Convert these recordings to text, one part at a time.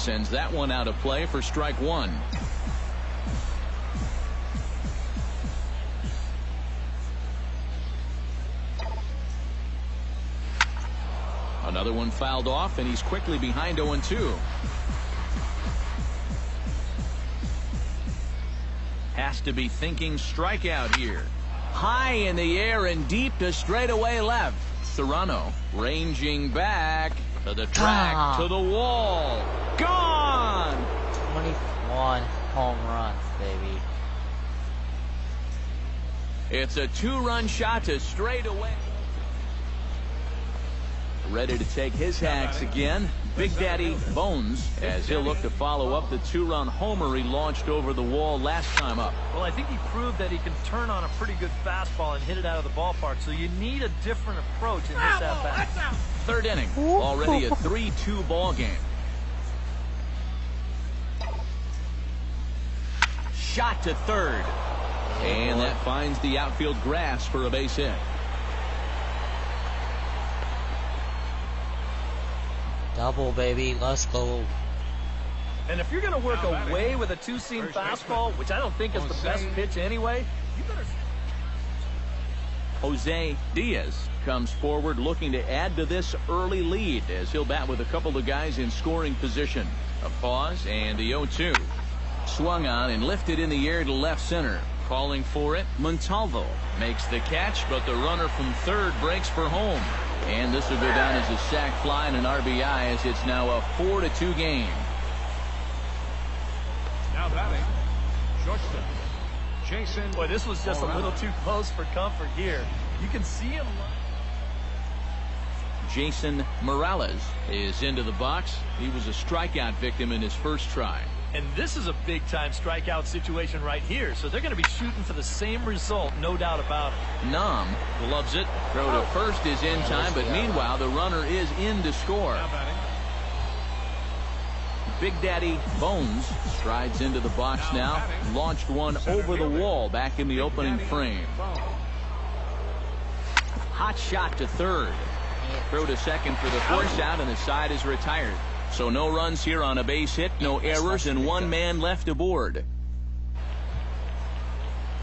sends that one out of play for strike one. Another one fouled off, and he's quickly behind 0-2. Has to be thinking strikeout here. High in the air and deep to straightaway left. Serrano ranging back to the track, to the wall. Gone! 21 home runs, baby. It's a 2-run shot to straightaway. Ready to take his hacks again. Big Daddy Bones, as he'll look to follow up the 2-run homer he launched over the wall last time up. Well, I think he proved that he can turn on a pretty good fastball and hit it out of the ballpark, so you need a different approach in this at-bat. Third inning, already a 3-2 ball game. Shot to third, and that finds the outfield grass for a base hit. Double, baby. Let's go. And if you're going to work away with a two-seam fastball, which I don't think is the best pitch anyway, you better... Jose Diaz comes forward looking to add to this early lead as he'll bat with a couple of guys in scoring position. A pause and the 0-2. Swung on and lifted in the air to left center. Calling for it, Montalvo makes the catch, but the runner from third breaks for home. And this will go down as a sac fly and an RBI, as it's now a 4-2 game. Now batting, shortstop, Jason. Boy, this was just a little too close for comfort here. You can see him. Jason Morales is into the box. He was a strikeout victim in his first try. And this is a big-time strikeout situation right here, so they're going to be shooting for the same result, no doubt about it. Nam loves it. Throw to first is in time, but meanwhile the runner is in to score. Big Daddy Bones strides into the box now. Launched one over the wall back in the opening frame. Hot shot to third. Throw to second for the force out, and the side is retired. So no runs here on a base hit, no errors, and one man left aboard.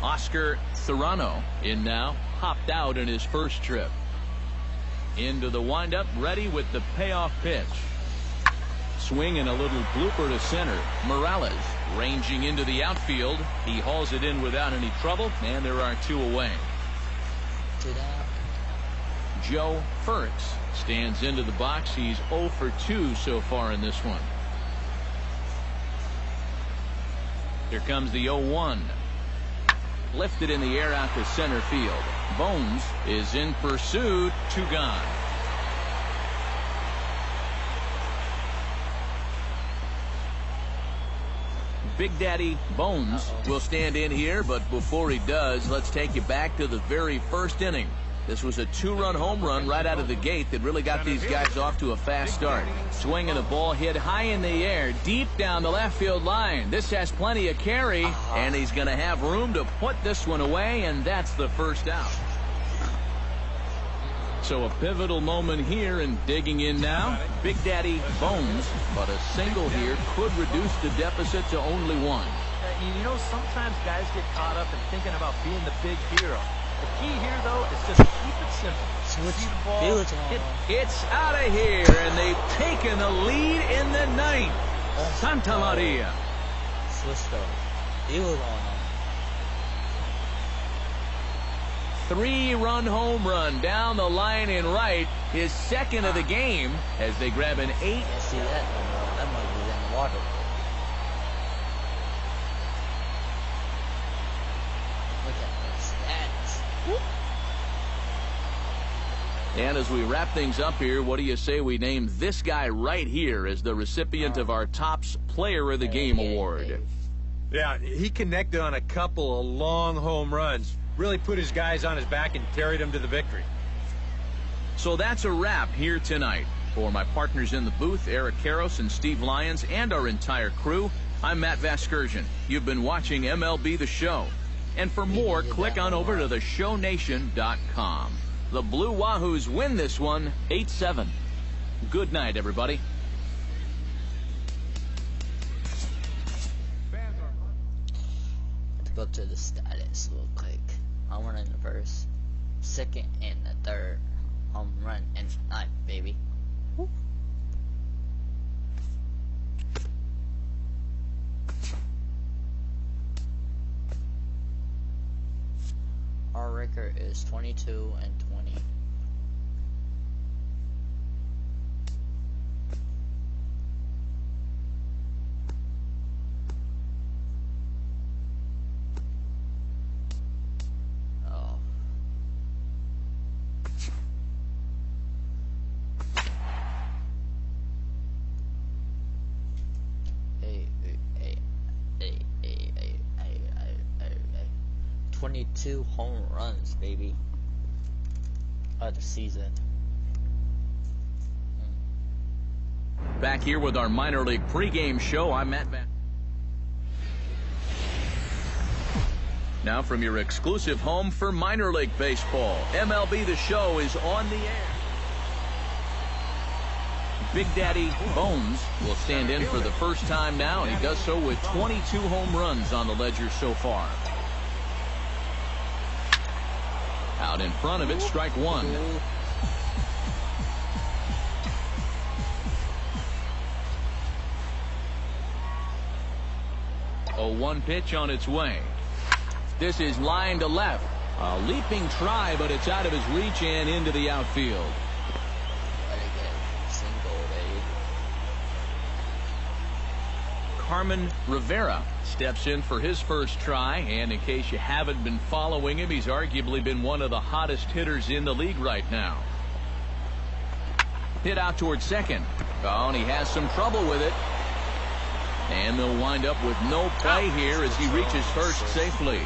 Oscar Serrano in now, hopped out in his first trip. Into the windup, ready with the payoff pitch. Swing and a little blooper to center. Morales ranging into the outfield. He hauls it in without any trouble, and there are two away. Joe Ferks stands into the box. He's 0 for 2 so far in this one. Here comes the 0-1. Lifted in the air out to center field. Bones is in pursuit. 2 gone. Big Daddy Bones will stand in here, but before he does, let's take you back to the very first inning. This was a 2-run home run right out of the gate that really got these guys off to a fast start. Swinging the ball hit high in the air, deep down the left field line. This has plenty of carry, and he's going to have room to put this one away, and that's the first out. So a pivotal moment here, and digging in now, Big Daddy Bones, but a single here could reduce the deficit to only 1. You know, sometimes guys get caught up in thinking about being the big hero. The key here, though, is just keep it simple. See the ball, it's out of here, and they've taken the lead in the ninth. Santa Maria. Sister. He was on 3-run home run down the line in right. His second of the game as they grab an 8. Can't see that no more. That might be in the water. Look at the stats. And as we wrap things up here, what do you say we name this guy right here as the recipient of our Topps Player of the Game award? Yeah, he connected on a couple of long home runs. Really put his guys on his back and carried them to the victory. So that's a wrap here tonight. For my partners in the booth, Eric Karros and Steve Lyons, and our entire crew, I'm Matt Vasgersian. You've been watching MLB The Show. And for more, click on over to theshownation.com. The Blue Wahoos win this one 8-7. Good night, everybody. to the status real quick. Home run in the first, second, and the third. Home run in the ninth, baby. Woo. Our record is 22 and 20. Hey. 22 home runs, baby, of the season. Back here with our minor league pregame show, I'm Matt Van. Now from your exclusive home for minor league baseball, MLB The Show is on the air. Big Daddy Bones will stand in for the first time now, and he does so with 22 home runs on the ledger so far. Out in front of it, strike one. A 1 pitch on its way. This is line to left. A leaping try, but it's out of his reach and into the outfield. Carmen Rivera steps in for his first try, and in case you haven't been following him, he's arguably been one of the hottest hitters in the league right now. Hit out towards second. Oh, and he has some trouble with it. And they'll wind up with no play here as he reaches first safely.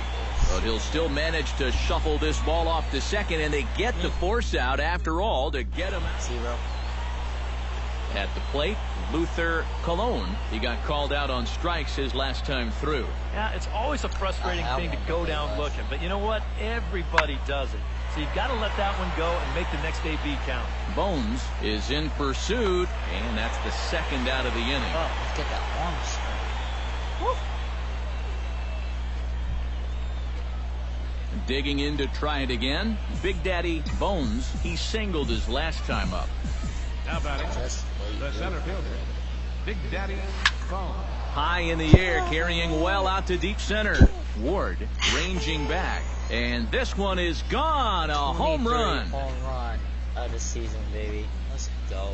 But he'll still manage to shuffle this ball off to second, and they get the force out after all to get him out. 0. At the plate, Luther Colon. He got called out on strikes his last time through. Yeah, it's always a frustrating thing to go down looking, but you know what? Everybody does it. So you've got to let that one go and make the next AB count. Bones is in pursuit, and that's the second out of the inning. Oh, let's get that long string. Digging in to try it again. Big Daddy Bones. He singled his last time up. Now batting, the center fielder, Big Daddy Bones. High in the air, carrying well out to deep center. Ward ranging back, and this one is gone. A home run. Home run of the season, baby. Let's go.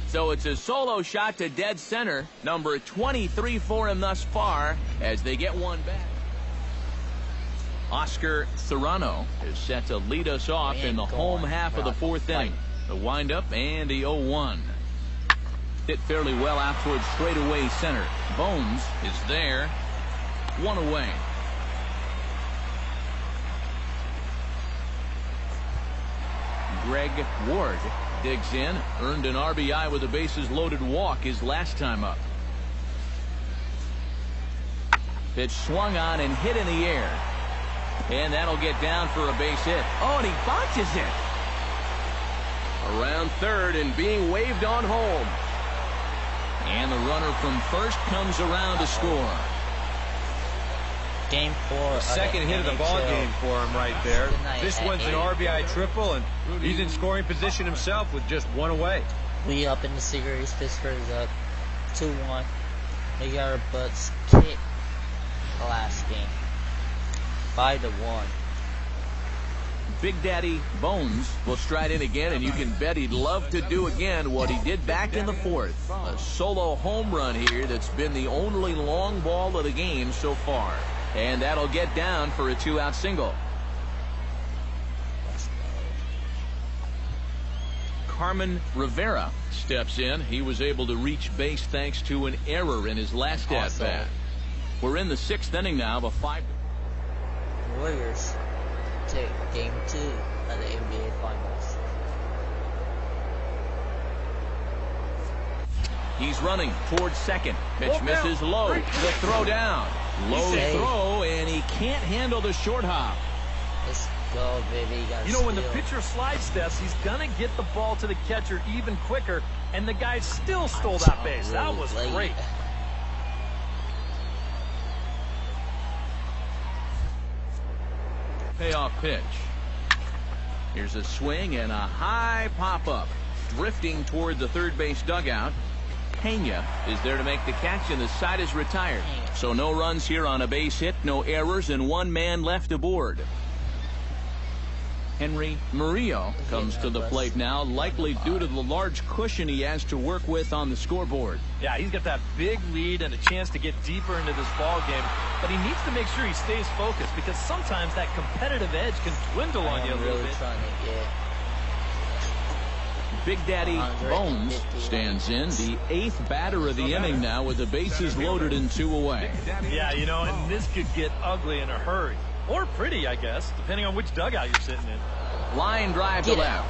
So it's a solo shot to dead center, number 23 for him thus far, as they get one back. Oscar Serrano is set to lead us off in the home half of the fourth inning. The windup and the 0-1. Hit fairly well out towards straightaway center. Bones is there. One away. Greg Ward digs in, earned an RBI with a bases loaded walk his last time up. Pitch swung on and hit in the air. And that'll get down for a base hit. Oh, and he botches it. Around third and being waved on home. And the runner from first comes around to score. Game 4. Second hit of the ball game for him right there. This one's an RBI triple, and he's in scoring position himself with just one away. We up in the series. Pittsburgh's up 2-1. They got our butts kicked the last game. 5-1. Big Daddy Bones will stride in again, and you can bet he'd love to do again what he did back in the fourth. A solo home run here that's been the only long ball of the game so far. And that'll get down for a 2-out single. Carmen Rivera steps in. He was able to reach base thanks to an error in his last at-bat. We're in the sixth inning now of a 5. Warriors take game 2 of the NBA Finals. He's running towards second. Pitch misses low. The throw down. Low throw, and he can't handle the short hop. Let's go, baby. You know, when the pitcher slide steps, he's going to get the ball to the catcher even quicker, and the guy still stole that base. That was great. pitch. Here's a swing and a high pop-up. Drifting toward the third base dugout. Pena is there to make the catch, and the side is retired. So no runs here on a base hit, no errors, and one man left aboard. Henry Murillo comes to the plate now, likely due to the large cushion he has to work with on the scoreboard. Yeah, he's got that big lead and a chance to get deeper into this ball game, but he needs to make sure he stays focused because sometimes that competitive edge can dwindle on you a little bit. Big Daddy Bones stands in, the 8th batter of the inning now with the bases loaded and 2 away. Yeah, you know, and this could get ugly in a hurry. Or pretty, I guess, depending on which dugout you're sitting in. Line drive to left.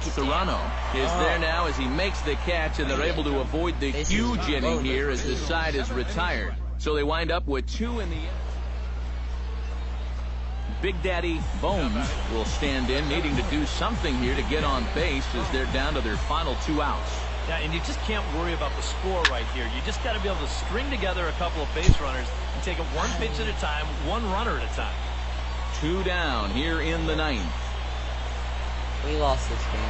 Serrano is there now as he makes the catch, and they're able to avoid the huge inning here as the side is retired. So they wind up with 2 in the inning. Big Daddy Bones will stand in, needing to do something here to get on base as they're down to their final 2 outs. Yeah, and you just can't worry about the score right here. You just got to be able to string together a couple of base runners and take it one pitch at a time, one runner at a time. 2 down here in the 9th. We lost this game.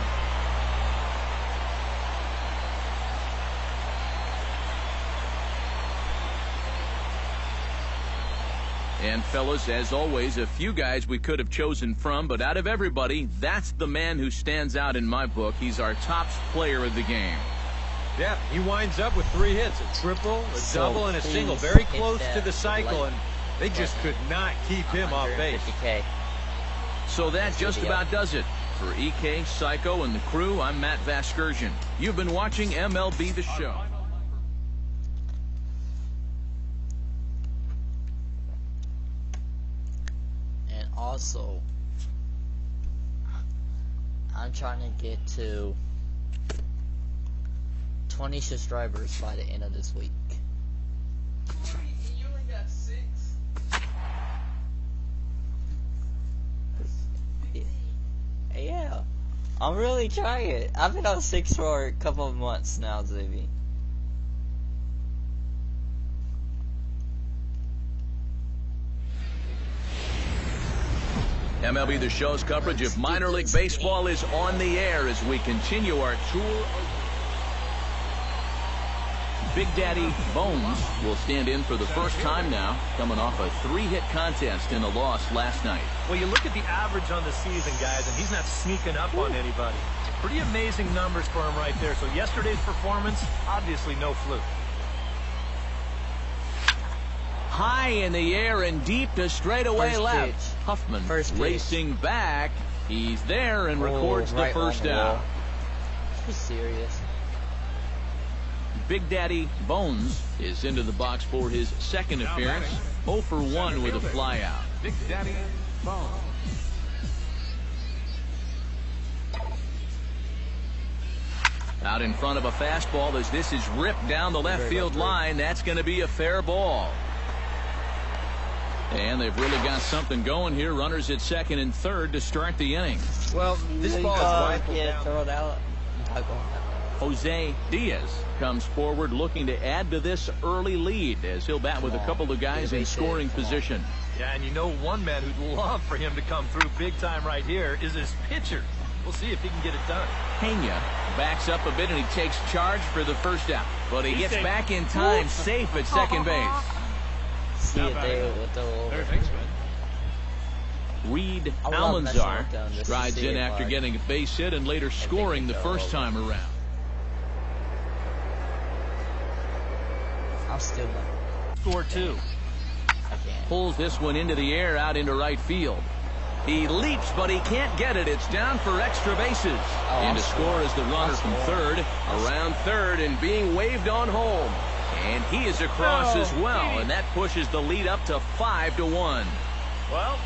And fellas, as always, a few guys we could have chosen from, but out of everybody, that's the man who stands out in my book. He's our top player of the game. Yeah, he winds up with 3 hits, a triple, a double, and a single. Very close to the cycle, and they just could not keep him off base. So that just about does it. For EK, Psycho, and the crew, I'm Matt Vasgersian. You've been watching MLB The Show. And also, I'm trying to get to 20 subscribers by the end of this week. You only got 6? Yeah, I'm really trying. I've been on 6 for a couple of months now, Zibby. MLB The Show's coverage of minor league baseball is on the air as we continue our tour. Big Daddy Bones will stand in for the first time now, coming off a 3-hit contest in a loss last night. Well, you look at the average on the season, guys, and he's not sneaking up on anybody. Pretty amazing numbers for him right there. So yesterday's performance, obviously no fluke. High in the air and deep to straightaway left. Pitch. Huffman Racing back. He's there and records the first out. He's serious. Big Daddy Bones is into the box for his second appearance. 0 for 1 with a flyout. Big Daddy Bones. Out in front of a fastball as this is ripped down the left field line. That's going to be a fair ball. And they've really got something going here. Runners at second and third to start the inning. Well, this ball is rifled down. Throw it out. Jose Diaz comes forward looking to add to this early lead as he'll bat with a couple of guys in scoring position. Yeah, and you know one man who'd love for him to come through big time right here is his pitcher. We'll see if he can get it done. Pena backs up a bit and he takes charge for the first out. But he gets back in time, safe at second base. See it there with the over. Reed Almanzar strides in after getting a base hit and later scoring the first time around. I'm still not. Score 2. Pulls this one into the air out into right field. He leaps, but he can't get it. It's down for extra bases. And to score is the runner from third. Around third and being waved on home. And he is across as well. And that pushes the lead up to 5-1. Well,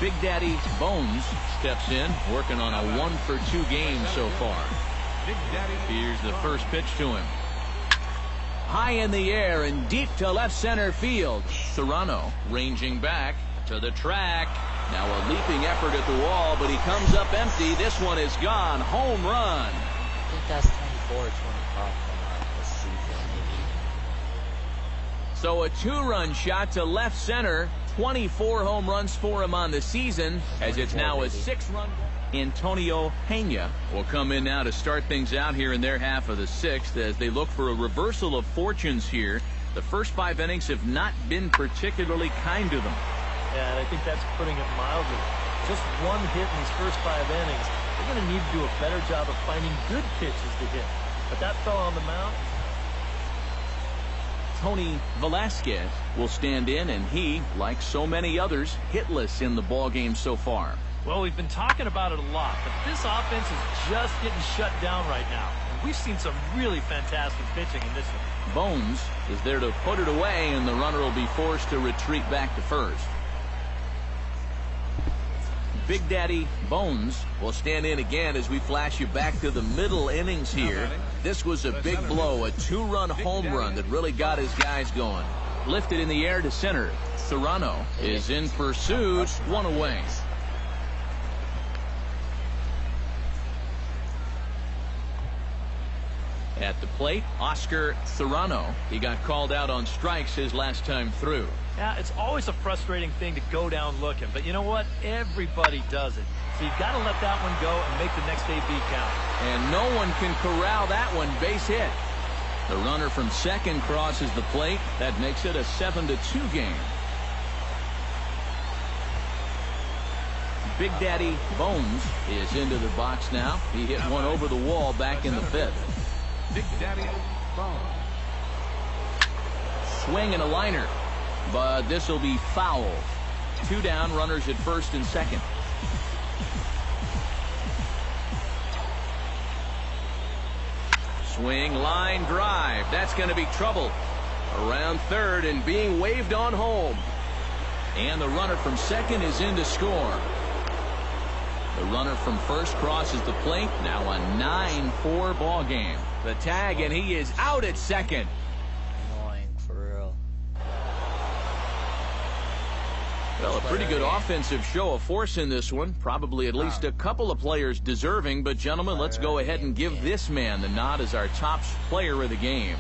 Big Daddy Bones steps in, working on a 1 for 2 game so far. Here's the first pitch to him. High in the air and deep to left center field. Serrano ranging back to the track. Now a leaping effort at the wall, but he comes up empty. This one is gone. Home run. I think that's 24 or 25 from this season, maybe. So a 2-run shot to left center 24 home runs for him on the season, as it's now a 6-run. Antonio Pena will come in now to start things out here in their half of the 6th as they look for a reversal of fortunes here. The first 5 innings have not been particularly kind to them. Yeah, and I think that's putting it mildly. Just 1 hit in these first 5 innings. They're going to need to do a better job of finding good pitches to hit. But that fella on the mound. Tony Velasquez will stand in, and he, like so many others, hitless in the ball game so far. Well, we've been talking about it a lot, but this offense is just getting shut down right now. And we've seen some really fantastic pitching in this one. Bones is there to put it away, and the runner will be forced to retreat back to first. Big Daddy Bones will stand in again as we flash you back to the middle innings here. This was a big blow, a 2-run home run that really got his guys going. Lifted in the air to center. Serrano is in pursuit, 1 away. At the plate, Oscar Serrano. He got called out on strikes his last time through. Yeah, it's always a frustrating thing to go down looking, but you know what? Everybody does it. So you've got to let that one go and make the next AB count. And no one can corral that one. Base hit. The runner from second crosses the plate. That makes it a 7-2 game. Big Daddy Bones is into the box now. He hit one over the wall back in the 5th. Big Daddy Bones. Swing and a liner, but this will be foul. 2 down, runners at first and second. Swing, line, drive. That's going to be trouble. Around third and being waved on home. And the runner from second is in to score. The runner from first crosses the plate. Now a 9-4 ball game. The tag, and he is out at second. Annoying, for real. Well, a pretty good offensive show of force in this one. Probably at least a couple of players deserving. But, gentlemen, let's go ahead and give this man the nod as our top player of the game.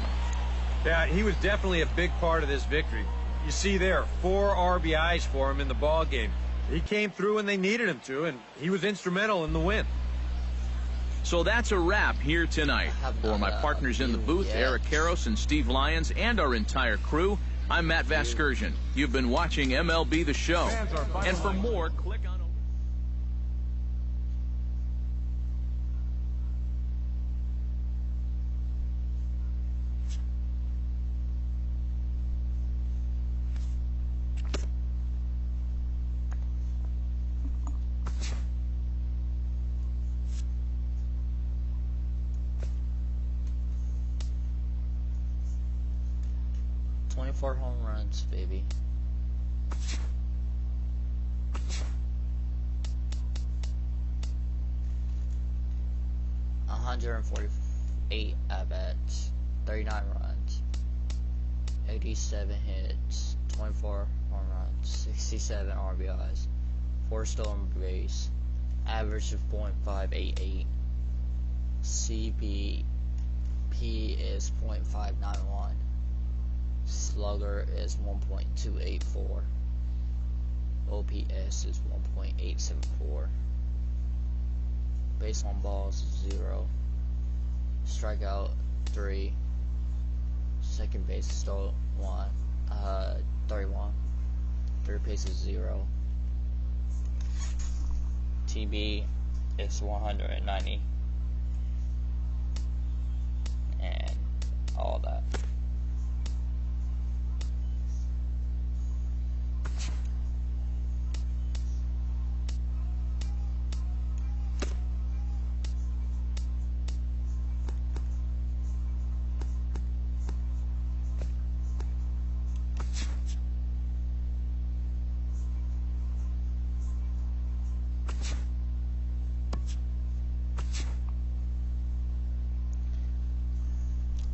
Yeah, he was definitely a big part of this victory. You see there, 4 RBIs for him in the ball game. He came through when they needed him to, and he was instrumental in the win. So that's a wrap here tonight. For my partners in the booth, Eric Karros and Steve Lyons, and our entire crew, I'm Matt Vasgersian. You've been watching MLB The Show. And for more, click on... Four home runs, baby. $148 at-bats, 39 runs, 87 hits, 24 home runs, 67 RBIs, 4 stolen base, average of .588, CBP is .591. Slugger is 1.284. OPS is 1.874. Base on balls is 0. Strikeout 3. Second base is still 31. Third base is 0. TB is 190. And all that.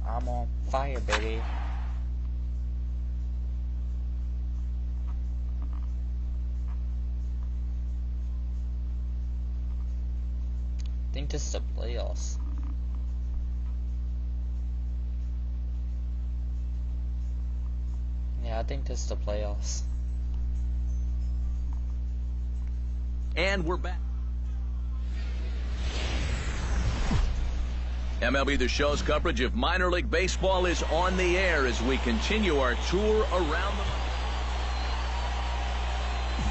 I'm on fire, baby. I think this is the playoffs. Yeah, I think this is the playoffs. And we're back. MLB The Show's coverage of minor league baseball is on the air as we continue our tour around the...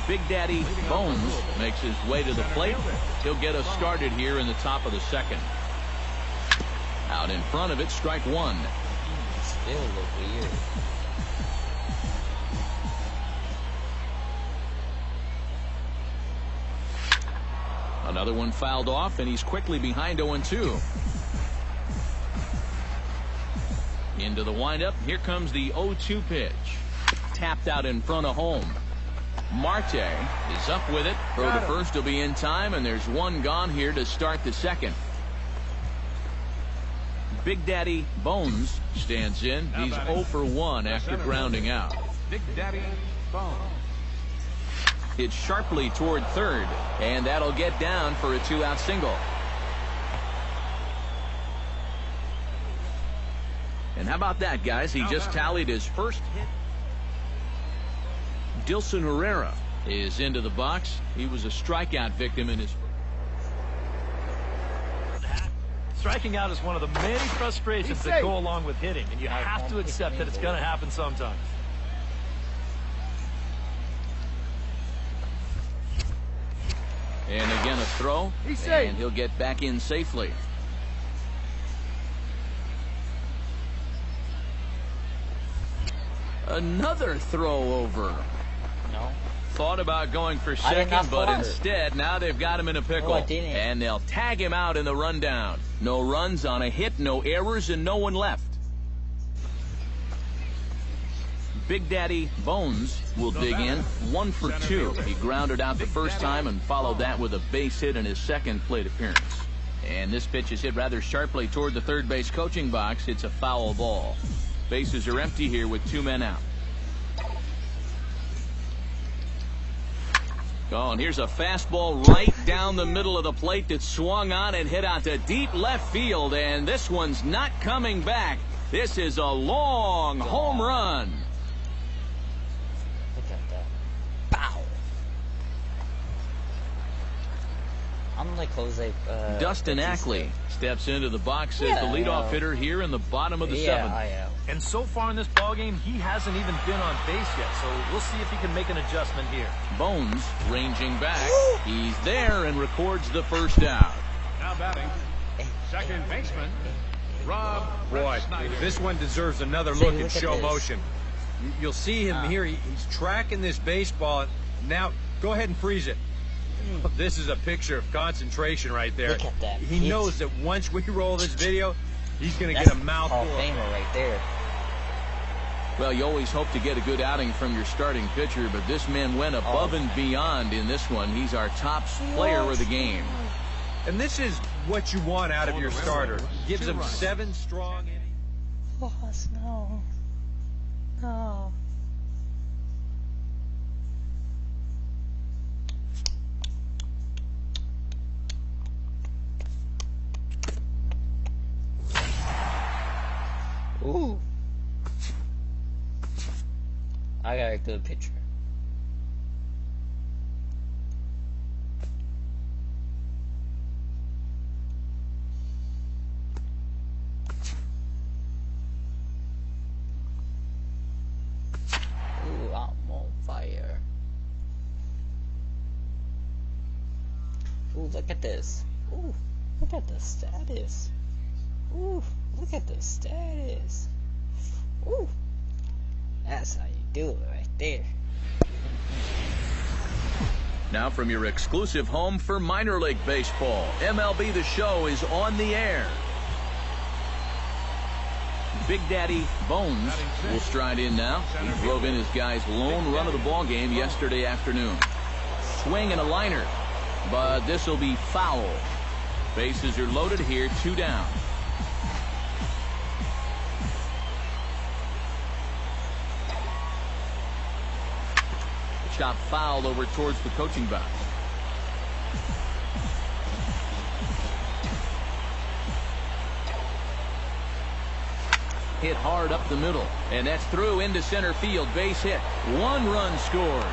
Big Daddy Bones makes his way to the plate. He'll get us started here in the top of the second. Out in front of it, strike one. Still look weird. Another one fouled off, and he's quickly behind 0-2. Into the windup. Here comes the 0-2 pitch. Tapped out in front of home. Marte is up with it. Throw to first will be in time, and there's one gone here to start the second. Big Daddy Bones stands in. He's 0 for 1 after grounding out. Big Daddy Bones. It's sharply toward third, and that'll get down for a 2-out single. And how about that, guys? He just tallied his first hit. Dilson Herrera is into the box. He was a strikeout victim in his... Striking out is one of the many frustrations that go along with hitting, and you have to accept that it's going to happen sometimes. And again a throw, and he'll get back in safely. Another throw over. No. Thought about going for second, but instead now they've got him in a pickle. And they'll tag him out in the rundown. No runs on a hit, no errors, and no one left. Big Daddy Bones will dig in. 1 for 2. He grounded out the first time and followed that with a base hit in his second plate appearance. And this pitch is hit rather sharply toward the third base coaching box. It's a foul ball. Bases are empty here with 2 men out. Oh, and here's a fastball right down the middle of the plate that swung on and hit out to deep left field. And this one's not coming back. This is a long home run. Look at that. Pow. Unlike Jose. Dustin Ackley steps into the box as the leadoff hitter here in the bottom of the seventh. I am. And so far in this ballgame, he hasn't even been on base yet, so we'll see if he can make an adjustment here. Bones ranging back. He's there and records the first out. Now batting, second baseman, Rob Boy, Snyder. this one deserves another look in show motion. You'll see him here. He's tracking this baseball. Now, go ahead and freeze it. This is a picture of concentration right there. Look at that. He knows that once we roll this video, he's going to get a mouthful Hall of Famer right there. Well, you always hope to get a good outing from your starting pitcher, but this man went above and beyond in this one. He's our top player of the game. And this is what you want out of your starter. Gives him 7 strong innings. Boss, no. No. Ooh. I got a good picture. Ooh, I'm on fire. Ooh, look at this. Ooh, look at the status. Ooh, look at the status. Ooh, that's how you do it right there. Now from your exclusive home for minor league baseball, MLB The Show is on the air. Big Daddy Bones will stride in now. He drove in his guy's lone run of the ball game yesterday afternoon. Swing and a liner, but this will be foul. Bases are loaded here, 2 down. Shot foul over towards the coaching box. Hit hard up the middle, and that's through into center field. Base hit. 1 run scores.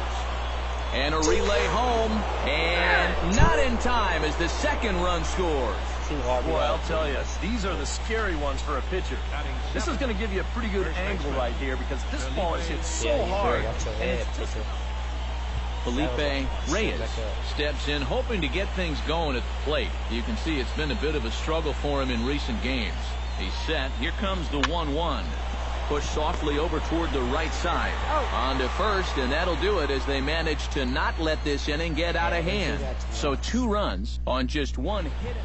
And a relay home. And not in time as the second run scores. Boy, I'll tell you, these are the scary ones for a pitcher. This is going to give you a pretty good angle right here because this ball is hit so hard. Felipe Reyes steps in hoping to get things going at the plate. You can see it's been a bit of a struggle for him in recent games. He's set. Here comes the 1-1. Push softly over toward the right side. On to first, and that'll do it as they manage to not let this inning get out of hand. So 2 runs on just 1 hit.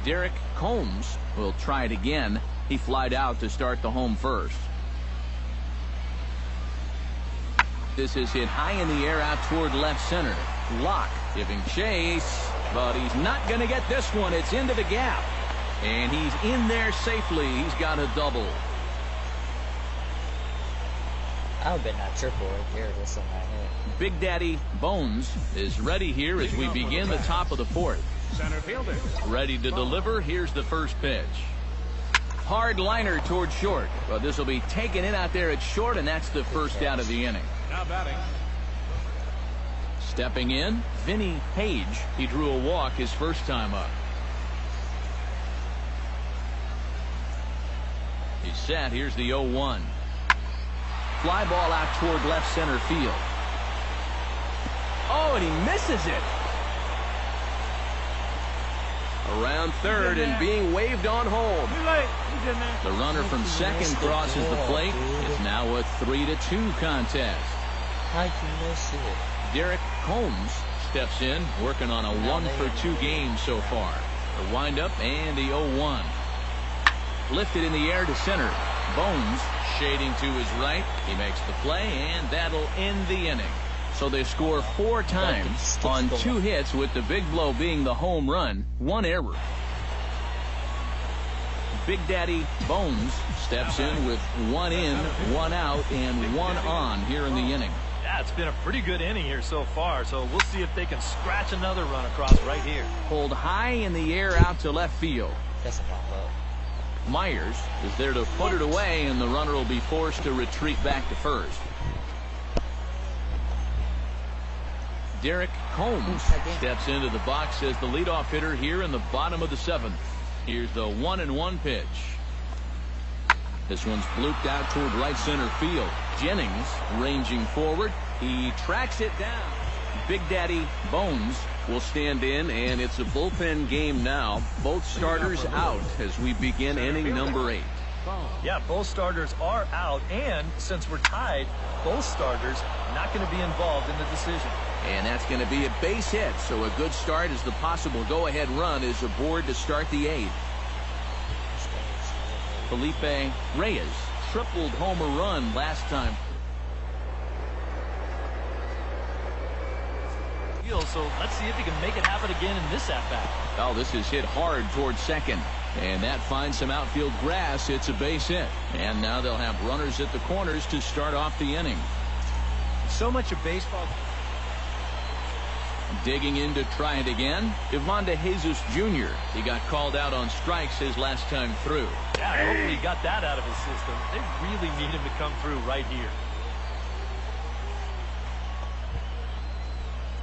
Derek Combs will try it again. He flied out to start the home first. This is hit high in the air out toward left center. Locke giving chase, but he's not going to get this one. It's into the gap. And he's in there safely. He's got a double. I would have been that triple right there. This one right here. Big Daddy Bones is ready here as we begin the top of the 4th. Center fielder. Ready to deliver. Here's the first pitch. Hard liner toward short. Well, this will be taken in out there at short, and that's the first out of the inning. Now batting. Stepping in, Vinny Page. He drew a walk his first time up. He's set. Here's the 0-1. Fly ball out toward left center field. Oh, and he misses it. Around third and being waved on home. The runner from second crosses the plate. It's now a 3-2 contest. How'd you miss it? Derek Combs steps in, working on a 1-for-2 game so far. The windup and the 0-1. Lifted in the air to center. Bones shading to his right. He makes the play, and that'll end the inning. So they score 4 times on 2 hits, with the big blow being the home run. 1 error. Big Daddy Bones steps in with 1 in, 1 out, and 1 on here in the inning. Yeah, it's been a pretty good inning here so far, so we'll see if they can scratch another run across right here. Pulled high in the air out to left field. That's a pop up. Myers is there to put it away, and the runner will be forced to retreat back to first. Derek Combs steps into the box as the leadoff hitter here in the bottom of the 7th. Here's the 1-1 pitch. This one's blooped out toward right center field. Jennings ranging forward. He tracks it down. Big Daddy Bones will stand in, and it's a bullpen game now. Both starters out as we begin inning number 8. Yeah, both starters are out, and since we're tied, both starters not going to be involved in the decision. And that's going to be a base hit, so a good start as the possible go-ahead run is aboard to start the 8th. Felipe Reyes tripled homer run last time. So let's see if he can make it happen again in this at-bat. Oh, this is hit hard towards second. And that finds some outfield grass. It's a base hit. And now they'll have runners at the corners to start off the inning. So much of baseball. Digging in to try it again, Ivan De Jesus Jr. He got called out on strikes his last time through. Yeah, hopefully he got that out of his system. They really need him to come through right here.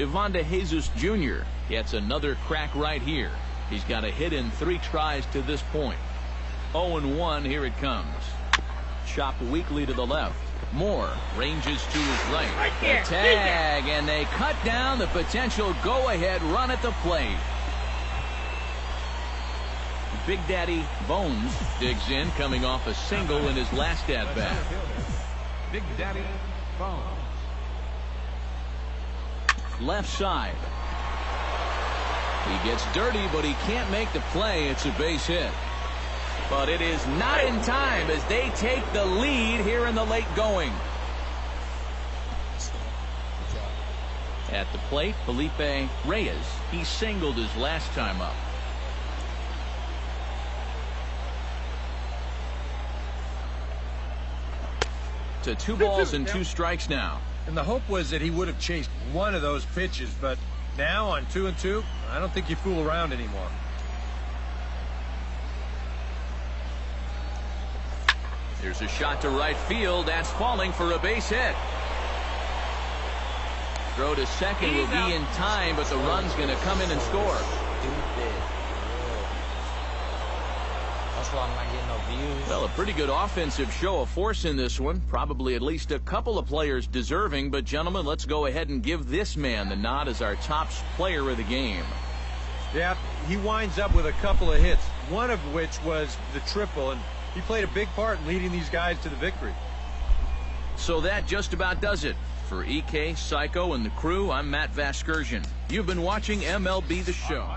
Ivan De Jesus Jr. gets another crack right here. He's got a hit in 3 tries to this point. 0-1, here it comes. Chopped weakly to the left. Moore ranges to his right. The tag, and they cut down the potential go-ahead run at the plate. Big Daddy Bones digs in, coming off a single in his last at-bat. Big Daddy Bones. Left side. He gets dirty, but he can't make the play. It's a base hit. But it is not in time as they take the lead here in the late going. At the plate, Felipe Reyes. He singled his last time up. To 2 balls and 2 strikes now. And the hope was that he would have chased one of those pitches, but now on 2-2, I don't think you fool around anymore. There's a shot to right field. That's falling for a base hit. Throw to second will be in time, but the run's going to come in and score. Stupid. That's why I'm not getting no views. Well, a pretty good offensive show of force in this one. Probably at least a couple of players deserving. But, gentlemen, let's go ahead and give this man the nod as our top player of the game. Yeah, he winds up with a couple of hits, one of which was the triple, and he played a big part in leading these guys to the victory. So that just about does it. For EK, Psycho, and the crew, I'm Matt Vasgersian. You've been watching MLB The Show.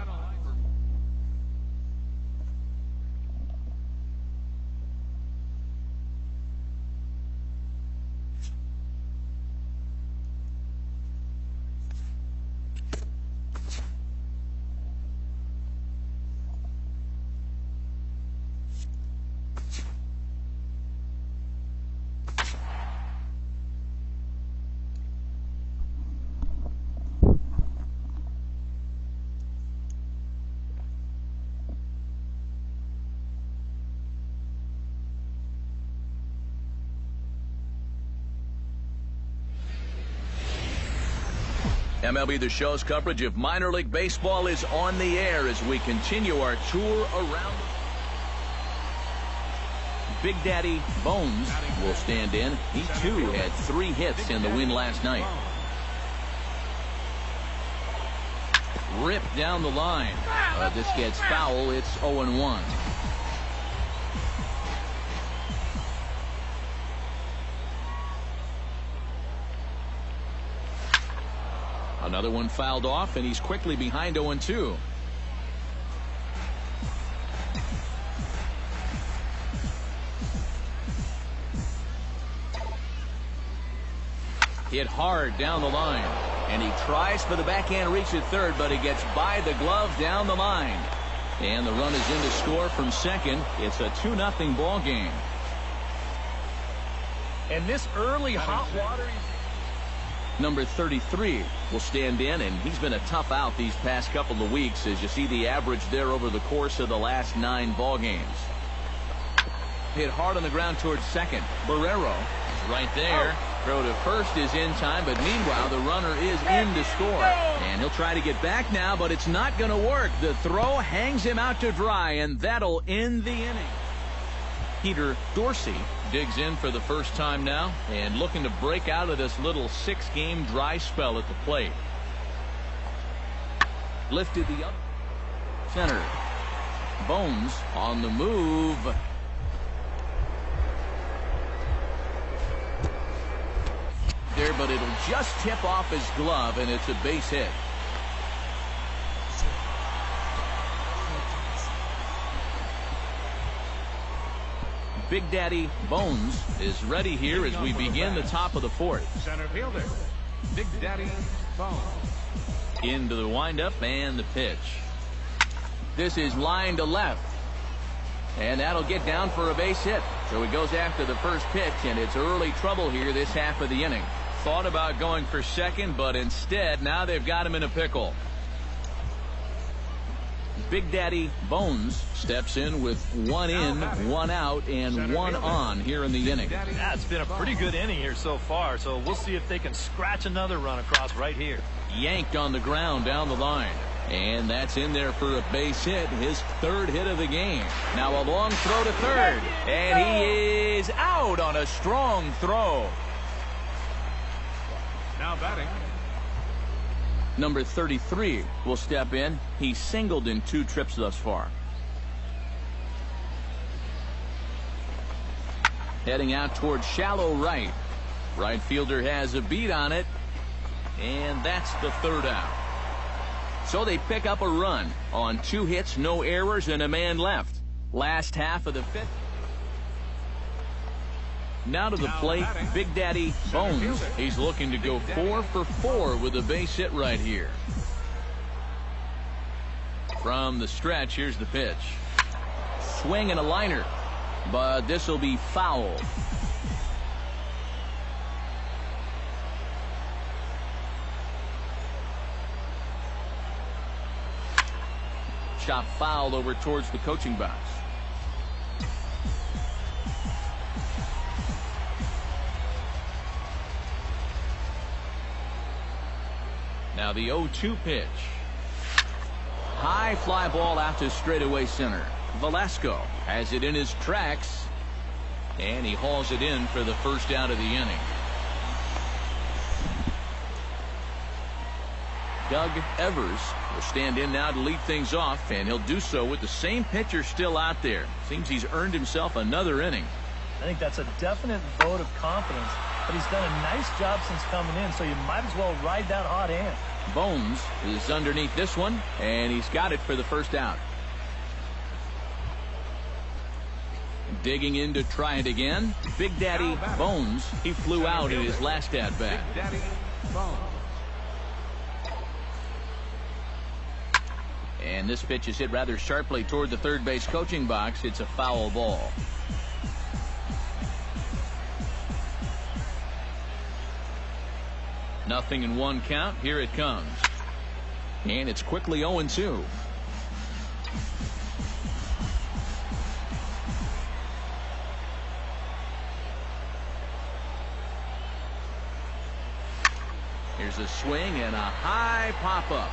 MLB The Show's coverage of minor league baseball is on the air as we continue our tour around. Big Daddy Bones will stand in. He, too, had 3 hits in the win last night. Ripped down the line. This gets foul. It's 0-1. Another one fouled off, and he's quickly behind 0-2. Hit hard down the line, and he tries for the backhand reach at third, but he gets by the glove down the line. And the run is in to score from second. It's a 2-0 ball game. And this early hot water. Number 33 will stand in, and he's been a tough out these past couple of weeks, as you see the average there over the course of the last 9 ball games. Hit hard on the ground towards second. Barrero is right there. Throw to first is in time, but meanwhile the runner is in to score. And he'll try to get back now, but it's not going to work. The throw hangs him out to dry, and that'll end the inning. Peter Dorsey digs in for the first time now and looking to break out of this little 6-game dry spell at the plate. Lifted the up center. Bones on the move. There, but it'll just tip off his glove, and it's a base hit. Big Daddy Bones is ready here as we begin the top of the 4th. Center fielder, Big Daddy Bones. Into the windup and the pitch. This is line to left. And that'll get down for a base hit. So he goes after the first pitch, and it's early trouble here this half of the inning. Thought about going for second, but instead now they've got him in a pickle. Big Daddy Bones steps in with 1 in, 1 out, and 1 on here in the inning. Yeah, it's been a pretty good inning here so far, so we'll see if they can scratch another run across right here. Yanked on the ground down the line. And that's in there for a base hit, his 3rd hit of the game. Now a long throw to third, and he is out on a strong throw. Now batting, Number 33 will step in. He's singled in 2 trips thus far. Heading out towards shallow right. Right fielder has a beat on it, and that's the 3rd out. So they pick up a run on 2 hits, no errors, and a man left. Last half of the 5th. Now to the plate, Big Daddy Bones. He's looking to go 4 for 4 with a base hit right here. From the stretch, here's the pitch. Swing and a liner, but this will be foul. Shot fouled over towards the coaching box. Now the 0-2 pitch. High fly ball out to straightaway center. Velasco has it in his tracks, and he hauls it in for the first out of the inning. Doug Evers will stand in now to lead things off, and he'll do so with the same pitcher still out there. Seems he's earned himself another inning. I think that's a definite vote of confidence, but he's done a nice job since coming in, so you might as well ride that hot hand. Bones is underneath this one, and he's got it for the first out. Digging in to try it again, Big Daddy Bones. He flew out in his last at-bat. Big Daddy Bones. And this pitch is hit rather sharply toward the third base coaching box. It's a foul ball. Nothing in one count. Here it comes. And it's quickly 0-2. Here's a swing and a high pop-up.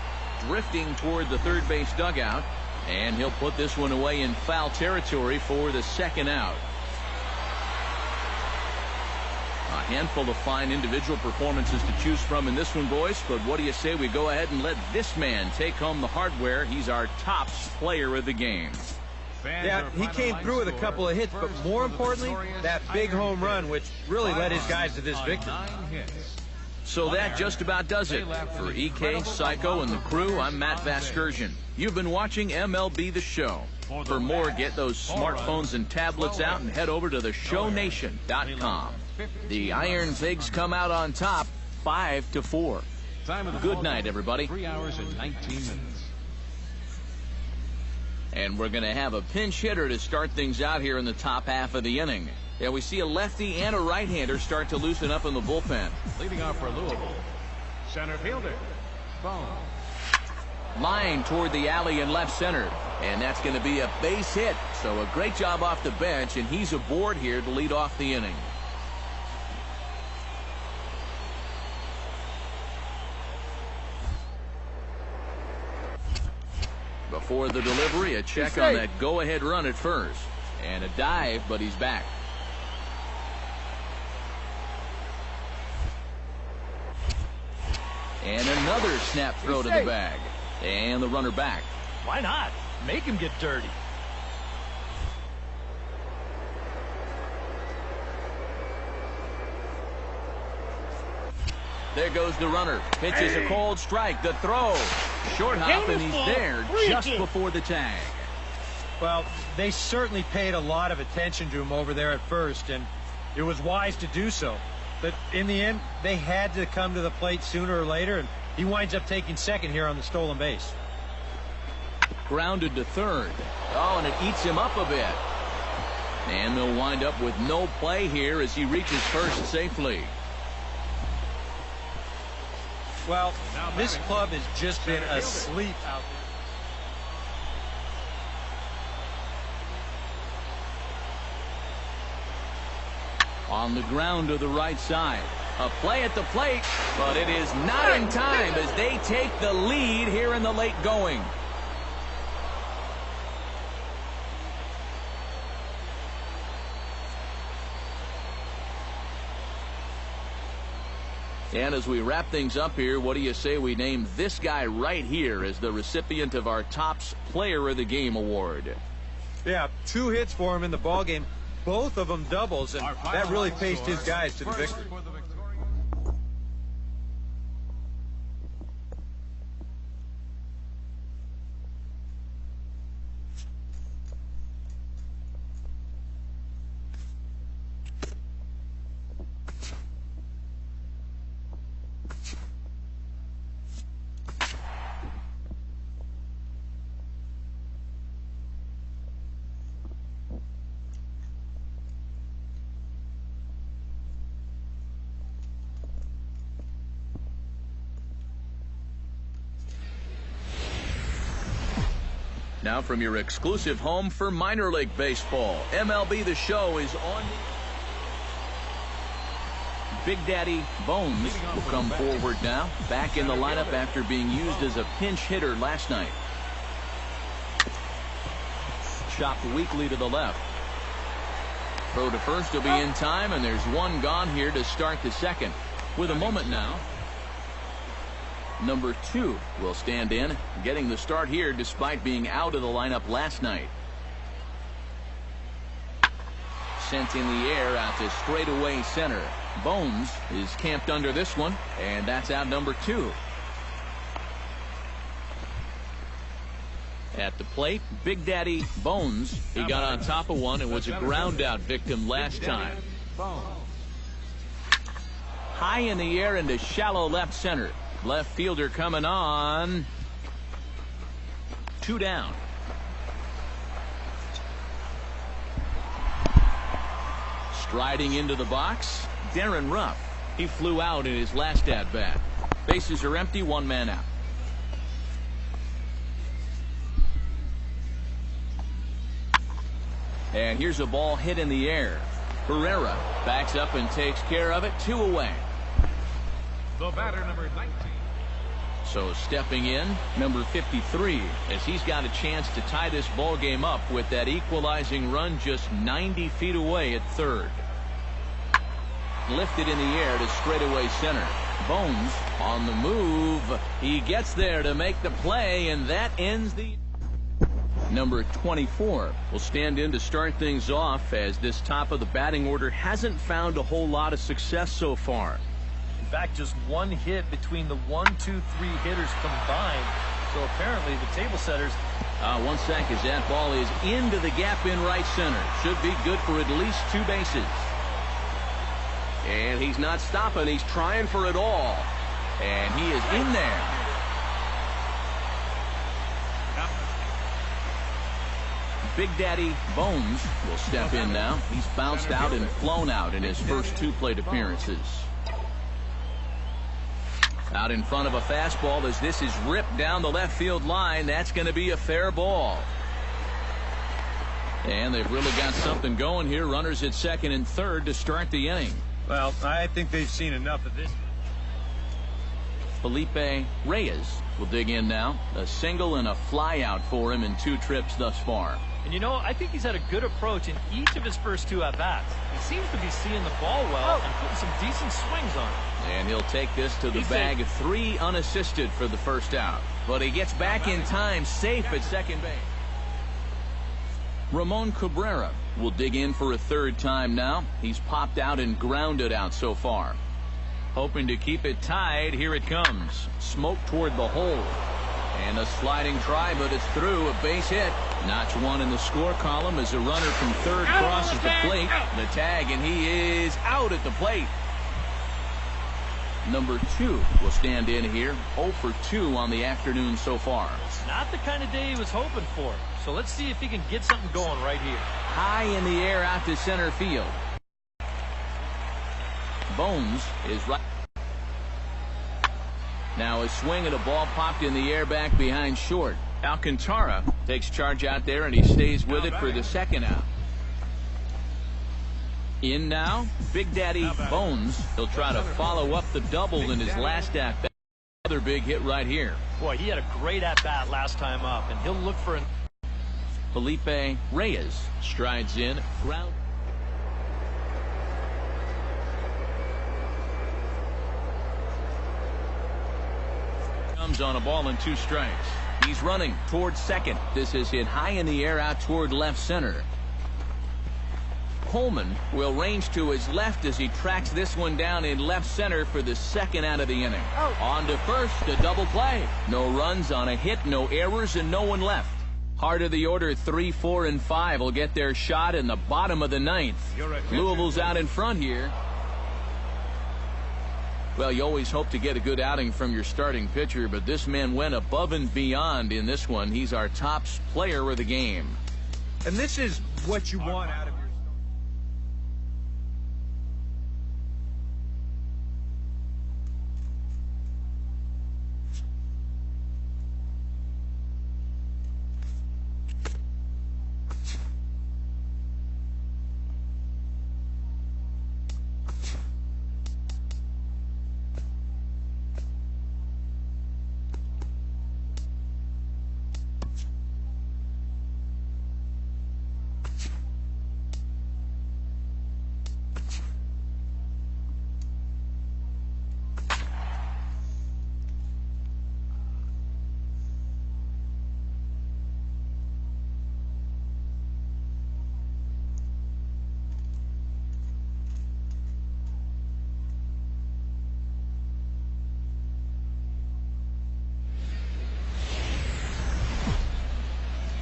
Drifting toward the third base dugout, and he'll put this one away in foul territory for the second out. A handful of fine individual performances to choose from in this one, boys, but what do you say we go ahead and let this man take home the hardware? He's our top player of the game. Yeah, he came through with a couple of hits, but more importantly, that big home run, which really led his guys to this victory. So that just about does it. For EK, Psycho, and the crew, I'm Matt Vasgersian. You've been watching MLB The Show. For more, get those smartphones and tablets out and head over to theshownation.com. The Iron Pigs come out on top 5-4. Good night, everybody. 3 hours and 19 minutes. And we're going to have a pinch hitter to start things out here in the top half of the inning. Yeah, we see a lefty and a right-hander start to loosen up in the bullpen. Leading off for Louisville, center fielder, Bones. Line toward the alley in left center. And that's going to be a base hit. So a great job off the bench, and he's aboard here to lead off the inning. Before the delivery, a check on that go-ahead run at first. And a dive, but he's back. And another snap throw to the bag. And the runner back. Why not? Make him get dirty. There goes the runner. Pitches a cold strike. The throw. Short hop, and he's there just before the tag. Well, they certainly paid a lot of attention to him over there at first, and it was wise to do so. But in the end, they had to come to the plate sooner or later, and he winds up taking second here on the stolen base. Grounded to third. Oh, and it eats him up a bit. And they'll wind up with no play here as he reaches first safely. Well, this club has just been asleep out there. On the ground to the right side. A play at the plate, but it is not in time as they take the lead here in the late going. And as we wrap things up here, what do you say we name this guy right here as the recipient of our Topps Player of the Game award? Yeah, 2 hits for him in the ballgame. Both of them doubles, and that really paced his guys to the victory. Now from your exclusive home for minor league baseball, MLB The Show is on. Big Daddy Bones will come forward now, back in the lineup after being used as a pinch hitter last night. Chopped weakly to the left. Throw to first will be in time, and there's one gone here to start the second. With a moment now, number 2 will stand in, getting the start here despite being out of the lineup last night. Sent in the air out to straightaway center. Bones is camped under this one, and that's out number 2. At the plate, Big Daddy Bones. He got on top of one and was a ground out victim last time. High in the air into shallow left center. Left fielder coming on. 2 down. Striding into the box, Darren Ruff. He flew out in his last at bat. Bases are empty, 1 man out. And here's a ball hit in the air. Herrera backs up and takes care of it. 2 away. The batter, number 19. So stepping in, number 53, as he's got a chance to tie this ball game up with that equalizing run just 90 feet away at third. Lifted in the air to straightaway center. Bones on the move. He gets there to make the play, and that ends the... Number 24 will stand in to start things off, as this top of the batting order hasn't found a whole lot of success so far. In fact, just 1 hit between the 1, 2, 3 hitters combined. So apparently the table setters. 1 sec as that ball is into the gap in right center. Should be good for at least 2 bases. And he's not stopping. He's trying for it all. And he is in there. Big Daddy Bones will step in now. He's bounced out and flown out in his first 2 plate appearances. Out in front of a fastball as this is ripped down the left field line. That's going to be a fair ball. And they've really got something going here. Runners at second and third to start the inning. Well, I think they've seen enough of this. Felipe Reyes will dig in now. A single and a fly out for him in 2 trips thus far. And you know, I think he's had a good approach in each of his first 2 at-bats. He seems to be seeing the ball well and putting some decent swings on it. And he'll take this to the bag. 3 unassisted for the first out. But he gets back in time, safe at second base. Ramon Cabrera will dig in for a 3rd time now. He's popped out and grounded out so far. Hoping to keep it tied. Here it comes. Smoke toward the hole. And a sliding try, but it's through. A base hit. Notch 1 in the score column as a runner from 3rd crosses the plate. The tag, and he is out at the plate. Number 2 will stand in here. 0 for 2 on the afternoon so far. Not the kind of day he was hoping for. So let's see if he can get something going right here. High in the air out to center field. Bones is right. Now a swing and a ball popped in the air back behind short. Alcantara takes charge out there, and he stays with it for the 2nd out. In now, Big Daddy Bones. He'll try to follow up the double in his last at-bat. Another big hit right here. Boy, he had a great at-bat last time up, and he'll look for an... Felipe Reyes strides in. Ground. Comes on a ball and 2 strikes. He's running towards second. This is hit high in the air out toward left center. Coleman will range to his left as he tracks this one down in left center for the 2nd out of the inning. On to first, a double play. No runs on a hit, no errors, and no one left. Heart of the order 3, 4, and 5 will get their shot in the bottom of the 9th. Louisville's out in front here. Well, you always hope to get a good outing from your starting pitcher, but this man went above and beyond in this one. He's our top player of the game. And this is what you want out of your...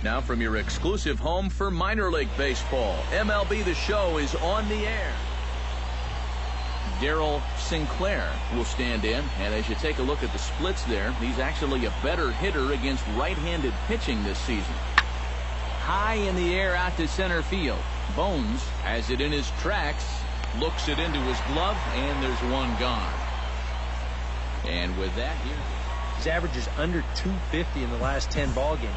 Now from your exclusive home for minor league baseball, MLB The Show is on the air. Darryl Sinclair will stand in, and as you take a look at the splits there, he's actually a better hitter against right-handed pitching this season. High in the air out to center field. Bones has it in his tracks, looks it into his glove, and there's one gone. And with that, his average is under 250 in the last 10 ball games.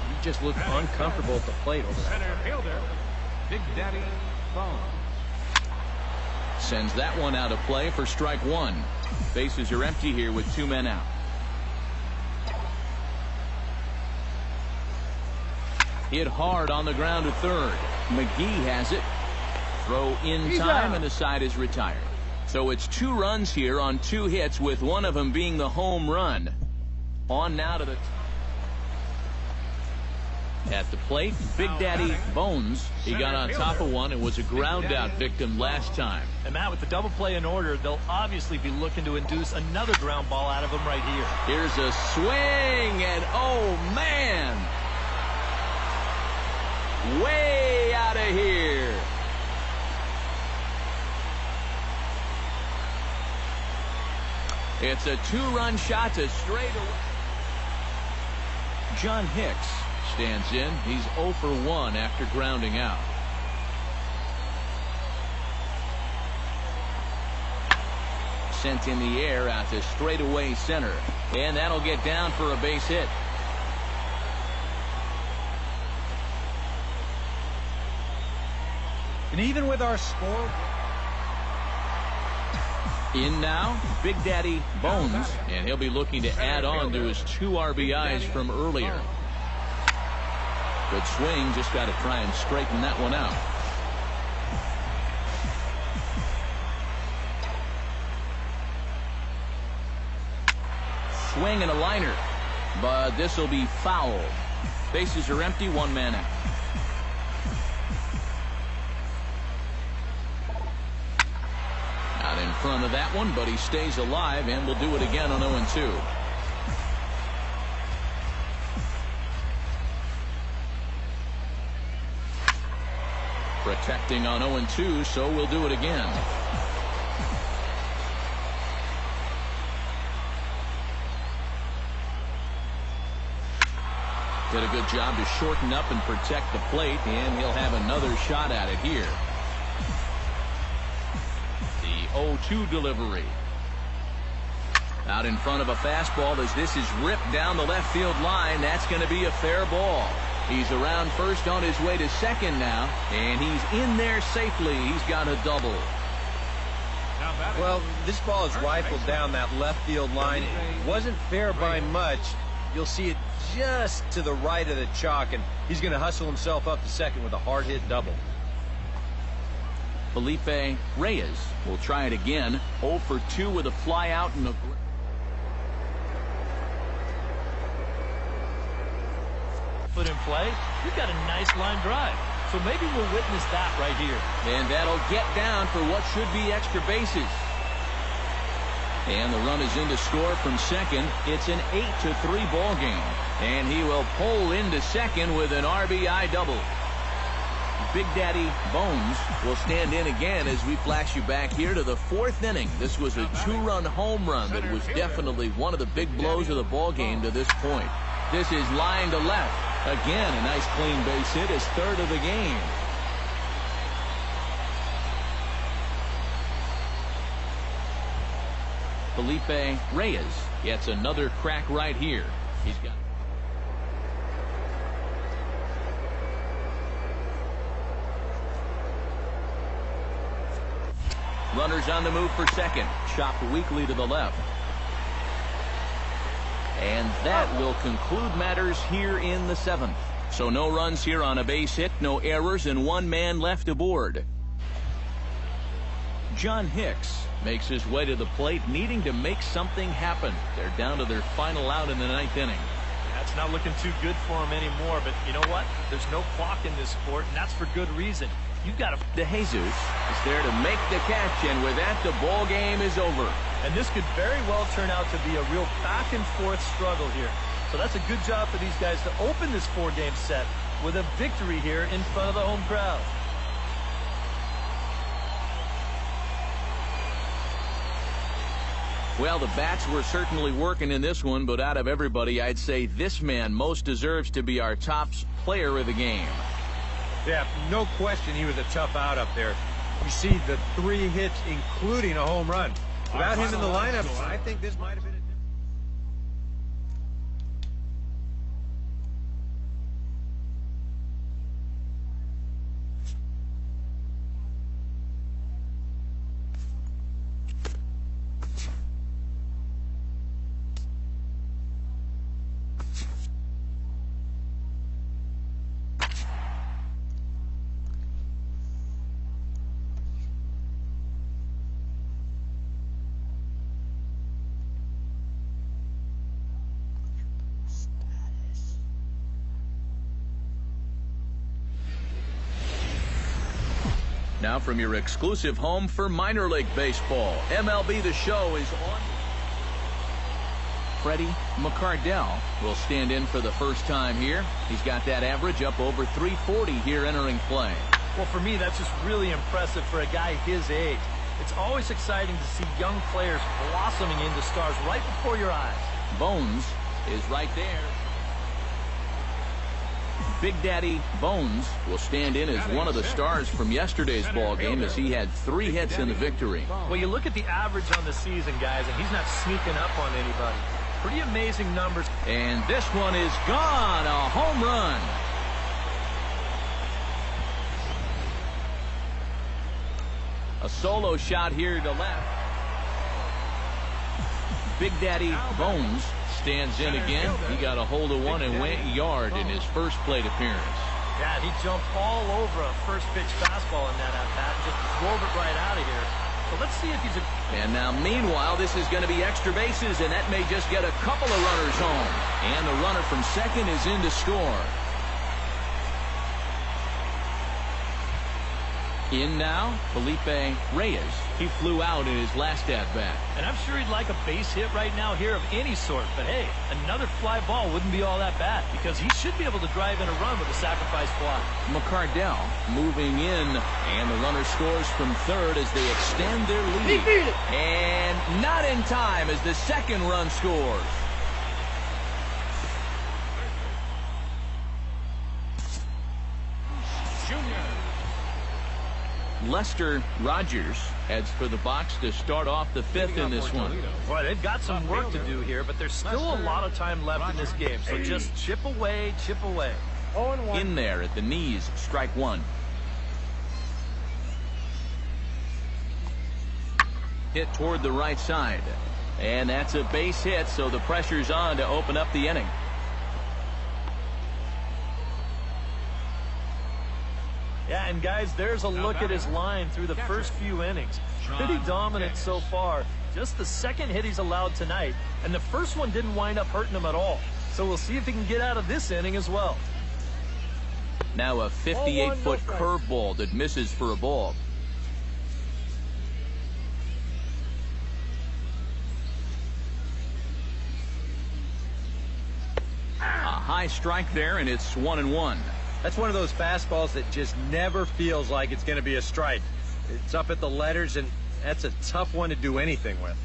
He just looked uncomfortable at the plate over that. Center fielder, Big Daddy Bones. Sends that one out of play for strike one. Bases are empty here with 2 men out. Hit hard on the ground to third. McGee has it. Throw in time, and the side is retired. So it's 2 runs here on 2 hits, with one of them being the home run. On now to the at the plate, Big Daddy Bones. He got on top of one and was a ground out victim last time. And Matt, with the double play in order, they'll obviously be looking to induce another ground ball out of him right here. Here's a swing, and oh man, way out of here. It's a 2-run shot to straightaway. John Hicks stands in. He's 0 for 1 after grounding out. Sent in the air out to straightaway center, and that'll get down for a base hit. And even with our score, in now, Big Daddy Bones, and he'll be looking to add on to his 2 RBIs from earlier. Good swing, just got to try and straighten that one out. Swing and a liner, but this will be foul. Bases are empty, 1 man out. Out in front of that one, but he stays alive and will do it again on 0-2. Protecting on 0-2, so we'll do it again. Did a good job to shorten up and protect the plate, and he'll have another shot at it here. The 0-2 delivery. Out in front of a fastball as this is ripped down the left field line. That's going to be a fair ball. He's around first on his way to second now, and he's in there safely. He's got a double. well, this ball is rifled down that left field line. It wasn't fair by much. You'll see it just to the right of the chalk, and he's going to hustle himself up to second with a hard hit double. Felipe Reyes will try it again. 0 for 2 with a fly out and a foot in play. You've got a nice line drive. So maybe we'll witness that right here. and that'll get down for what should be extra bases. And the run is in to score from second. It's an 8-3 ball game, and he will pull into second with an RBI double. Big Daddy Bones will stand in again as we flash you back here to the 4th inning. This was a 2-run home run that was definitely one of the big blows of the ball game to this point. This is line to left. Again, a nice clean base hit, his 3rd of the game. Felipe Reyes gets another crack right here. He's got runners on the move for second. Chopped weakly to the left. And that will conclude matters here in the 7th. So no runs here on a base hit, no errors, and 1 man left aboard. John Hicks makes his way to the plate, needing to make something happen. They're down to their final out in the 9th inning. That's not looking too good for him anymore, but you know what? There's no clock in this sport, and that's for good reason. You've got to... DeJesus is there to make the catch, and with that, the ball game is over. And this could very well turn out to be a real back-and-forth struggle here. So that's a good job for these guys to open this 4-game set with a victory here in front of the home crowd. Well, the bats were certainly working in this one, but out of everybody, I'd say this man most deserves to be our top player of the game. Yeah, no question he was a tough out up there. You see the 3 hits, including a home run. Without him in the lineup, I think this might have been a Now from your exclusive home for minor league baseball, MLB The Show is on. Freddie McCardell will stand in for the first time here. He's got that average up over 340 here entering play. Well, for me, that's just really impressive for a guy his age. It's always exciting to see young players blossoming into stars right before your eyes. Bones is right there. Big Daddy Bones will stand in as one of the stars from yesterday's ball game as he had 3 hits in the victory. Well, you look at the average on the season, guys, and he's not sneaking up on anybody. Pretty amazing numbers. And this one is gone, a home run. A solo shot here to left. Big Daddy Bones stands in again. He got a hold of one and went yard in his first plate appearance. Yeah, he jumped all over a first pitch fastball in that at-bat and just drove it right out of here. So let's see if he's a... And now, meanwhile, this is going to be extra bases, and that may just get a couple of runners home. And the runner from second is in to score. In now, Felipe Reyes. He flew out in his last at-bat. And I'm sure he'd like a base hit right now here of any sort. But hey, another fly ball wouldn't be all that bad because he should be able to drive in a run with a sacrifice fly. McCardell moving in, and the runner scores from third as they extend their lead. And not in time as the second run scores. Lester Rogers heads for the box to start off the 5th in this one. Boy, they've got some work to do here, but there's still a lot of time left in this game. So just chip away, chip away. In there at the knees, strike one. Hit toward the right side. And that's a base hit, so the pressure's on to open up the inning. Yeah, and guys, there's a look at his line through the first few innings. Pretty dominant so far. Just the second hit he's allowed tonight, and the first one didn't wind up hurting him at all. So we'll see if he can get out of this inning as well. Now a 58-foot curveball that misses for a ball. A high strike there, and it's 1-1. That's one of those fastballs that just never feels like it's going to be a strike. It's up at the letters, and that's a tough one to do anything with.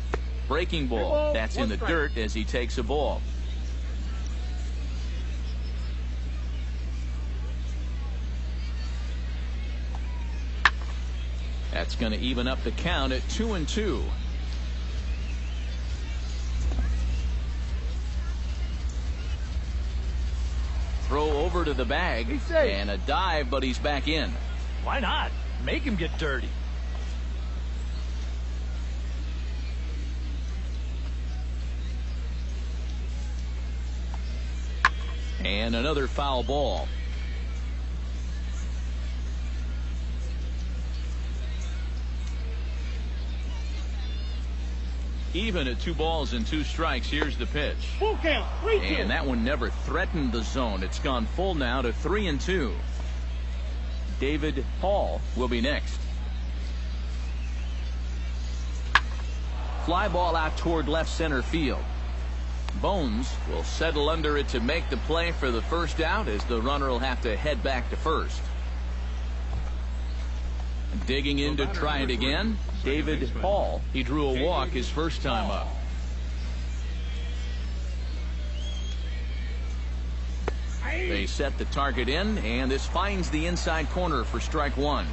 Breaking ball. That's in the dirt as he takes a ball. That's going to even up the count at 2-2. Throw over to the bag and a dive, but he's back in. Why not? Make him get dirty. And another foul ball. Even at 2 balls and 2 strikes. Here's the pitch. Full count. 3-2. And that one never threatened the zone. It's gone full now to 3-2. David Hall will be next. Fly ball out toward left center field. Bones will settle under it to make the play for the first out, as the runner will have to head back to first. Digging in to try it again, David Hall. He drew a walk his first time up. They set the target in, and this finds the inside corner for strike one.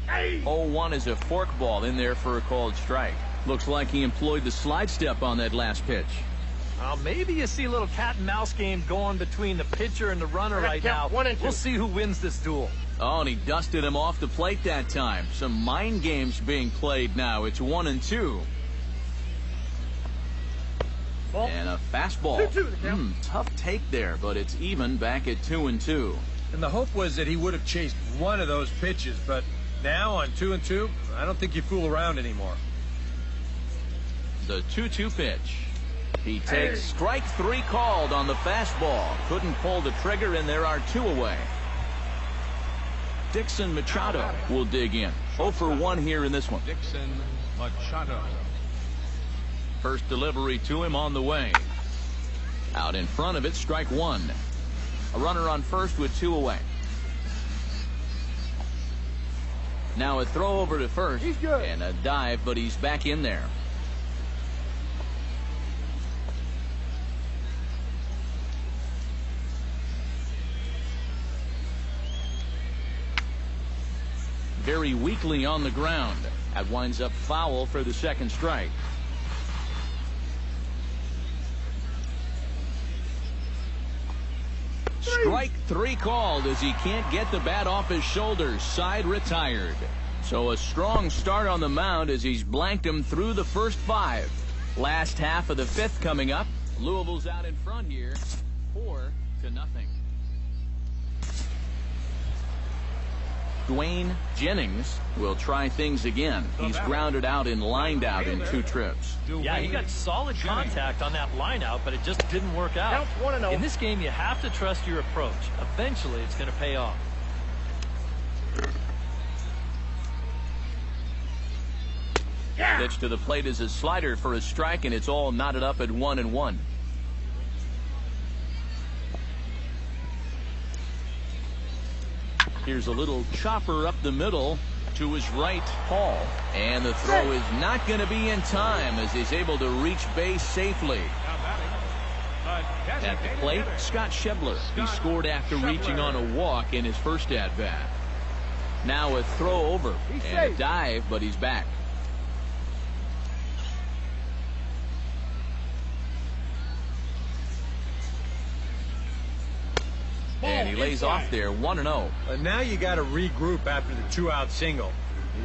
Hey. 0-1 is a forkball in there for a called strike. Looks like he employed the slide step on that last pitch. Maybe you see a little cat and mouse game going between the pitcher and the runner right now. We'll see who wins this duel. Oh, and he dusted him off the plate that time. Some mind games being played now. It's 1-2. And a fastball. Tough take there, but it's even back at 2-2. And the hope was that he would have chased one of those pitches, but now on 2-2, I don't think you fool around anymore. The 2-2 pitch. He takes strike three called on the fastball. Couldn't pull the trigger, and there are two away. Dixon Machado will dig in. 0 for 1 here in this one. Dixon Machado. First delivery to him on the way. Out in front of it, strike one. A runner on first with two away. Now a throw over to first. He's good. And a dive, but he's back in there. Very weakly on the ground. That winds up foul for the second strike. Strike three called as he can't get the bat off his shoulders. Side retired. So a strong start on the mound as he's blanked him through the first 5. Last half of the 5th coming up. Louisville's out in front here, 4-0. Dwayne Jennings will try things again. He's grounded out and lined out in 2 trips. Yeah, he got solid contact on that line out, but it just didn't work out. In this game, you have to trust your approach. Eventually, it's going to pay off. Pitch to the plate is a slider for a strike, and it's all knotted up at 1-1. Here's a little chopper up the middle to his right, Hall. And the throw is not going to be in time as he's able to reach base safely. At the plate, Scott Schebler. He scored after reaching on a walk in his first at-bat. Now a throw over and a dive, but he's back. And he lays off there, 1-0. Now you got to regroup after the 2-out single.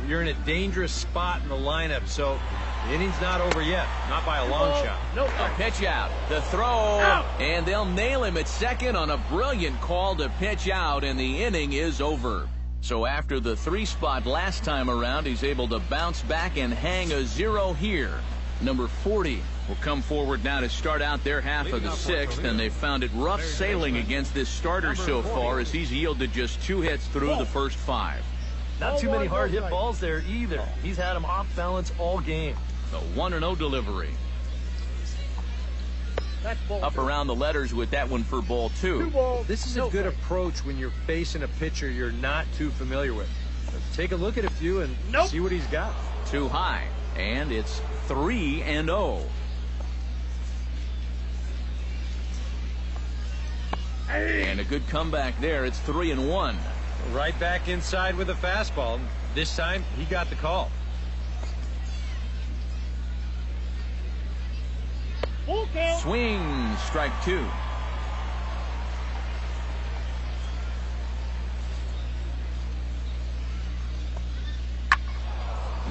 You're in a dangerous spot in the lineup, so the inning's not over yet. Not by a long shot. A pitch out. The throw. And they'll nail him at second on a brilliant call to pitch out, and the inning is over. So after the 3 spot last time around, he's able to bounce back and hang a 0 here. Number 40 will come forward now to start out their half of the 6th, and they've found it rough sailing against this starter so far as he's yielded just 2 hits through the first 5. Not too many hard hit balls there either. He's had them off balance all game. The 1-0 delivery. Up around the letters with that one for ball 2. This is a good approach when you're facing a pitcher you're not too familiar with. Take a look at a few and see what he's got. Too high, and it's 3-0. And a good comeback there. It's 3-1. Right back inside with a fastball. This time he got the call. Swing, strike 2.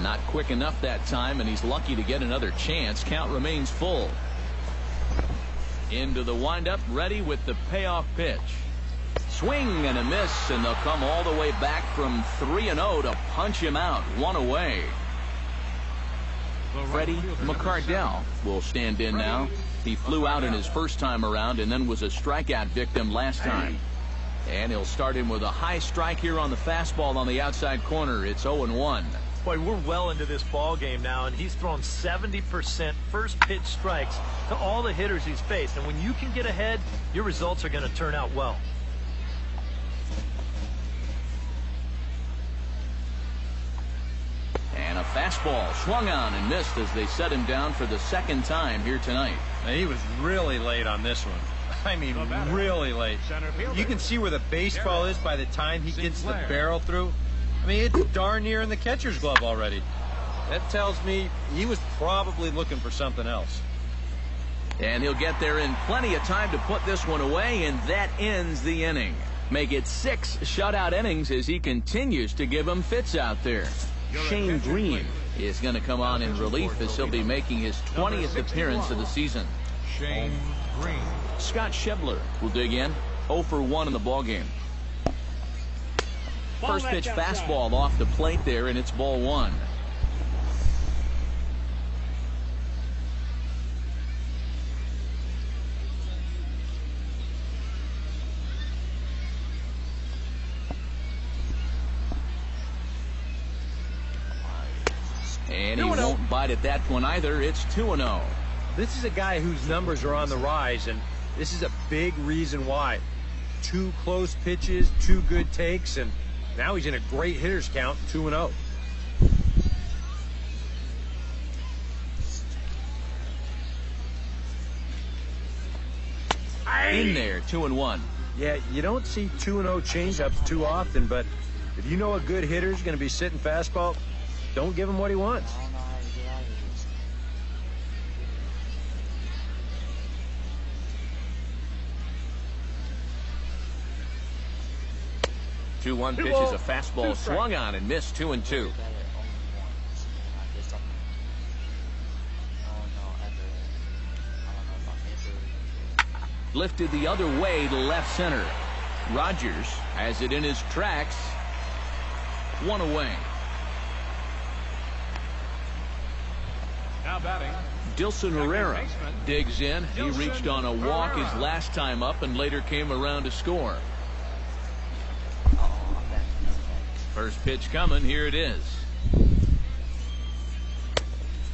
Not quick enough that time, and he's lucky to get another chance. Count remains full. Into the windup, ready with the payoff pitch. Swing and a miss, and they'll come all the way back from 3-0 to punch him out. 1 away. Freddie McCardell will stand in now. He flew out in his first time around and then was a strikeout victim last time. And he'll start him with a high strike here on the fastball on the outside corner. It's 0-1. Boy, we're well into this ball game now, and he's thrown 70% first pitch strikes to all the hitters he's faced. And when you can get ahead, your results are going to turn out well. And a fastball swung on and missed as they set him down for the second time here tonight. And he was really late on this one. I mean, really late. You can see where the baseball is by the time he gets the barrel through. I mean, it's darn near in the catcher's glove already. That tells me he was probably looking for something else. And he'll get there in plenty of time to put this one away, and that ends the inning. Make it 6 shutout innings as he continues to give them fits out there. Shane Green is going to come on in relief as he'll be making his 20th appearance of the season. Shane Green. Scott Schebler will dig in. 0 for 1 in the ballgame. First pitch fastball off the plate there, and it's ball 1. And he won't bite at that one either. It's 2-0. This is a guy whose numbers are on the rise, and this is a big reason why. 2 close pitches, 2 good takes, and now he's in a great hitter's count, 2-0. In there, 2-1. Yeah, you don't see 2-0 changeups too often, but if you know a good hitter's going to be sitting fastball, don't give him what he wants. 2-1 pitch is a fastball swung on and missed. 2-2. Lifted the other way to left center. Rogers has it in his tracks. 1 away. Now batting. Dilson Herrera digs in. He reached on a walk his last time up and later came around to score. First pitch coming. Here it is.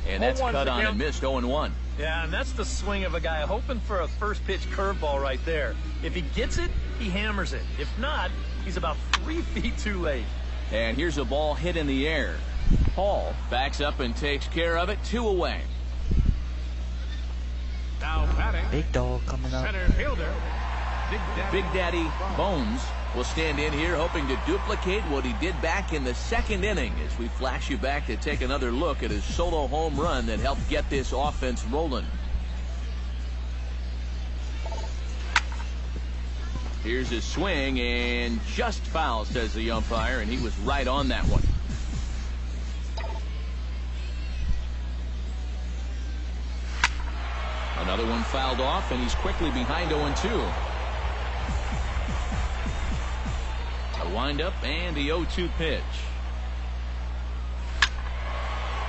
And that's cut on and missed. 0-1. Yeah, and that's the swing of a guy hoping for a first pitch curveball right there. If he gets it, he hammers it. If not, he's about 3 feet too late. And here's a ball hit in the air. Paul backs up and takes care of it. 2 away. Now batting. Big dog coming up. Center fielder. Big Daddy Bones will stand in here hoping to duplicate what he did back in the second inning as we flash you back to take another look at his solo home run that helped get this offense rolling. Here's his swing and just foul, says the umpire, and he was right on that one. Another one fouled off, and he's quickly behind 0-2. A windup and the 0-2 pitch.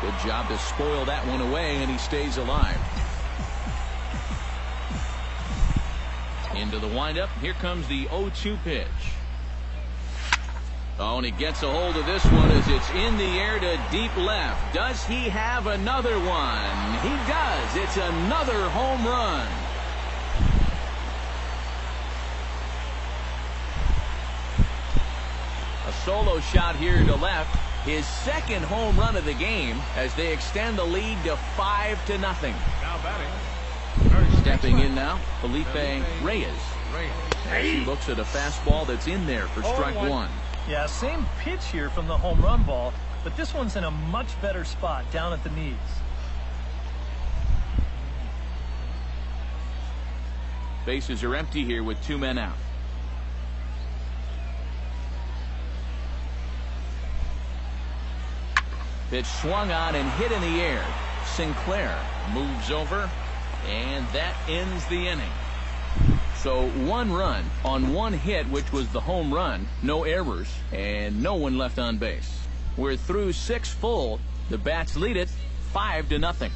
Good job to spoil that one away, and he stays alive. Into the windup. Here comes the 0-2 pitch. Oh, and he gets a hold of this one as it's in the air to deep left. Does he have another one? He does. It's another home run. A solo shot here to left. His second home run of the game as they extend the lead to 5-0. Now batting. Stepping in now, Felipe Reyes. As he looks at a fastball that's in there for strike 1. Yeah, same pitch here from the home run ball, but this one's in a much better spot down at the knees. Bases are empty here with 2 men out. Pitch swung on and hit in the air. Sinclair moves over, and that ends the inning. So 1 run on 1 hit, which was the home run, no errors, and no one left on base. We're through 6 full. The Bats lead it 5-0.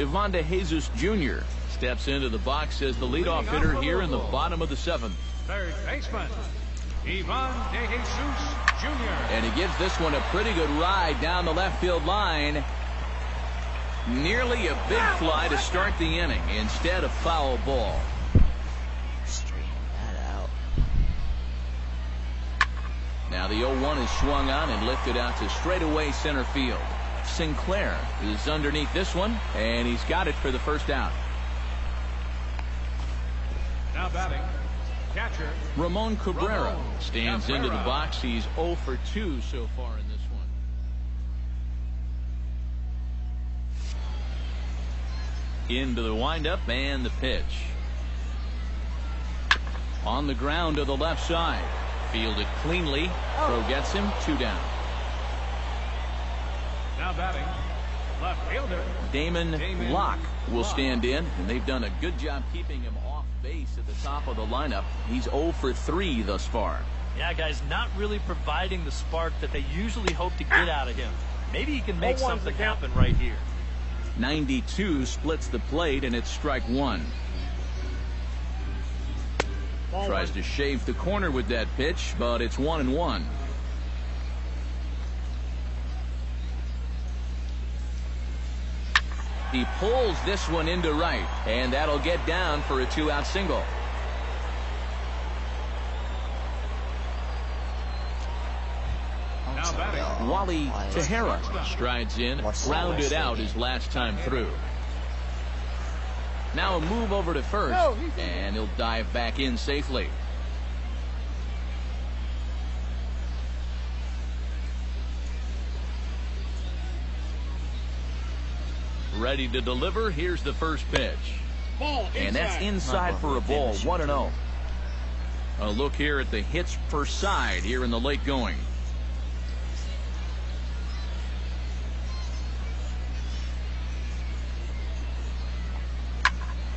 Ivan De Jesus Jr. steps into the box as the leadoff hitter here in the bottom of the 7th. Third baseman, Ivan De Jesus Jr. And he gives this one a pretty good ride down the left field line. Nearly a big fly to start the inning instead of foul ball. Straighten that out. Now the 0-1 is swung on and lifted out to straightaway center field. Sinclair is underneath this one, and he's got it for the first out. Now batting, catcher Ramon Cabrera Ramon stands into the Cabrera. box. He's 0 for 2 so far in this one. Into the windup and the pitch. On the ground to the left side. Fielded cleanly. Throw gets him 2 down. now batting, left fielder Damon Damon Locke will Locke. stand in, and they've done a good job keeping him off base at the top of the lineup. He's 0 for 3 thus far. Yeah, guys, not really providing the spark that they usually hope to get out of him. Maybe he can make something happen right here. 92 splits the plate, and it's strike 1. Tries to shave the corner with that pitch, but it's 1-1. He pulls this one into right, and that'll get down for a 2-out single. now batting, Wally Tejera strides in, grounded out his last time through. Now a move over to first, and he'll dive back in safely. Ready to deliver. Here's the first pitch. And that's inside for a ball. 1-0. A look here at the hits per side here in the late going.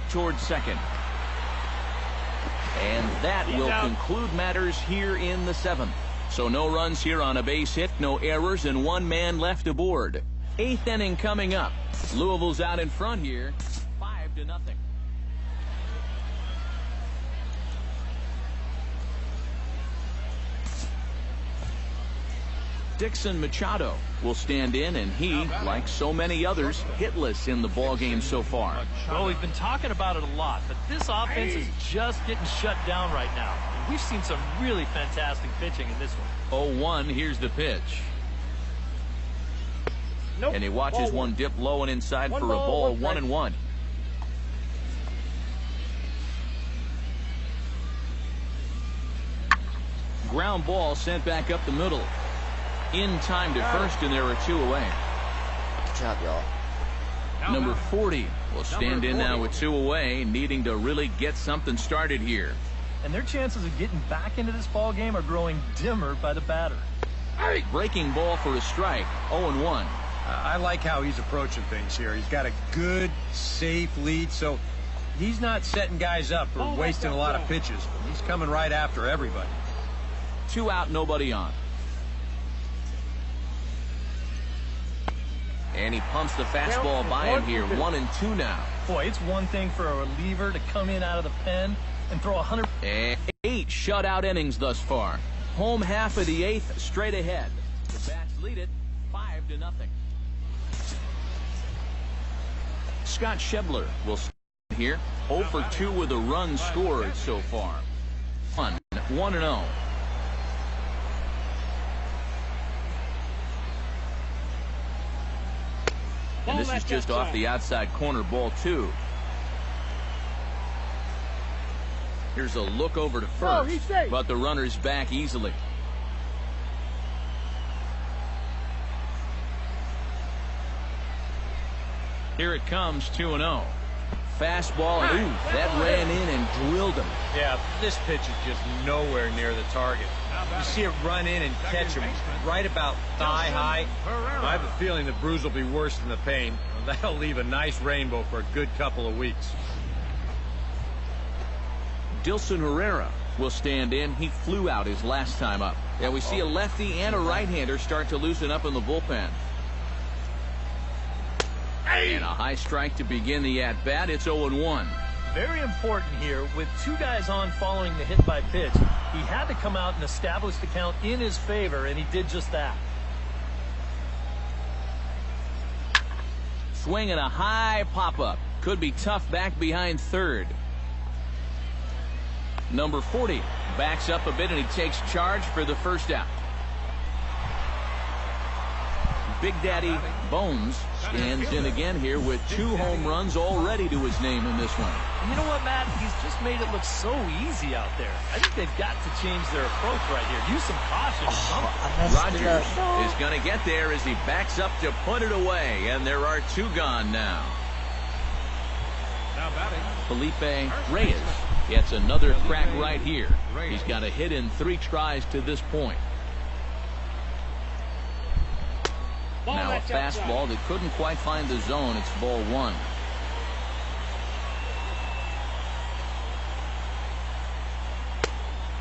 Towards second. And that will conclude matters here in the 7th. So no runs here on a base hit, no errors, and 1 man left aboard. 8th inning coming up. Louisville's out in front here, 5-0. Dixon Machado will stand in, and he, like so many others, hitless in the ballgame so far. Well, we've been talking about it a lot, but this offense is just getting shut down right now. We've seen some really fantastic pitching in this one. 0-1, here's the pitch. And he watches one dip low and inside for a ball. 1-1. Ground ball sent back up the middle. In time to first, and there are 2 away. Good job, y'all. Number 40 will stand in now with 2 away, needing to really get something started here. And their chances of getting back into this ball game are growing dimmer by the batter. Breaking ball for a strike. 0-1. I like how he's approaching things here. He's got a good, safe lead, so he's not setting guys up or wasting a lot of pitches. He's coming right after everybody. 2 out, nobody on. And he pumps the fastball by him here. 1-2 now. Boy, it's one thing for a reliever to come in out of the pen and throw 100. And 8 shutout innings thus far. Home half of the 8th, straight ahead. The Bats lead it 5-0. Scott Schebler will stand here. 0 for 2 with a run scored so far. 1-0. And this is just off the outside corner, ball 2. Here's a look over to first, but the runner's back easily. Here it comes, 2-0. Fastball, that ran in and drilled him. Yeah, this pitch is just nowhere near the target. You see it run in and catch him right about thigh high. I have a feeling the bruise will be worse than the pain. That'll leave a nice rainbow for a good couple of weeks. Dilson Herrera will stand in. He flew out his last time up. And we see a lefty and a right-hander start to loosen up in the bullpen. And a high strike to begin the at-bat. It's 0-1. Very important here, with two guys on following the hit by pitch. He had to come out and establish the count in his favor, and he did just that. Swing and a high pop-up. Could be tough back behind third. Number 40 backs up a bit, and he takes charge for the first out. Big Daddy Bones stands in again here with 2 home runs already to his name in this one. And you know what, Matt? He's just made it look so easy out there. I think they've got to change their approach right here. Use some caution. Rogers is going to get there as he backs up to put it away, and there are 2 gone now. Now batting, Felipe Reyes gets another crack right here. He's got a hit in 3 tries to this point. Now a fastball that couldn't quite find the zone. It's ball 1.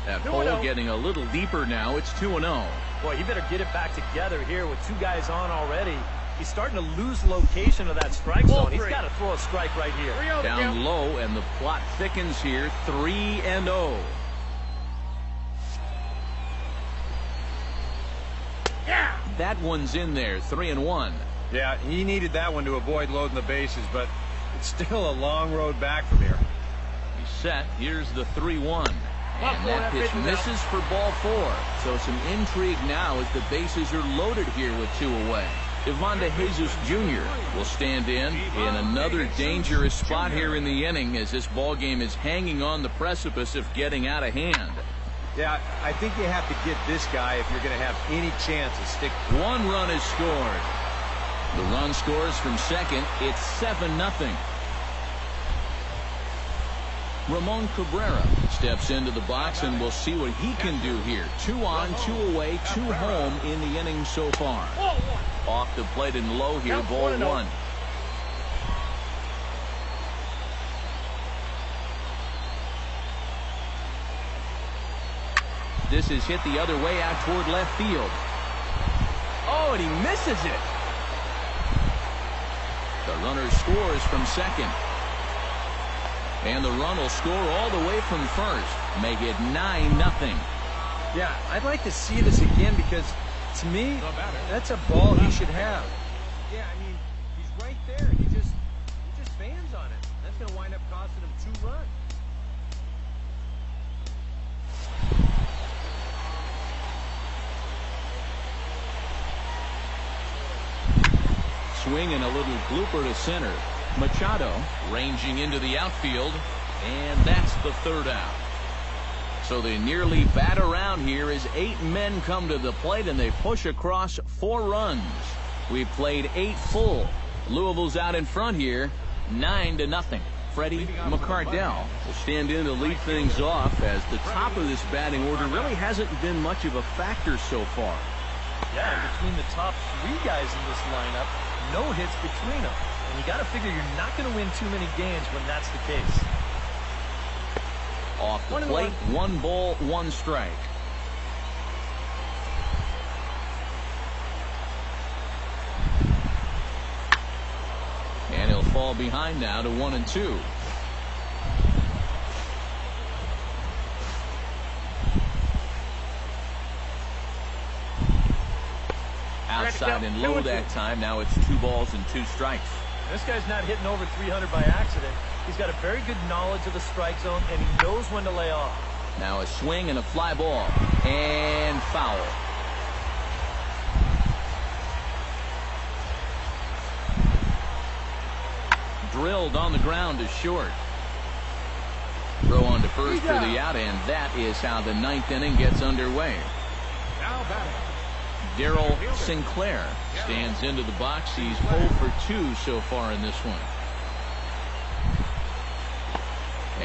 That hole getting a little deeper now. It's 2-0. Boy, he better get it back together here with 2 guys on already. He's starting to lose location of that strike zone. He's got to throw a strike right here. Down low, and the plot thickens here. 3-0. That one's in there. 3-1. Yeah, he needed that one to avoid loading the bases, but it's still a long road back from here. He's set. Here's the 3-1. And that pitch misses for ball 4. So some intrigue now as the bases are loaded here with 2 away. Ivan De Jesus Jr. will stand in another dangerous spot here in the inning as this ball game is hanging on the precipice of getting out of hand. Yeah, I think you have to get this guy if you're going to have any chance of sticking. 1 run is scored. The run scores from second. It's 7-0. Ramon Cabrera steps into the box, and we'll see what he can do here. 2 on, 2 away, 2 home in the inning so far. Off the plate and low here, ball 1. This is hit the other way out toward left field. Oh, and he misses it. The runner scores from second. And the run will score all the way from first. Make it 9-0. Yeah, I'd like to see this again because, to me, that's a ball he should have. Yeah, I mean, he's right there. He just fans on it. That's going to wind up costing him 2 runs. Swing and a little blooper to center. Machado ranging into the outfield, and that's the 3rd out. So they nearly bat around here as 8 men come to the plate, and they push across 4 runs. We've played 8 full. Louisville's out in front here, 9-0. Freddie McCardell will stand in to lead things off as the top of this batting order really hasn't been much of a factor so far. Yeah, between the top 3 guys in this lineup, no hits between them. And you got to figure you're not going to win too many games when that's the case. Off the plate, 1 ball, 1 strike. And he'll fall behind now to 1-2. Outside and low that time. Now it's 2 balls and 2 strikes. This guy's not hitting over 300 by accident. He's got a very good knowledge of the strike zone, and he knows when to lay off. Now a swing and a fly ball. And foul. Drilled on the ground to short. Throw on to first for the out, and that is how the 9th inning gets underway. now batting. Darryl Sinclair stands into the box. He's 0 for 2 so far in this one.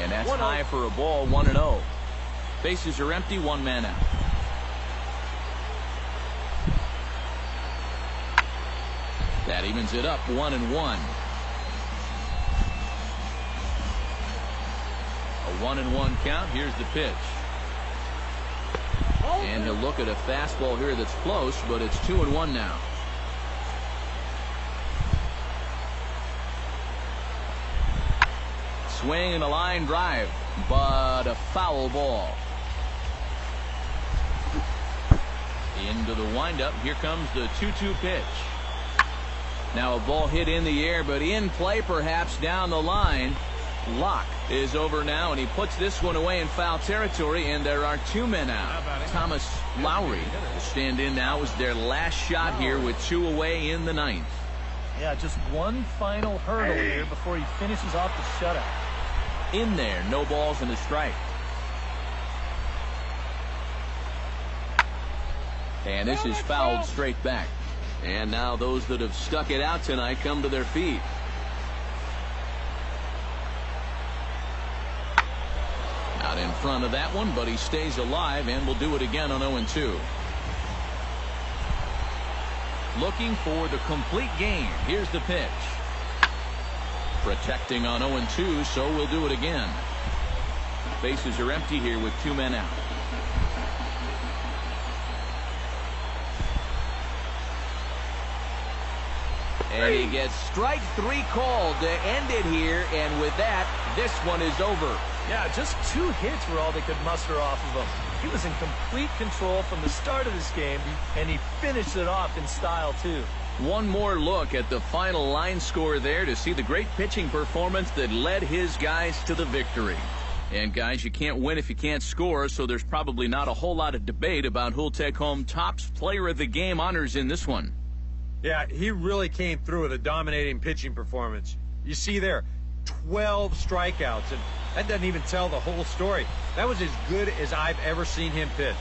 And that's high for a ball, 1-0. Bases are empty, 1 man out. That evens it up, 1-1. A 1-1 count. Here's the pitch. And he'll look at a fastball here that's close, but it's 2-1 now. swing and a line drive, but a foul ball. Into the windup. Here comes the 2-2 pitch. Now a ball hit in the air, but in play perhaps down the line. Locke is over now, and he puts this one away in foul territory, and there are 2 men out. Thomas Lowry will stand in now as their last shot here with 2 away in the 9th. Yeah, just one final hurdle here before he finishes off the shutout. In there, no balls and a strike. And this is fouled straight back. And now those that have stuck it out tonight come to their feet. Out in front of that one, but he stays alive and will do it again on 0-2. Looking for the complete game. Here's the pitch. Protecting on 0-2, so we'll do it again. Bases are empty here with 2 men out. And he gets strike 3 called to end it here, and with that, this one is over. Yeah, just 2 hits were all they could muster off of him. He was in complete control from the start of this game, and he finished it off in style, too. One more look at the final line score there to see the great pitching performance that led his guys to the victory. And guys, you can't win if you can't score, so there's probably not a whole lot of debate about who'll take home Topps Player of the Game honors in this one. Yeah, he really came through with a dominating pitching performance. You see there, 12 strikeouts, and that doesn't even tell the whole story. That was as good as I've ever seen him pitch.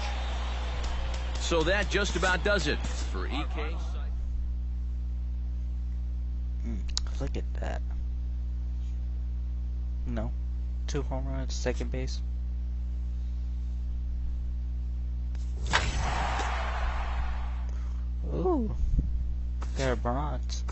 So that just about does it for EK. Look at that. No. 2 home runs, second base. Ooh. Got a bronze.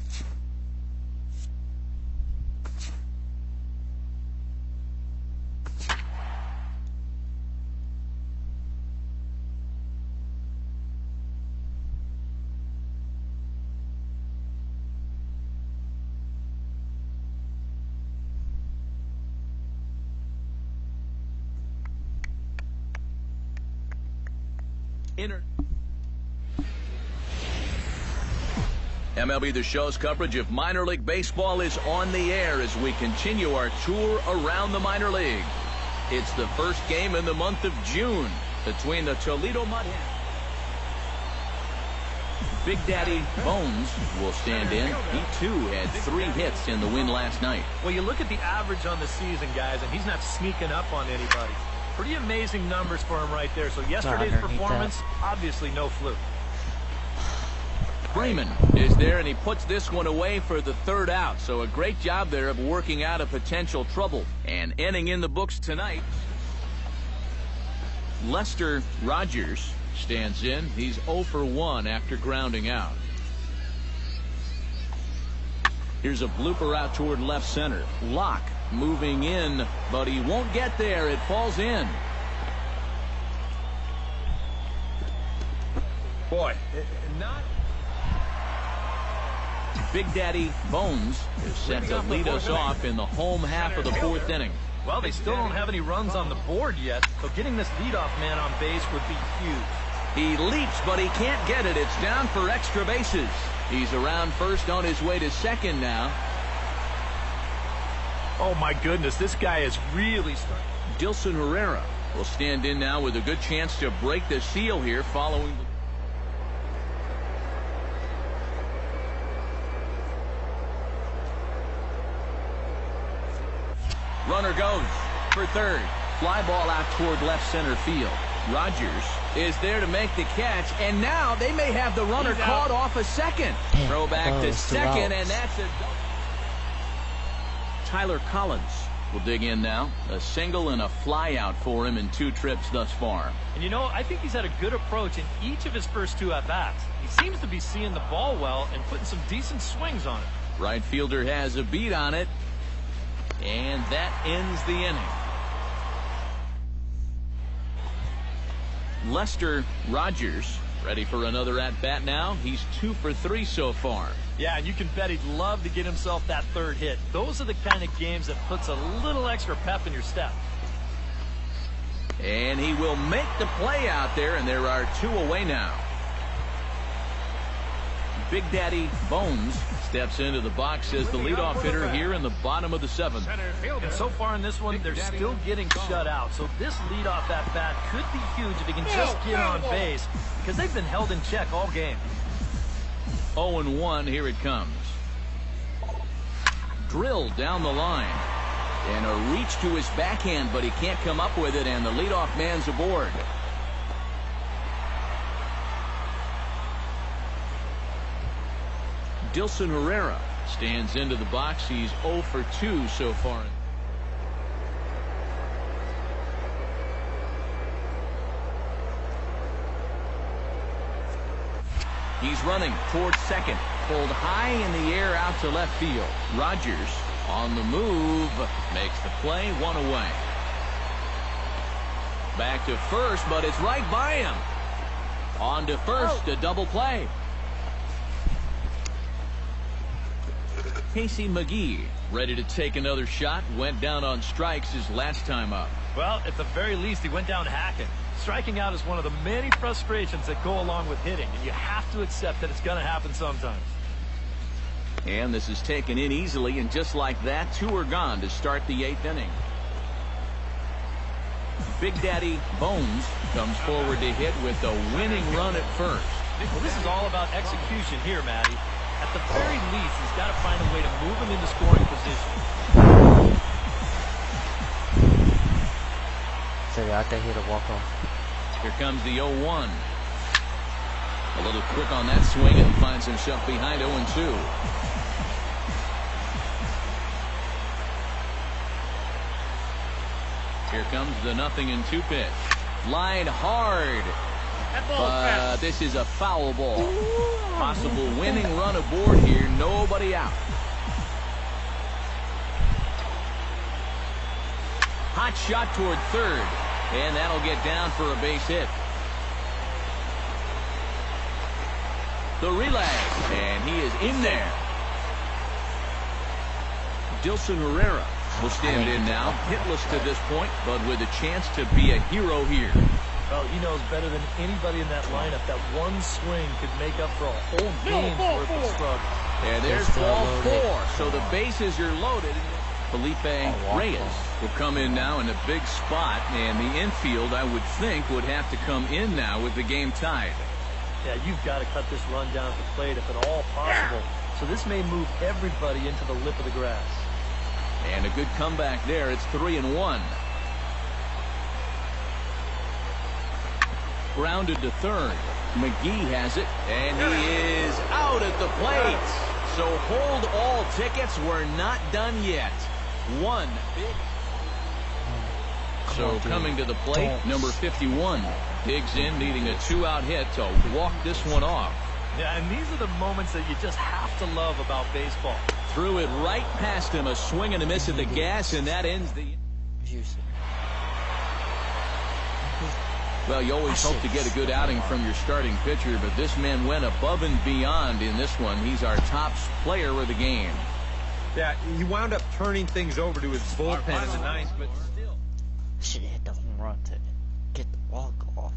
MLB The Show's coverage of minor league baseball is on the air as we continue our tour around the minor league. It's the first game in the month of June between the Toledo Mud Hens. Big Daddy Bones will stand in. He too had 3 hits in the win last night. Well, you look at the average on the season, guys, and he's not sneaking up on anybody. Pretty amazing numbers for him right there. So yesterday's performance, obviously no fluke. Freeman is there, and he puts this one away for the 3rd out. So a great job there of working out a potential trouble. And ending in the books tonight, Lester Rogers stands in. He's 0 for 1 after grounding out. Here's a blooper out toward left center. Locke moving in, but he won't get there. It falls in. Boy, not... Big Daddy Bones is set to lead us off in the home half of the 4th inning. Well, they still don't have any runs on the board yet, so getting this leadoff man on base would be huge. He leaps, but he can't get it. It's down for extra bases. He's around first on his way to second now. Oh, my goodness, this guy is really starting. Dilson Herrera will stand in now with a good chance to break the seal here following the... Runner goes for third. Fly ball out toward left center field. Rogers is there to make the catch, and now they may have the runner caught off a second. Throw back to second, and that's a... Tyler Collins will dig in now. A single and a fly out for him in 2 trips thus far. And you know, I think he's had a good approach in each of his first 2 at-bats. He seems to be seeing the ball well and putting some decent swings on it. Right fielder has a beat on it. And that ends the inning. Lester Rogers Ready for another at-bat now. He's 2 for 3 so far. Yeah, and you can bet he'd love to get himself that third hit. Those are the kind of games that puts a little extra pep in your step. And he will make the play out there, and there are 2 away now. Big Daddy Bones steps into the box as the leadoff hitter here in the bottom of the 7th. And so far in this one, they're still getting shut out. So this leadoff at bat could be huge if he can just get on base, because they've been held in check all game. 0-1, here it comes. Drilled down the line. And a reach to his backhand, but he can't come up with it, and the leadoff man's aboard. Dilson Herrera stands into the box. He's 0 for 2 so far. He's running towards second. Pulled high in the air out to left field. Rogers on the move. Makes the play, 1 away. Back to first, but it's right by him. On to first, a double play. Casey McGee ready to take another shot. Went down on strikes his last time up. Well, at the very least, he went down hacking. Striking out is one of the many frustrations that go along with hitting, and you have to accept that it's going to happen sometimes. And this is taken in easily, and just like that, 2 are gone to start the 8th inning. Big Daddy Bones comes forward to hit with the winning run at first. Well, this is all about execution here, Matty. At the very least, he's got to find a way to move him into scoring position. So out there, hit a walk-off. Here comes the 0-1. A little quick on that swing and finds himself behind 0-2. Here comes the 0-2 pitch. Line hard. But this is a foul ball. Possible winning run aboard here. Nobody out. Hot shot toward third. And that'll get down for a base hit. The relay. And he is in there. Dilson Herrera will stand in now. Hitless to this point, but with a chance to be a hero here. Well, he knows better than anybody in that lineup that one swing could make up for a whole game's worth of struggle. And there's ball 4, so the bases are loaded. Felipe Reyes will come in now in a big spot, and the infield, I would think, would have to come in now with the game tied. Yeah, you've got to cut this run down at the plate if at all possible. So this may move everybody into the lip of the grass. And a good comeback there. It's 3-1. Grounded to third. McGee has it, and he is out at the plate. So hold all tickets. We're not done yet. 1 big. So coming to the plate, number 51 digs in, needing a 2-out hit to walk this one off. Yeah, and these are the moments that you just have to love about baseball. Threw it right past him, a swing and a miss at the gas, and that ends the. Well, you always hope to get a good outing from your starting pitcher, but this man went above and beyond in this one. He's our top player of the game. Yeah, he wound up turning things over to his bullpen in the 9th, but still. Should have hit the home run to get the walk off.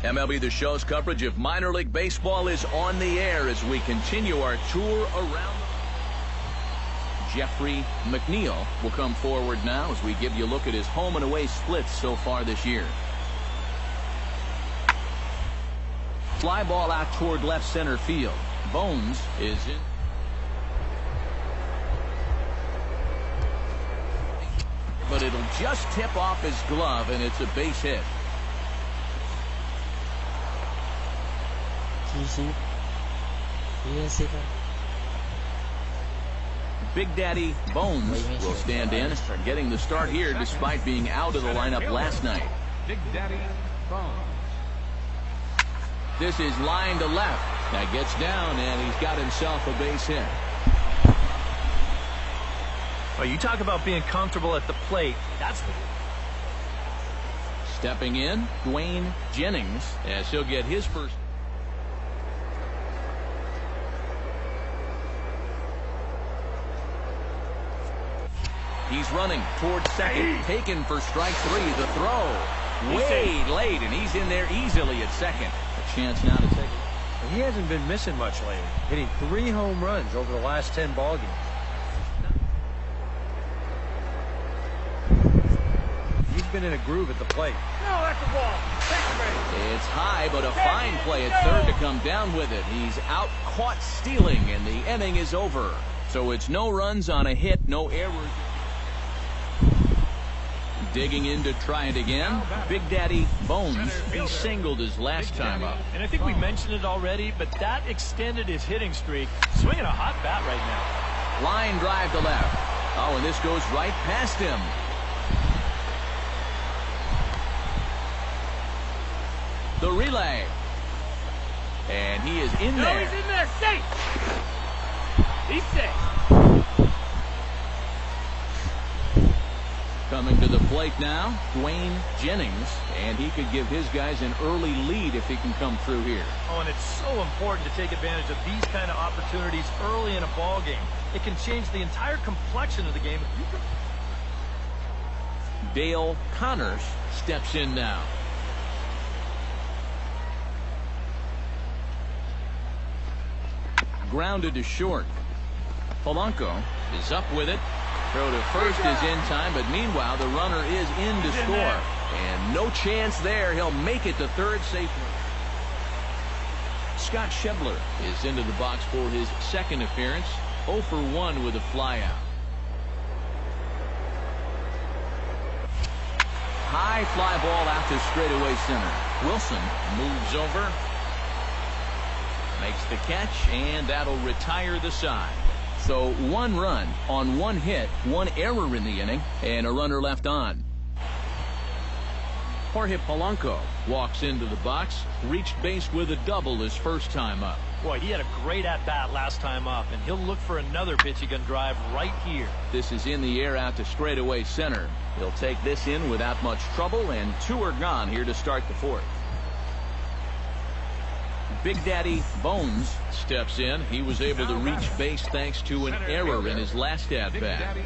MLB The Show's coverage of minor league baseball is on the air as we continue our tour around. Jeffrey McNeil will come forward now as we give you a look at his home and away splits so far this year. Fly ball out toward left center field. Bones is in. just tip off his glove, and it's a base hit. Can you see? You didn't see that? Big Daddy Bones will stand in, getting the start here despite being out of the lineup last night. Big Daddy Bones. This is line to left. That gets down, and he's got himself a base hit. Well, you talk about being comfortable at the plate. That's the... Stepping in, Dwayne Jennings, as he'll get his first. He's running towards second, taken for strike 3. The throw way late, and he's in there easily at second. A chance now to take it. He hasn't been missing much lately, hitting 3 home runs over the last 10 ball games. He's been in a groove at the plate. No, that's the ball. It's high, but a fine play at third to come down with it. He's out caught stealing, and the inning is over. So it's no runs on a hit, no errors. Digging in to try it again. Big Daddy Bones. He singled his last time up. And I think we mentioned it already, but that extended his hitting streak. Swinging a hot bat right now. Line drive to left. Oh, and this goes right past him. The relay. And he is in there. He's in there. Safe. He's safe. Coming to the plate now, Dwayne Jennings, and he could give his guys an early lead if he can come through here. Oh, and it's so important to take advantage of these kind of opportunities early in a ball game. It can change the entire complexion of the game. Dale Connors steps in now. Grounded to short. Polanco is up with it. Throw to first is in time, but meanwhile the runner is in to score. And no chance there. He'll make it to third safely. Scott Schebler is into the box for his second appearance. 0 for 1 with a flyout. High fly ball out to straightaway center. Wilson moves over. Makes the catch, and that'll retire the side. So 1 run on 1 hit, 1 error in the inning, and a runner left on. Jorge Polanco walks into the box, reached base with a double his first time up. Boy, he had a great at-bat last time up, and he'll look for another pitch he can drive right here. This is in the air out to straightaway center. He'll take this in without much trouble, and 2 are gone here to start the 4th. Big Daddy Bones steps in. He was able to reach base thanks to an error in his last at-bat.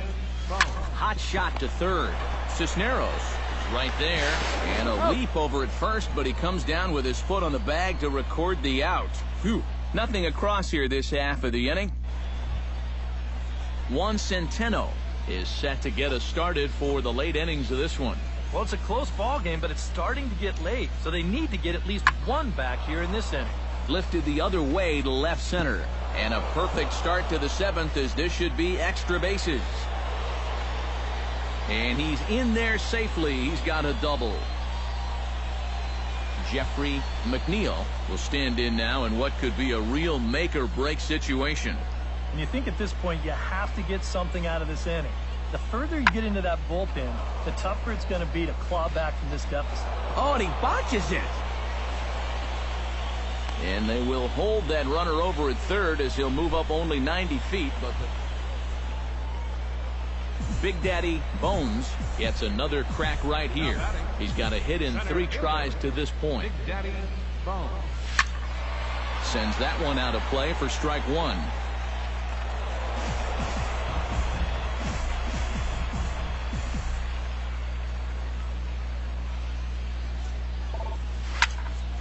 Hot shot to third. Cisneros is right there, and a leap over at first, but he comes down with his foot on the bag to record the out. Phew. Nothing across here this half of the inning. Juan Centeno is set to get us started for the late innings of this one. Well, it's a close ball game, but it's starting to get late, so they need to get at least 1 back here in this inning. Lifted the other way to left center, and a perfect start to the 7th, as this should be extra bases. And he's in there safely. He's got a double. Jeffrey McNeil will stand in now in what could be a real make-or-break situation. And you think at this point you have to get something out of this inning. The further you get into that bullpen, the tougher it's going to be to claw back from this deficit. Oh, and he botches it. And they will hold that runner over at third as he'll move up only 90 feet. But Big Daddy Bones gets another crack right here. He's got a hit in 3 tries to this point. Big Daddy Bones. Sends that one out of play for strike 1.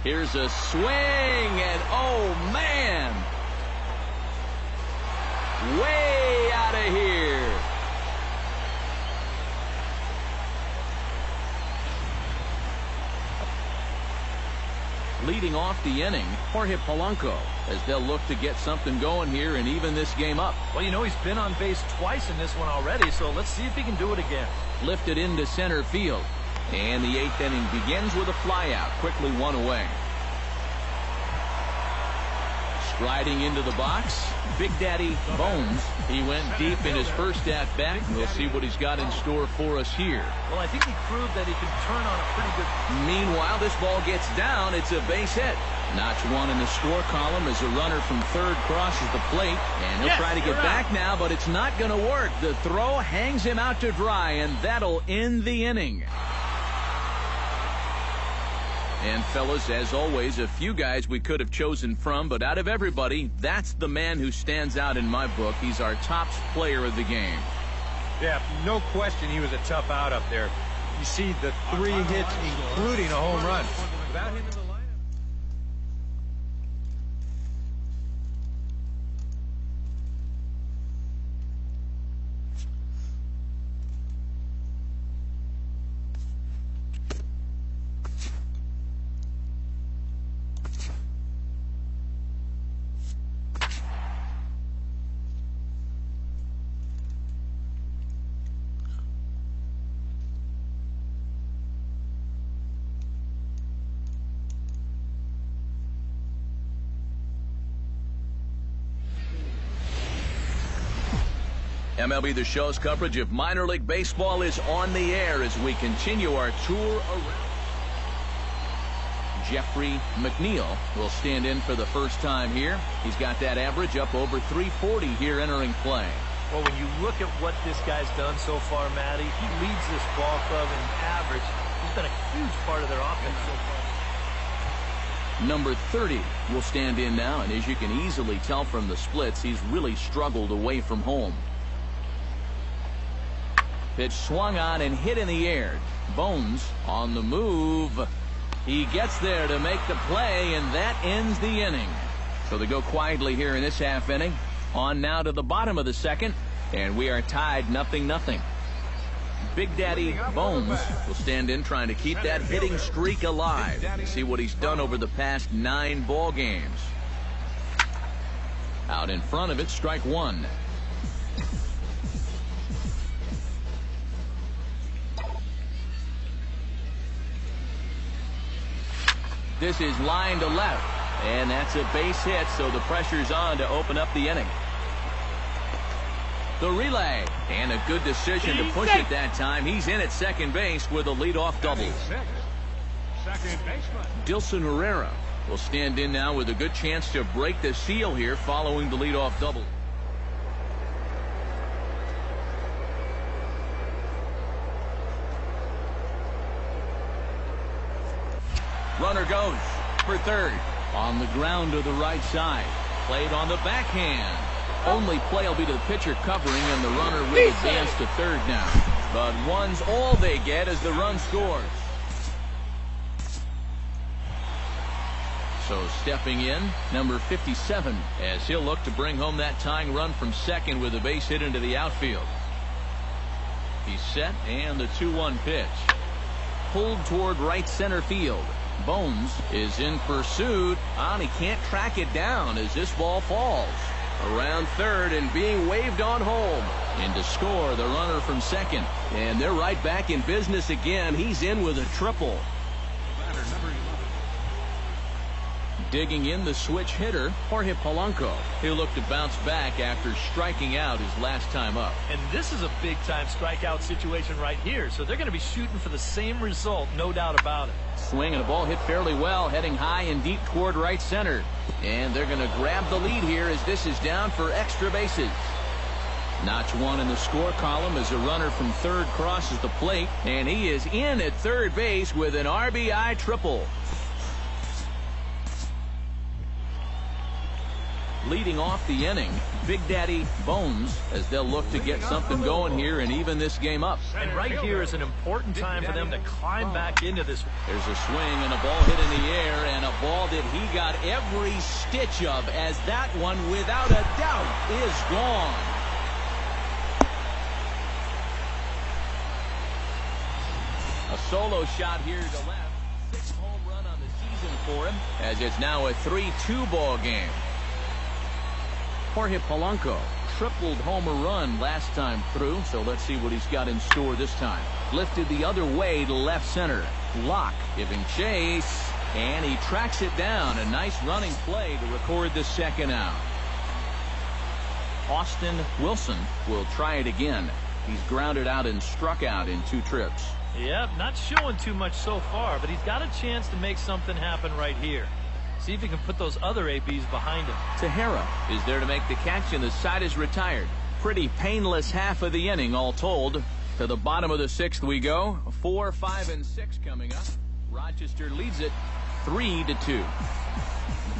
Here's a swing, and oh man, way out of here. Leading off the inning, Jorge Polanco, as they'll look to get something going here and even this game up. Well, you know, he's been on base twice in this one already, so let's see if he can do it again. lifted into center field. And the 8th inning begins with a flyout, quickly one away. Striding into the box, Big Daddy Bones. He went deep in his first at-bat. We'll see what he's got in store for us here. Well, I think he proved that he can turn on a pretty good... Meanwhile, this ball gets down. It's a base hit. Notch one in the score column as a runner from third crosses the plate. And he'll try to get back now, but it's not going to work. The throw hangs him out to dry, and that'll end the inning. And fellas, as always, a few guys we could have chosen from, but out of everybody, that's the man who stands out in my book. He's our top player of the game. Yeah, no question he was a tough out up there. You see the 3 hits, including a home run. Without him in the lineup. MLB The Show's coverage of minor league baseball is on the air as we continue our tour around. Jeffrey McNeil will stand in for the first time here. He's got that average up over 340 here entering play. Well, when you look at what this guy's done so far, Matty, he leads this ball club in average. He's been a huge part of their offense so far. Number 30 will stand in now, and as you can easily tell from the splits, he's really struggled away from home. Pitch swung on and hit in the air. Bones on the move. He gets there to make the play, and that ends the inning. So they go quietly here in this half inning. On now to the bottom of the second, and we are tied 0-0. Big Daddy Bones will stand in trying to keep that hitting streak alive. See what he's done over the past 9 ball games. Out in front of it, strike one. This is line to left, and that's a base hit, so the pressure's on to open up the inning. The relay, and a good decision to push it that time. He's in at second base with a leadoff double. Second baseman Dilson Herrera will stand in now with a good chance to break the seal here following the leadoff double. Runner goes for third. On the ground to the right side. Played on the backhand. Only play will be to the pitcher covering, and the runner will advance to third now. But one's all they get as the run scores. So stepping in, number 57, as he'll look to bring home that tying run from second with a base hit into the outfield. He's set, and the 2-1 pitch. Pulled toward right center field. Bones is in pursuit, and he can't track it down as this ball falls. Around third and being waved on home. In to score the runner from second. And they're right back in business again. He's in with a triple. Digging in the switch hitter, Jorge Polanco. He'll look to bounce back after striking out his last time up. And this is a big-time strikeout situation right here, so they're going to be shooting for the same result, no doubt about it. Swing and a ball hit fairly well, heading high and deep toward right center. And they're going to grab the lead here as this is down for extra bases. Notch one in the score column as a runner from third crosses the plate, and he is in at third base with an RBI triple. Leading off the inning, Big Daddy Bones, as they'll look to get something going here and even this game up. And right here is an important time for them to climb back into this. There's a swing and a ball hit in the air, and a ball that he got every stitch of, as that one, without a doubt, is gone. A solo shot here to left. 6th home run on the season for him, as it's now a 3-2 ball game. Jorge Polanco tripled homer run last time through, so let's see what he's got in store this time. Lifted the other way to left center. Locke giving chase, and he tracks it down. A nice running play to record the second out. Austin Wilson will try it again. He's grounded out and struck out in 2 trips. Yep, not showing too much so far, but he's got a chance to make something happen right here. See if he can put those other ABs behind him. Tejera is there to make the catch, and the side is retired. Pretty painless half of the inning all told. To the bottom of the 6th we go. 4, 5, and 6 coming up. Rochester leads it 3-2.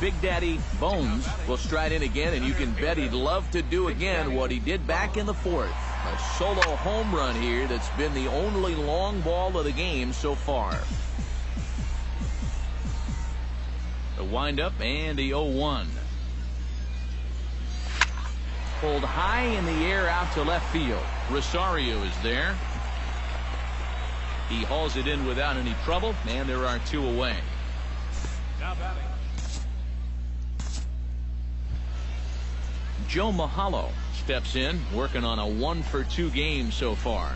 Big Daddy Bones will stride in again, and you can bet he'd love to do again what he did back in the 4th. A solo home run here that's been the only long ball of the game so far. The windup and the 0-1. Pulled high in the air out to left field. Rosario is there. He hauls it in without any trouble, and there are 2 away. Now batting. Joe Mahalo steps in, working on a 1-for-2 game so far.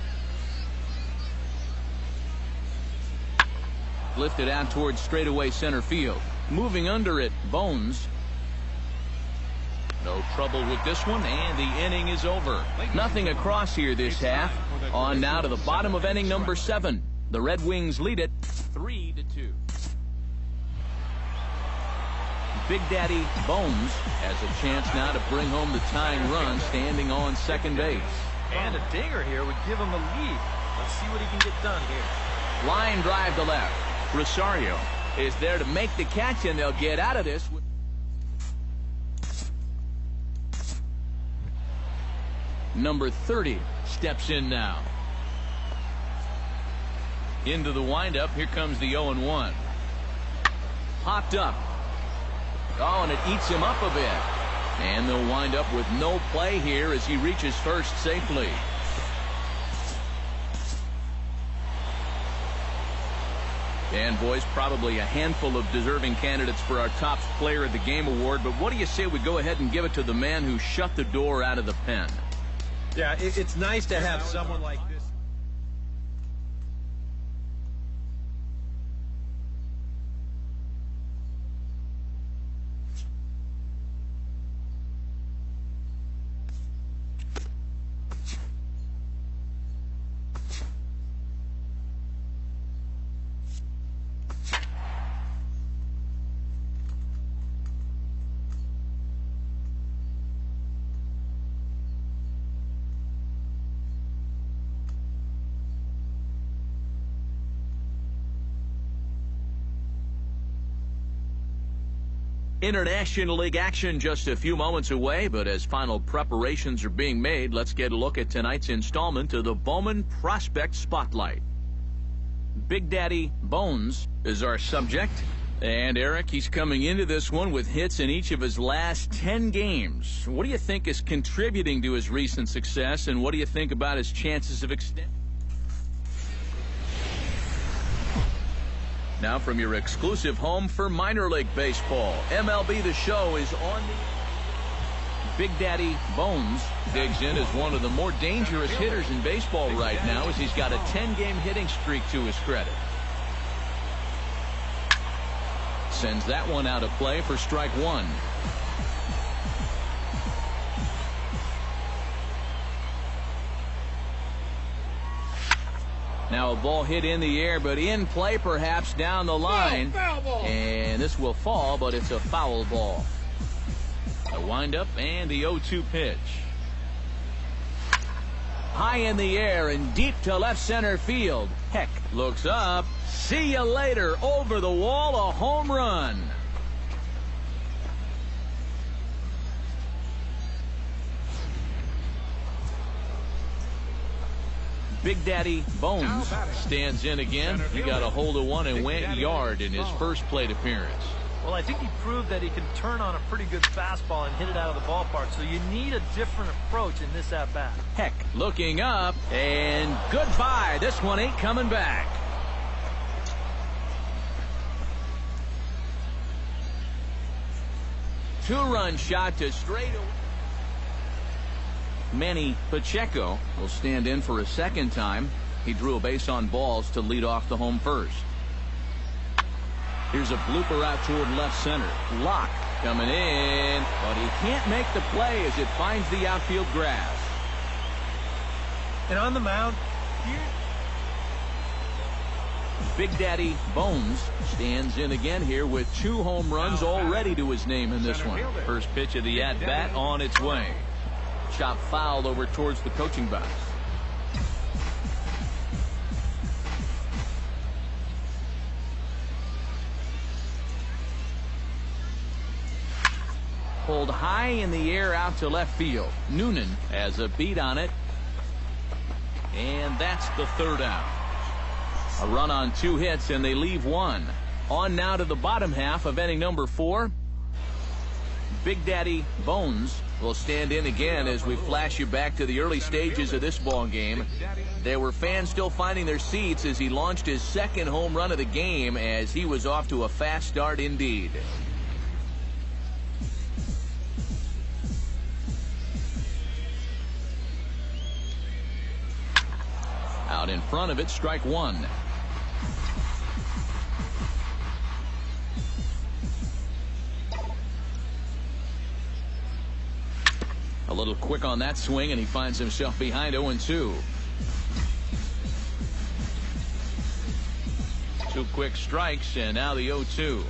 Lifted out towards straightaway center field. Moving under it, Bones. No trouble with this one, and the inning is over. Nothing across here this half. On now to the bottom of inning number 7. The Red Wings lead it 3-2. Big Daddy Bones has a chance now to bring home the tying run, standing on second base. And a dinger here would give him a lead. Let's see what he can get done here. Line drive to left. Rosario is there to make the catch, and they'll get out of this. Number 30 steps in now. Into the windup. Here comes the 0-1. Popped up. Oh, and it eats him up a bit. And they'll wind up with no play here as he reaches first safely. And boys, probably a handful of deserving candidates for our top player of the game award, but what do you say we go ahead and give it to the man who shut the door out of the pen? Yeah, it's nice to have someone like this. International League action just a few moments away, but as final preparations are being made, let's get a look at tonight's installment of the Bowman Prospect Spotlight. Big Daddy Bones is our subject, and Eric, he's coming into this one with hits in each of his last 10 games. What do you think is contributing to his recent success, and what do you think about his chances of extending? Now from your exclusive home for minor league baseball, MLB The Show is on the... Big Daddy Bones digs in as one of the more dangerous hitters in baseball right now, as he's got a 10-game hitting streak to his credit. Sends that one out of play for strike 1. Now a ball hit in the air, but in play perhaps down the line. And this will fall, but it's a foul ball. A windup and the 0-2 pitch. High in the air and deep to left center field. Heck looks up. See you later. Over the wall, a home run. Big Daddy Bones stands in again. He got a hold of one and went yard in his first plate appearance. Well, I think he proved that he can turn on a pretty good fastball and hit it out of the ballpark, so you need a different approach in this at-bat. Heck looking up, and goodbye. This one ain't coming back. Two-run shot to straight away. Manny Pacheco will stand in for a second time. He drew a base on balls to lead off the home first. Here's a blooper out toward left center. Locke coming in, but he can't make the play as it finds the outfield grass. And on the mound, Big Daddy Bones stands in again here with 2 home runs already to his name in this one. First pitch of the at-bat on its way. Chop fouled over towards the coaching box. Pulled high in the air out to left field. Noonan has a beat on it. And that's the 3rd out. A run on 2 hits, and they leave 1. On now to the bottom half of inning number 4. Big Daddy Bones will stand in again as we flash you back to the early stages of this ball game. There were fans still finding their seats as he launched his 2nd home run of the game, as he was off to a fast start indeed. Out in front of it, strike 1. A little quick on that swing, and he finds himself behind 0-2. 2 quick strikes, and now the 0-2.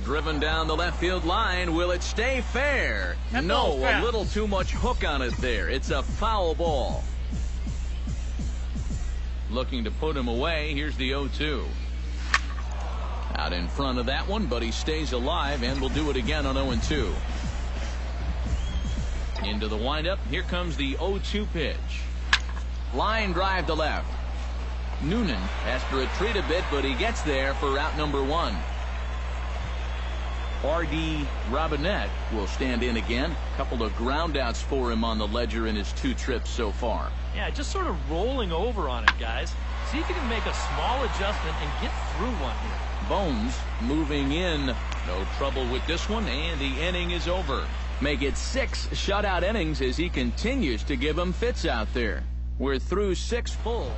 Driven down the left field line. Will it stay fair? No, a little too much hook on it there. It's a foul ball. Looking to put him away. Here's the 0-2. Out in front of that one, but he stays alive and will do it again on 0-2. Into the windup. Here comes the 0-2 pitch. Line drive to left. Noonan has to retreat a bit, but he gets there for out number 1. R.D. Robinette will stand in again. Couple of groundouts for him on the ledger in his 2 trips so far. Yeah, just sort of rolling over on it, guys. See if you can make a small adjustment and get through one here. Bones moving in. No trouble with this one, and the inning is over. Make it 6 shutout innings as he continues to give them fits out there. We're through 6 full.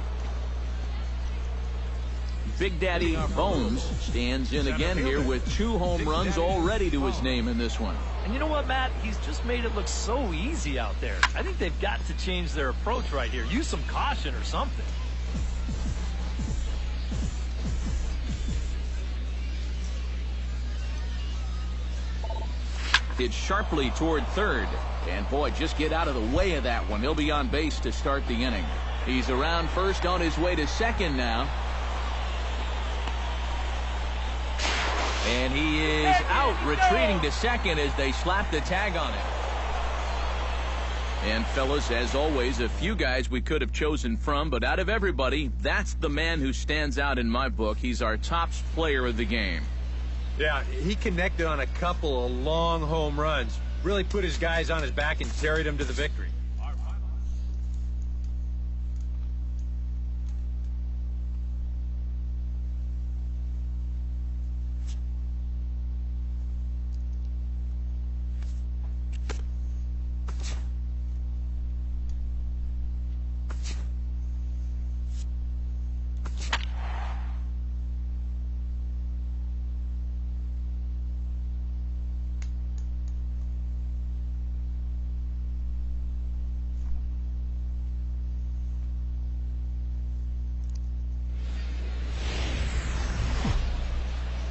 Big Daddy Bones stands in again here with 2 home runs already to his name in this one. And you know what, Matt? He's just made it look so easy out there. I think they've got to change their approach right here. Use some caution or something. Hit sharply toward third. And boy, just get out of the way of that one. He'll be on base to start the inning. He's around first, on his way to second now. And he is out, retreating to second as they slap the tag on it. And fellas, as always, a few guys we could have chosen from, but out of everybody, that's the man who stands out in my book. He's our top player of the game. Yeah, he connected on a couple of long home runs. Really put his guys on his back and carried them to the victory.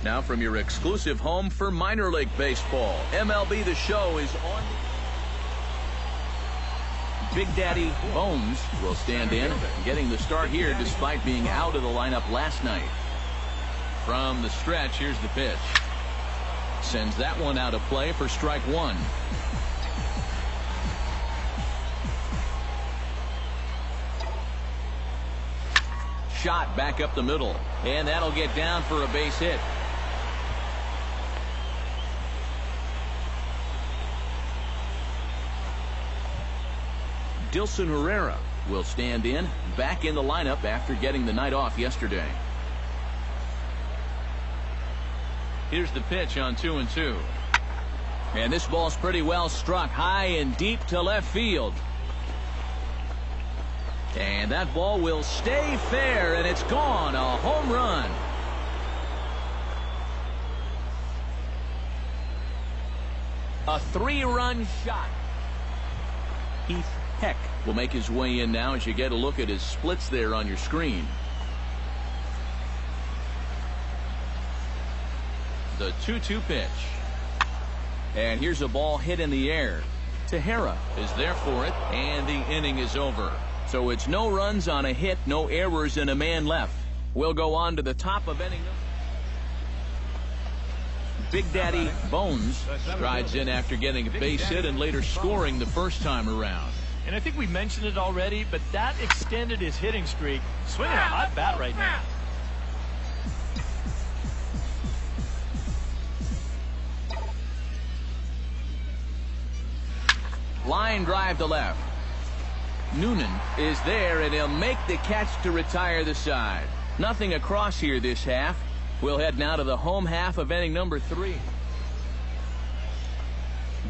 Now from your exclusive home for minor league baseball, MLB The Show is on. Big Daddy Bones will stand in, getting the start here despite being out of the lineup last night. From the stretch, here's the pitch. Sends that one out of play for strike 1. Shot back up the middle, and that'll get down for a base hit. Dilson Herrera will stand in, back in the lineup after getting the night off yesterday. Here's the pitch on 2-2. And this ball's pretty well struck high and deep to left field. And that ball will stay fair, and it's gone. A home run. A 3-run shot. Heath Heck will make his way in now as you get a look at his splits there on your screen. The 2-2 pitch. And here's a ball hit in the air. Tejera is there for it, and the inning is over. So it's no runs on a hit, no errors, and a man left. We'll go on to the top of inning. Big Daddy Bones strides in after getting a base hit and later scoring the first time around. And I think we mentioned it already, but that extended his hitting streak. Swinging a hot bat right now. Line drive to left. Noonan is there, and he'll make the catch to retire the side. Nothing across here this half. We'll head now to the home half of inning number 3.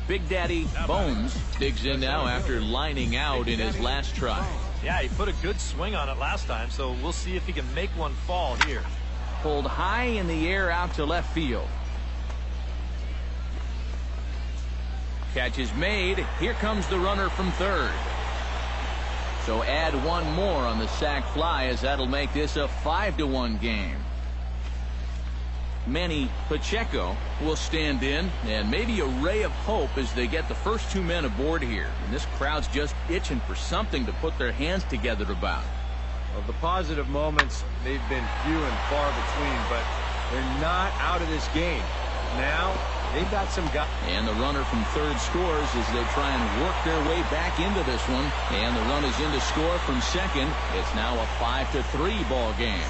Big Daddy Bones digs in now after lining out in his last try. Yeah, he put a good swing on it last time, so we'll see if he can make one fall here. Pulled high in the air out to left field. Catch is made. Here comes the runner from third. So add one more on the sac fly, as that'll make this a 5-1 game. Manny Pacheco will stand in, and maybe a ray of hope as they get the first 2 men aboard here. And this crowd's just itching for something to put their hands together about. Well, the positive moments, they've been few and far between, but they're not out of this game. Now, they've got some guys. And the runner from third scores as they try and work their way back into this one. And the run is in to score from second. It's now a 5-3 ball game.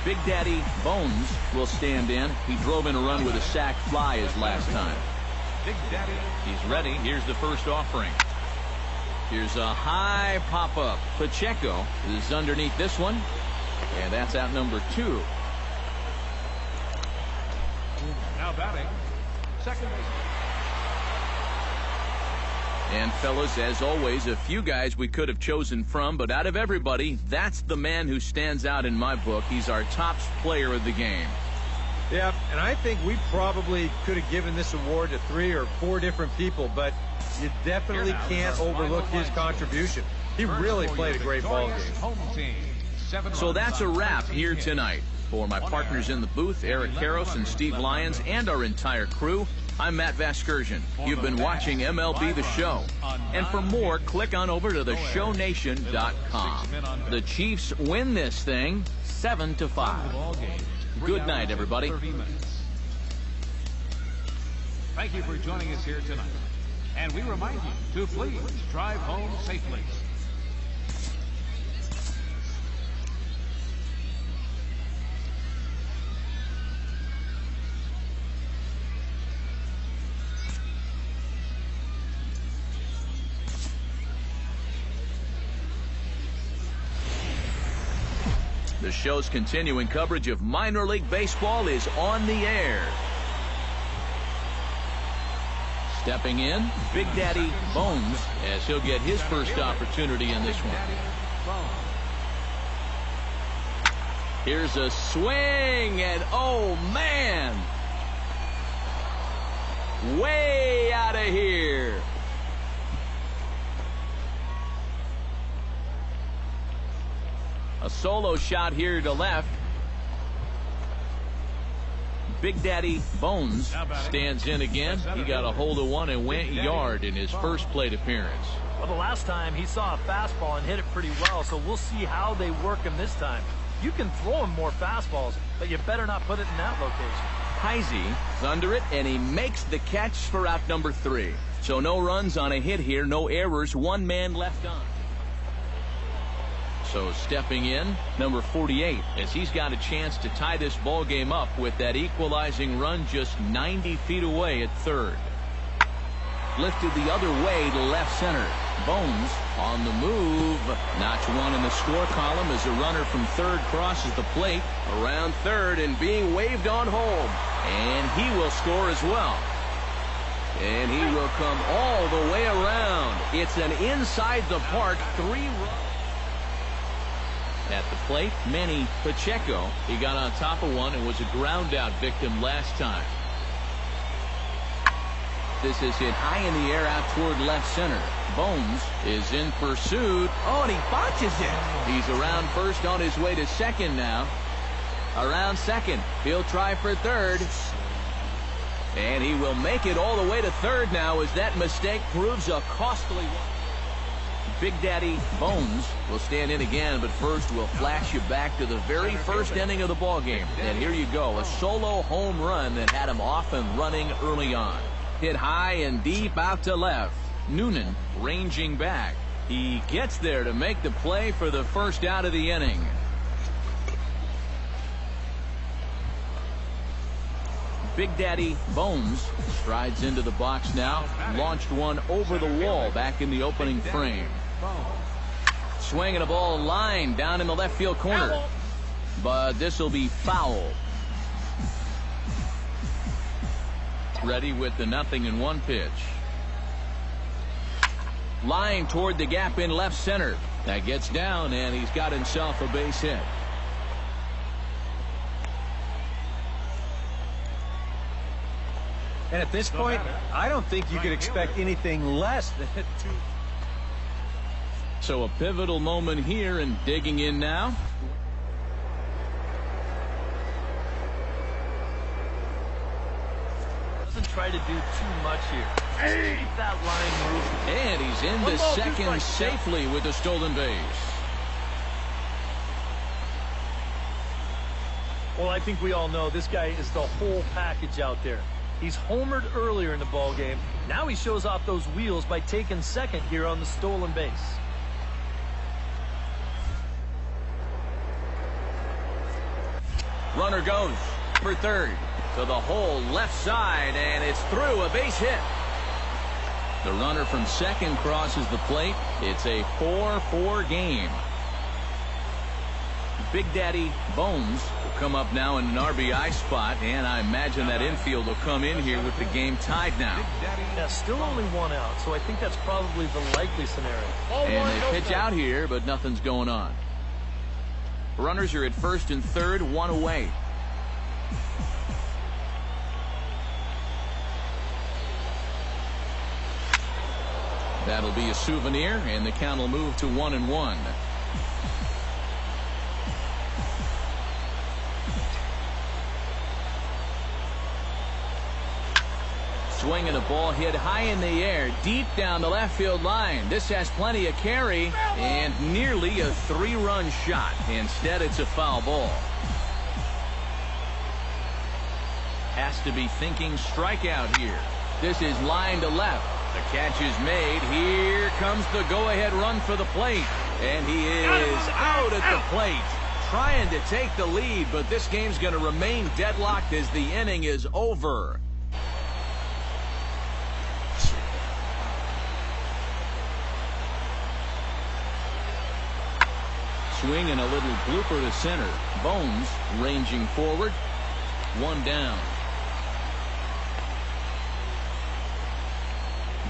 Big Daddy Bones will stand in. He drove in a run with a sac fly his last time. Big Daddy. He's ready. Here's the first offering. Here's a high pop-up. Pacheco is underneath this one. And that's out number 2. Now batting, second baseman. And fellas, as always, a few guys we could have chosen from, but out of everybody, that's the man who stands out in my book. He's our top player of the game. Yeah, and I think we probably could have given this award to 3 or 4 different people, but you definitely can't overlook his contribution. He really played a great ball game. So that's a wrap here tonight. For my partners in the booth, Eric Karros and Steve Lyons, and our entire crew, I'm Matt Vasgersian. You've been watching MLB The Show. And for more, click on over to theshownation.com. The Chiefs win this thing 7-5. Good night, everybody. Thank you for joining us here tonight. And we remind you to please drive home safely. The show's continuing coverage of minor league baseball is on the air. Stepping in, Big Daddy Bones, as he'll get his first opportunity in this one. Here's a swing, and oh man, way out of here. A solo shot here to left. Big Daddy Bones stands in again. He got a hold of one and went yard in his first plate appearance. Well, the last time he saw a fastball and hit it pretty well, so we'll see how they work him this time. You can throw him more fastballs, but you better not put it in that location. Heisey is under it, and he makes the catch for out number 3. So no runs on a hit here, no errors, 1 man left on. So stepping in, number 48, as he's got a chance to tie this ball game up with that equalizing run just 90 feet away at third. Lifted the other way to left center. Bones on the move. Notch 1 in the score column as a runner from third crosses the plate around third and being waved on home. And he will score as well. And he will come all the way around. It's an inside the park 3-run. At the plate, Manny Pacheco. He got on top of one and was a ground out victim last time. This is hit high in the air out toward left center. Bones is in pursuit. Oh, and he botches it. He's around first on his way to second now. Around second. He'll try for third. And he will make it all the way to third now as that mistake proves a costly one. Big Daddy Bones will stand in again, but first we'll flash you back to the very first inning of the ball game. And here you go, a solo home run that had him off and running early on. Hit high and deep out to left. Noonan ranging back. He gets there to make the play for the first out of the inning. Big Daddy Bones strides into the box now. Launched one over the wall back in the opening frame. Swinging a ball line down in the left field corner. But this will be foul. Ready with the 0-1 pitch. Line toward the gap in left center. That gets down, and he's got himself a base hit. And at this point, I don't think you could expect anything less than hit two. So a pivotal moment here, and digging in now. Doesn't try to do too much here. Keep that line moving. And he's into second safely with the stolen base. Well, I think we all know this guy is the whole package out there. He's homered earlier in the ball game. Now he shows off those wheels by taking second here on the stolen base. Runner goes for third to the hole left side, and it's through, a base hit. The runner from second crosses the plate. It's a 4-4 game. Big Daddy Bones will come up now in an RBI spot, and I imagine that infield will come in here with the game tied now. Yeah, still only one out, so I think that's probably the likely scenario. And they pitch out here, but nothing's going on. Runners are at first and third, one away. That'll be a souvenir, and the count will move to 1-1. Swinging a ball hit high in the air, deep down the left field line. This has plenty of carry, and nearly a 3-run shot. Instead, it's a foul ball. Has to be thinking strikeout here. This is line to left. The catch is made. Here comes the go-ahead run for the plate. And he is out at the plate. Trying to take the lead, but this game's going to remain deadlocked as the inning is over. Swing and a little blooper to center. Bones ranging forward. One down.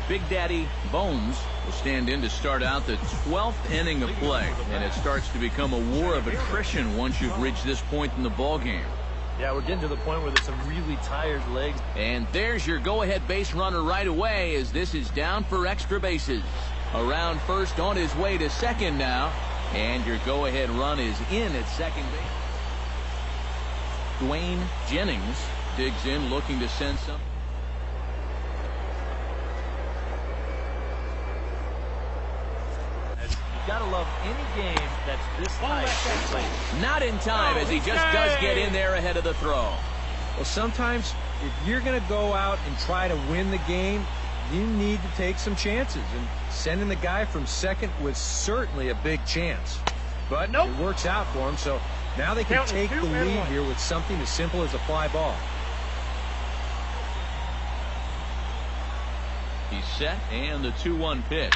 Big Daddy Bones will stand in to start out the 12th inning of play, and it starts to become a war of attrition once you've reached this point in the ball game. Yeah, we're getting to the point where there's some really tired legs. And there's your go-ahead base runner right away as this is down for extra bases. Around first on his way to second now. And your go-ahead run is in at second base. Dwayne Jennings digs in looking to send some. You gotta love any game that's this tight. Not in time as he just does get in there ahead of the throw. Well, sometimes if you're going to go out and try to win the game, you need to take some chances, and sending the guy from second was certainly a big chance. But it works out for him, so now they can take the lead here with something as simple as a fly ball. He's set, and the 2-1 pitch.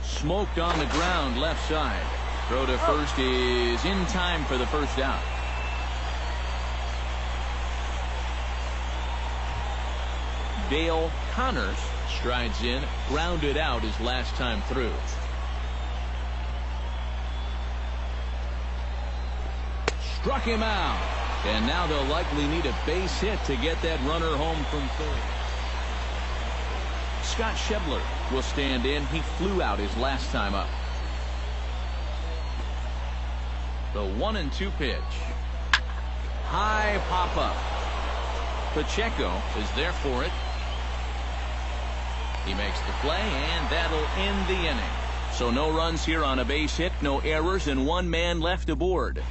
Smoked on the ground left side. Throw to first is in time for the first out. Dale Connors strides in, grounded out his last time through. Struck him out. And now they'll likely need a base hit to get that runner home from third. Scott Schebler will stand in. He flew out his last time up. The 1-2 pitch. High pop up. Pacheco is there for it. He makes the play, and that'll end the inning. So no runs here on a base hit, no errors, and one man left aboard.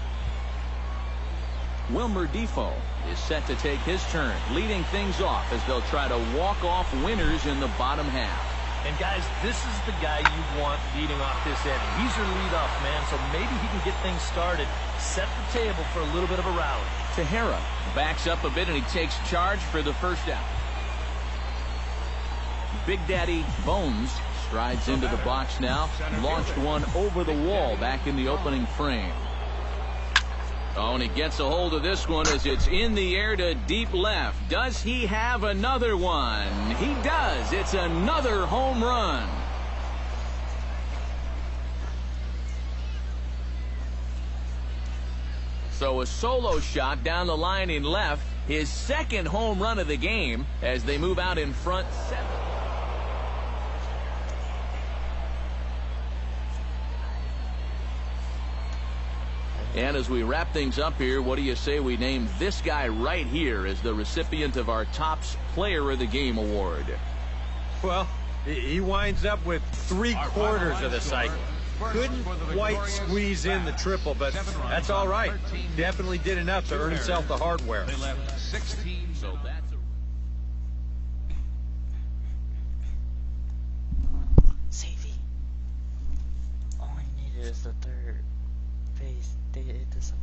Wilmer Defoe is set to take his turn, leading things off as they'll try to walk off winners in the bottom half. And guys, this is the guy you want leading off this inning. He's your leadoff man, so maybe he can get things started, set the table for a little bit of a rally. Tejera backs up a bit and he takes charge for the first out. Big Daddy Bones strides into the box now. Launched one over the wall back in the opening frame. Oh, and he gets a hold of this one as it's in the air to deep left. Does he have another one? He does. It's another home run. So a solo shot down the line in left. His second home run of the game as they move out in front 7. And as we wrap things up here, what do you say we name this guy right here as the recipient of our Topps Player of the Game award? Well, he winds up with 3/4 of the cycle. Couldn't quite squeeze in the triple, but that's all right. Definitely did enough to earn himself the hardware. They left 16. So that's Safety. All I needed is the third base. They hit this up.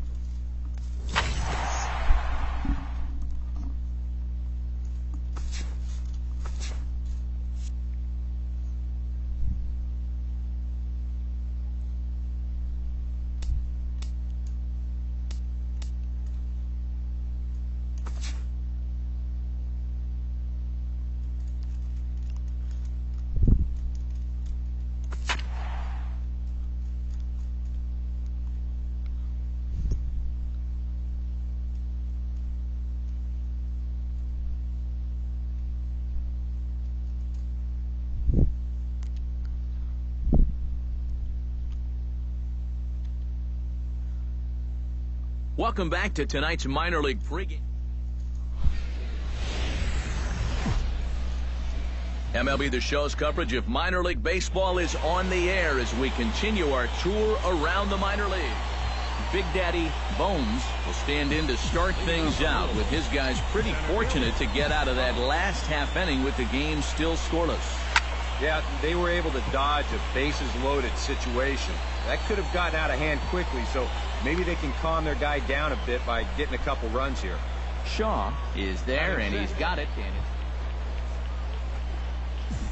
Welcome back to tonight's minor league pregame. MLB The Show's coverage of minor league baseball is on the air as we continue our tour around the minor league. Big Daddy Bones will stand in to start things out, with his guys pretty fortunate to get out of that last half inning with the game still scoreless. Yeah, they were able to dodge a bases-loaded situation. That could have gotten out of hand quickly, so maybe they can calm their guy down a bit by getting a couple runs here. Shaw is there, and he's got it.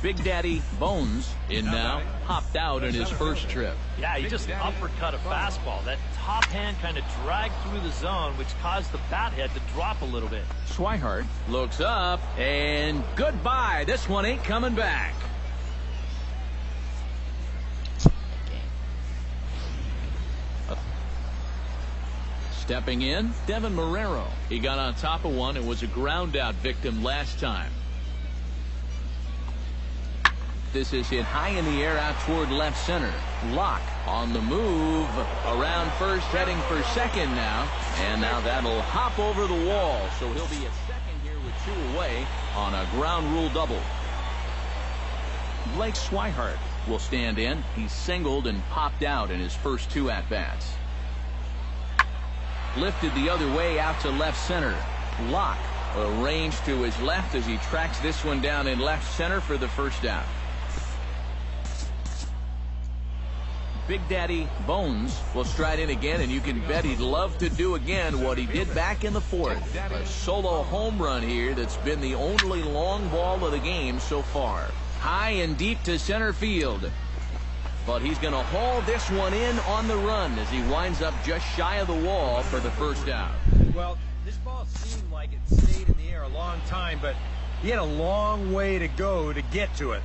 Big Daddy Bones in now, hopped out in his first trip. Yeah, he just uppercut a fastball. That top hand kind of dragged through the zone, which caused the bat head to drop a little bit. Swihart looks up, and goodbye. This one ain't coming back. Stepping in, Devin Marrero. He got on top of one and was a ground out victim last time. This is hit high in the air out toward left center. Locke on the move around first, heading for second now. And now that'll hop over the wall. So he'll be at second here with 2 away on a ground rule double. Blake Swihart will stand in. He's singled and popped out in his first 2 at-bats. Lifted the other way out to left center. Locke arranged to his left as he tracks this one down in left center for the first out. Big Daddy Bones will stride in again, and you can bet he'd love to do again what he did back in the 4th. A solo home run here that's been the only long ball of the game so far. High and deep to center field. But he's going to haul this one in on the run as he winds up just shy of the wall for the first out. Well, this ball seemed like it stayed in the air a long time, but He had a long way to go to get to it.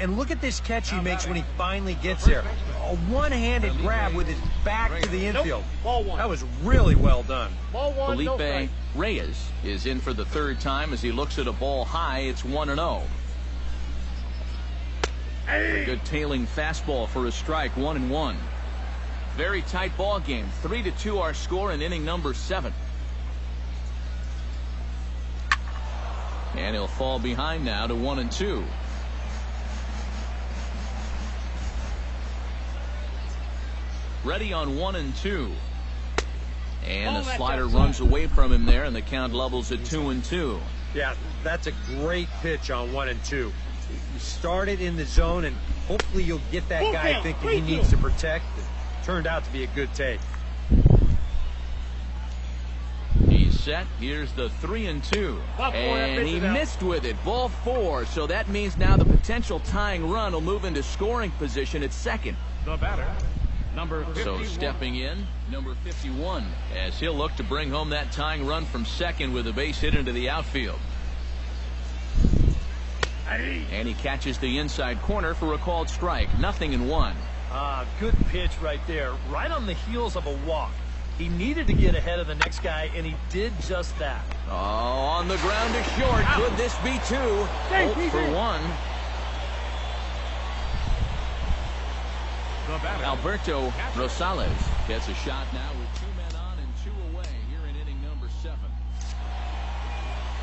And look at this catch he makes when he finally gets there. A one-handed grab with his back to the infield. That was really well done. Felipe Reyes is in for the third time as he looks at a ball high. It's 1-0. A good tailing fastball for a strike, 1-1. Very tight ball game. 3-2 our score in inning number 7. And he'll fall behind now to 1-2. Ready on 1-2. And the slider runs away from him there, and the count levels at 2-2. Yeah, that's a great pitch on 1-2. You start it in the zone, and hopefully you'll get that guy thinking he needs to protect. It turned out to be a good take. He's set. Here's the 3-2. And he missed with it. Ball 4. So that means now the potential tying run will move into scoring position at second. The batter, number 51. So stepping in, number 51, as he'll look to bring home that tying run from second with a base hit into the outfield. And he catches the inside corner for a called strike. 0-1. Good pitch right there. Right on the heels of a walk. He needed to get ahead of the next guy, and he did just that. Oh, on the ground to short. Could this be 2? 0 for 1. The batter, Alberto Rosales gets a shot now with 2 men on and 2 away here in inning number 7.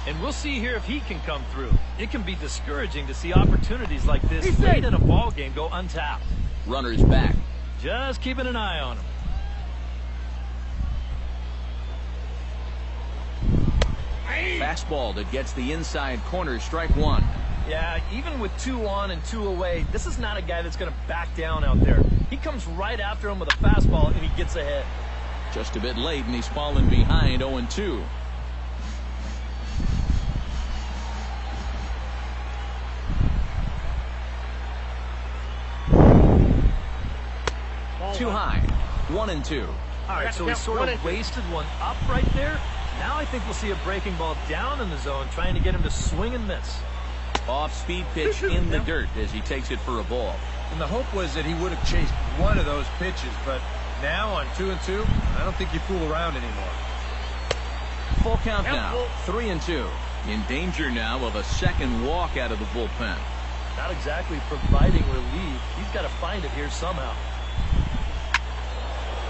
And we'll see here if he can come through. It can be discouraging to see opportunities like this late in a ball game go untapped. Runners back. Just keeping an eye on him. Fastball that gets the inside corner, strike 1. Yeah, even with 2 on and 2 away, this is not a guy that's going to back down out there. He comes right after him with a fastball, and he gets ahead. Just a bit late, and he's fallen behind 0-2. Too high. 1-2. All right, so he sort of wasted one up right there. Now I think we'll see a breaking ball down in the zone, trying to get him to swing and miss. Off-speed pitch in the dirt as he takes it for a ball. And the hope was that he would have chased one of those pitches, but now on 2-2, I don't think you fool around anymore. Full count now. 3-2. In danger now of a second walk out of the bullpen. Not exactly providing relief. He's got to find it here somehow.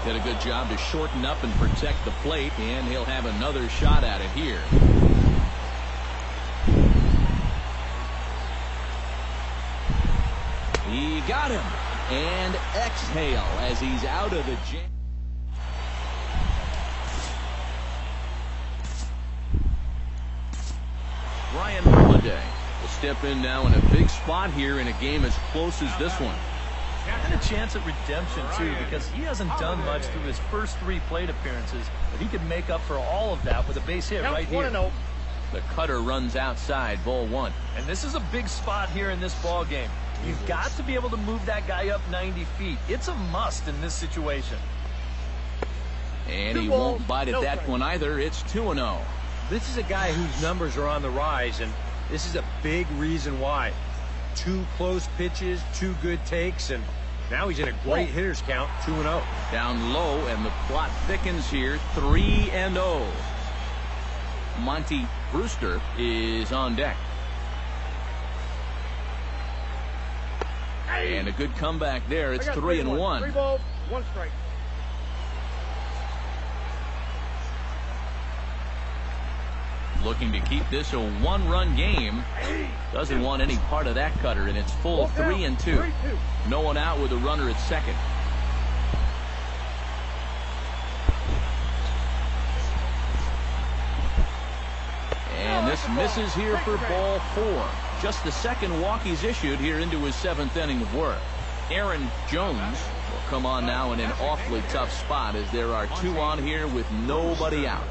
Did a good job to shorten up and protect the plate, and he'll have another shot at it here. He got him, and exhale as he's out of the jam. Ryan Holiday will step in now in a big spot here in a game as close as this one. And a chance at redemption, too, because he hasn't done much through his first 3 plate appearances, but he could make up for all of that with a base hit right here. The cutter runs outside, ball 1. And this is a big spot here in this ball game. You've got to be able to move that guy up 90 feet. It's a must in this situation. And he won't bite at that one either. It's 2-0. This is a guy whose numbers are on the rise, and this is a big reason why. 2 close pitches, 2 good takes, and now he's in a great hitter's count, 2-0. Down low, and the plot thickens here, 3-0. Monty Brewster is on deck. And a good comeback there. It's 3-1. 3 balls, 1 strike. Looking to keep this a 1-run game. Doesn't want any part of that cutter, and it's full 3-2. No one out with a runner at second. And this misses here for ball 4. Just the second walk he's issued here into his 7th inning of work. Aaron Jones will come on now in an awfully tough spot as there are 2 on here with nobody out.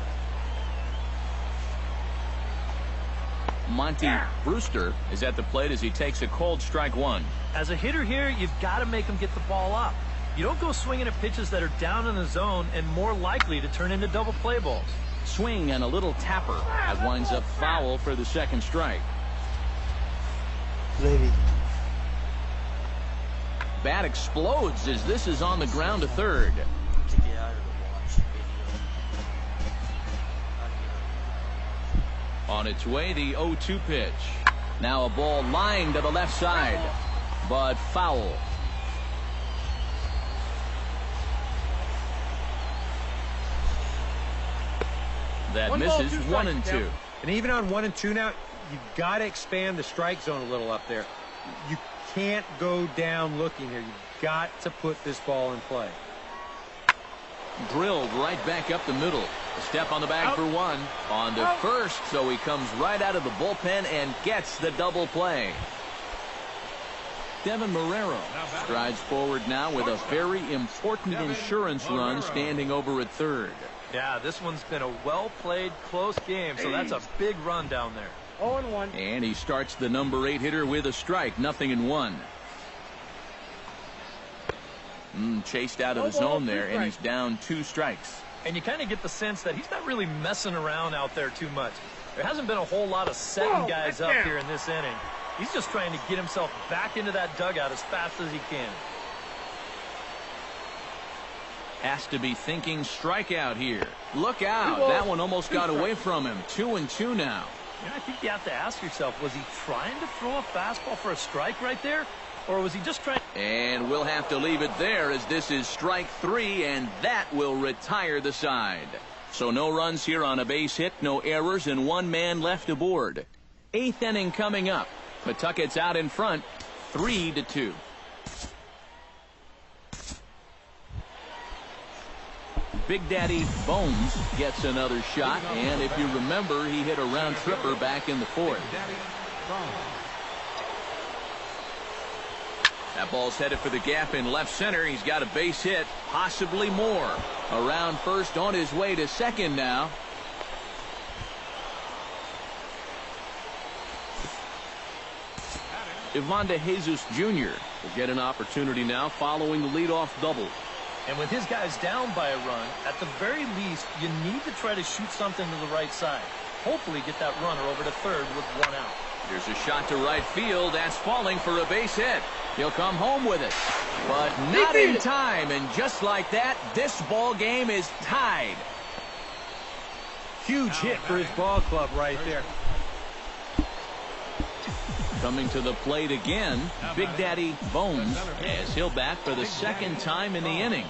Monty Brewster is at the plate as he takes a cold strike 1. As a hitter here, you've got to make him get the ball up. You don't go swinging at pitches that are down in the zone and more likely to turn into double play balls. Swing and a little tapper. That winds up foul for the second strike. Ready. Bat explodes as this is on the ground to third. On its way, the 0-2 pitch. Now a ball lined to the left side, but foul. That misses 1-2. And even on 1-2 now, you've got to expand the strike zone a little up there. You can't go down looking here. You've got to put this ball in play. Drilled right back up the middle. A step on the bag for one. On to first, so he comes right out of the bullpen and gets the double play. Devin Marrero strides forward now with a very important insurance run standing over at third. Yeah, this one's been a well-played, close game, so that's a big run down there. 0-1. And he starts the number 8 hitter with a strike, 0-1. Chased out of the zone there, and he's down 2 strikes. And you kind of get the sense that he's not really messing around out there too much. There hasn't been a whole lot of setting guys up here in this inning. He's just trying to get himself back into that dugout as fast as he can. Has to be thinking strikeout here. Look out. That one almost got away from him. 2-2 now. Yeah, I think you have to ask yourself, was he trying to throw a fastball for a strike right there? Or was he just trying? And we'll have to leave it there as this is strike 3, and that will retire the side. So no runs here on a base hit, no errors, and 1 man left aboard. 8th inning coming up. Pawtucket's out in front, 3-2. Big Daddy Bones gets another shot, and if you remember, he hit a round tripper back in the 4th. That ball's headed for the gap in left center. He's got a base hit, possibly more. Around first, on his way to second now. Ivan De Jesus Jr. will get an opportunity now following the leadoff double. And with his guys down by a run, at the very least, you need to try to shoot something to the right side. Hopefully get that runner over to third with 1 out. Here's a shot to right field. That's falling for a base hit. He'll come home with it, but not in time. And just like that, this ball game is tied. Huge hit for his ball club right there. Coming to the plate again, Big Daddy Bones, as he'll bat for the 2nd time in the inning.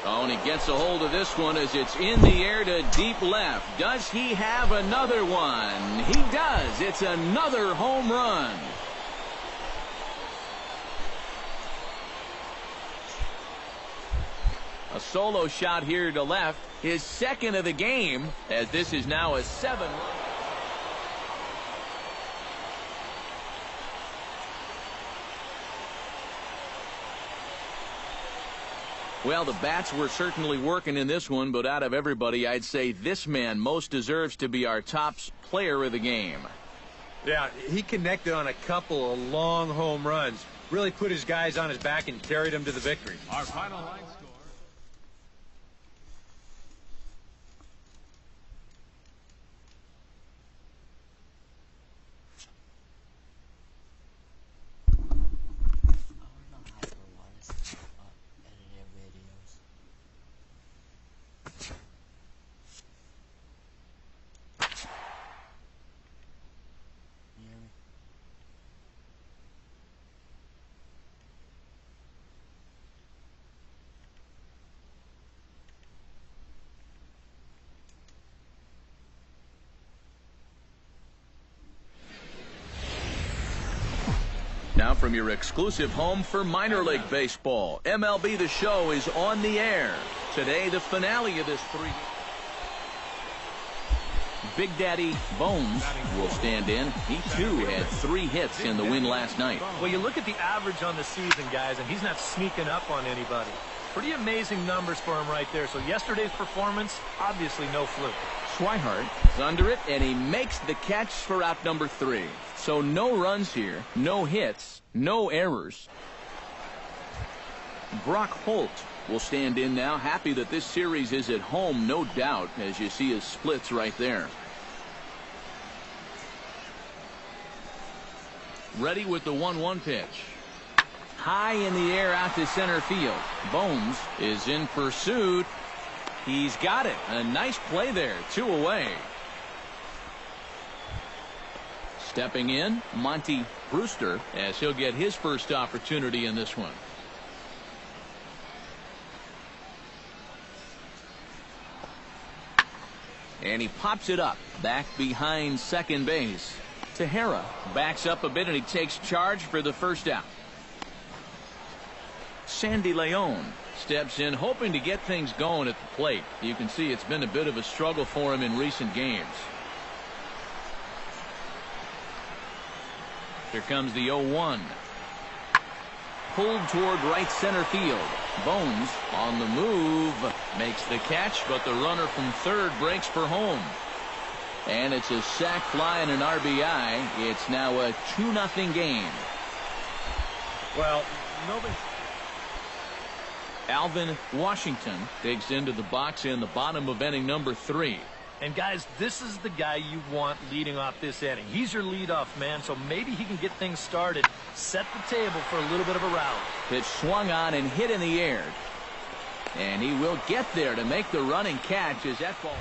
Oh, and he gets a hold of this one as it's in the air to deep left. Does he have another one? He does. It's another home run. A solo shot here to left, his 2nd of the game, as this is now a 7. Well, the bats were certainly working in this one, but out of everybody, I'd say this man most deserves to be our top player of the game. Yeah, he connected on a couple of long home runs. Really put his guys on his back and carried them to the victory. Our final line score. Now from your exclusive home for minor league baseball, MLB The Show is on the air. Today, the finale of this 3. Big Daddy Bones will stand in. He, too, had 3 hits in the win last night. Well, you look at the average on the season, guys, and he's not sneaking up on anybody. Pretty amazing numbers for him right there. So yesterday's performance, obviously no fluke. Swihart is under it, and he makes the catch for out number 3. So no runs here, no hits, no errors. Brock Holt will stand in now, happy that this series is at home, no doubt, as you see his splits right there. ready with the 1-1 pitch. High in the air out to center field. Bones is in pursuit. He's got it. A nice play there. 2 away. Stepping in, Monty Brewster, as he'll get his first opportunity in this one. And he pops it up back behind second base. Tejera backs up a bit and he takes charge for the first out. Sandy Leon steps in hoping to get things going at the plate. You can see it's been a bit of a struggle for him in recent games. Here comes the 0-1. Pulled toward right center field. Bones on the move, makes the catch, but the runner from third breaks for home. And it's a sac fly and an RBI. It's now a 2-0 game. Well, nobody. Alvin Washington digs into the box in the bottom of inning number 3. And guys, this is the guy you want leading off this inning. He's your leadoff man, so maybe he can get things started, set the table for a little bit of a rally. Pitch swung on and hit in the air. And he will get there to make the running catch as that ball.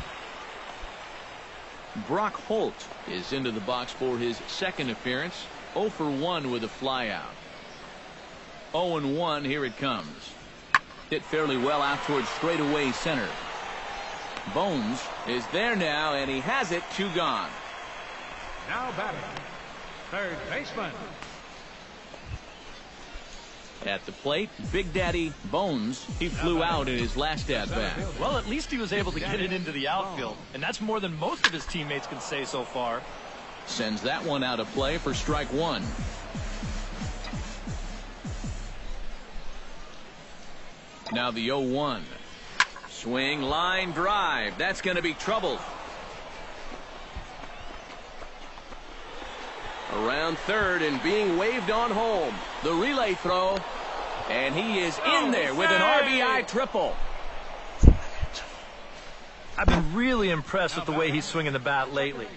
Brock Holt is into the box for his second appearance. 0 for 1 with a flyout. 0-1, here it comes. Hit fairly well out towards straightaway center. Bones is there now, and he has it. 2 gone. Now batting, third baseman. At the plate, Big Daddy Bones. He flew out in his last at bat. Well, at least he was able to get it into the outfield, and that's more than most of his teammates can say so far. Sends that one out of play for strike 1. Now the 0-1. Swing, line drive. That's going to be trouble. Around third and being waved on home. The relay throw. And he is in there with an RBI triple. I've been really impressed with the way he's swinging the bat lately.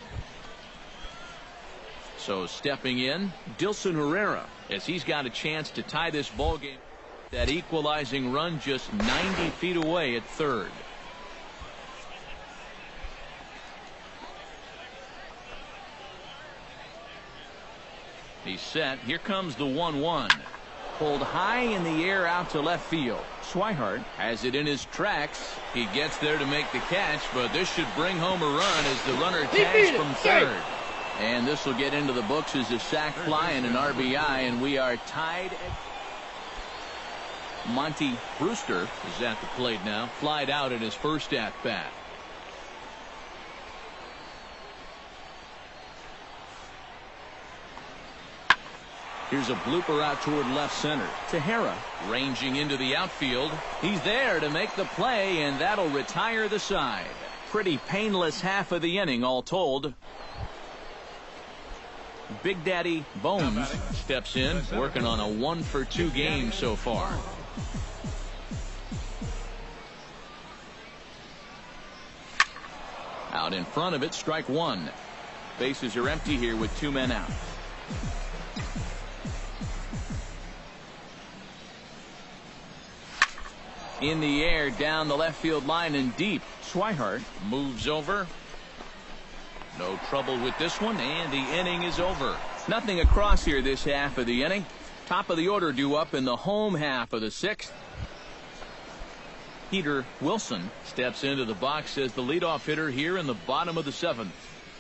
So stepping in, Dilson Herrera, as he's got a chance to tie this ball game. That equalizing run just 90 feet away at third. He's set. Here comes the 1-1. Pulled high in the air out to left field. Swihart has it in his tracks. He gets there to make the catch, but this should bring home a run as the runner tags from third. And this will get into the books as a sac fly and an RBI, and we are tied at. Monty Brewster is at the plate now. Flied out in his first at bat. Here's a blooper out toward left center. Tejera ranging into the outfield. He's there to make the play, and that'll retire the side. Pretty painless half of the inning all told. Big Daddy Bones steps in, working on a 1 for 2 game so far. Out in front of it, strike 1. Bases are empty here with 2 men out. In the air, down the left field line and deep. Swihart moves over. No trouble with this one, and the inning is over. Nothing across here this half of the inning. Top of the order due up in the home half of the 6th. Peter Wilson steps into the box as the leadoff hitter here in the bottom of the 7th.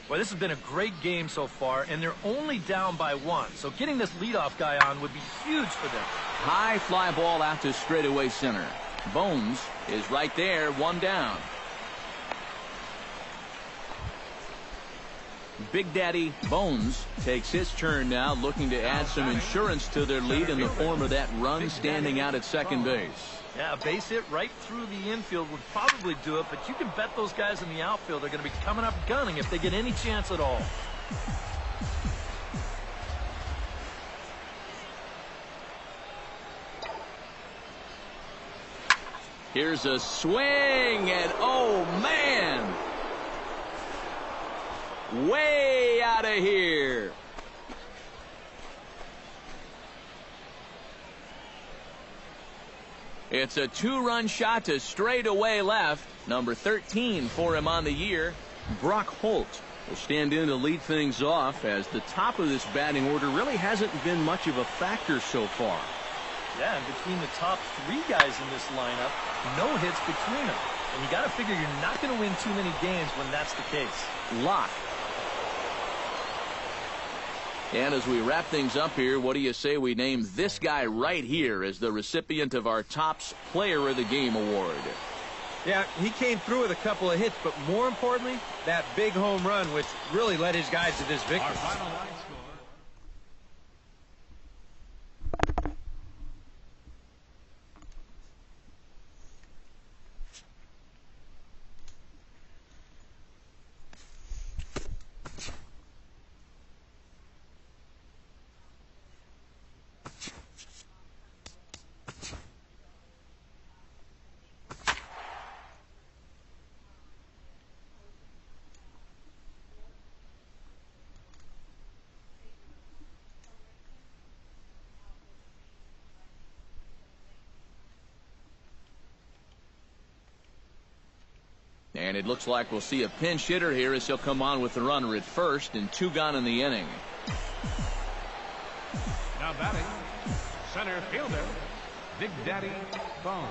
Well, this has been a great game so far, and they're only down by 1. So getting this leadoff guy on would be huge for them. High fly ball out to straightaway center. Bones is right there, 1 down. Big Daddy Bones takes his turn now, looking to add some insurance to their lead in the form of that run standing out at second base. Yeah, a base hit right through the infield would probably do it, but you can bet those guys in the outfield are going to be coming up gunning if they get any chance at all. Here's a swing, and oh man, way out of here. It's a 2-run shot to straightaway left. Number 13 for him on the year. Brock Holt will stand in to lead things off, as the top of this batting order really hasn't been much of a factor so far. Yeah, and between the top 3 guys in this lineup, no hits between them. And you got to figure you're not going to win too many games when that's the case. Lock. And as we wrap things up here, what do you say we name this guy right here as the recipient of our Topps Player of the Game award? Yeah, he came through with a couple of hits, but more importantly, that big home run, which really led his guys to this victory. Our final line score. And it looks like we'll see a pinch hitter here as he'll come on with the runner at first, and 2 gone in the inning. Now batting, center fielder, Big Daddy Bones.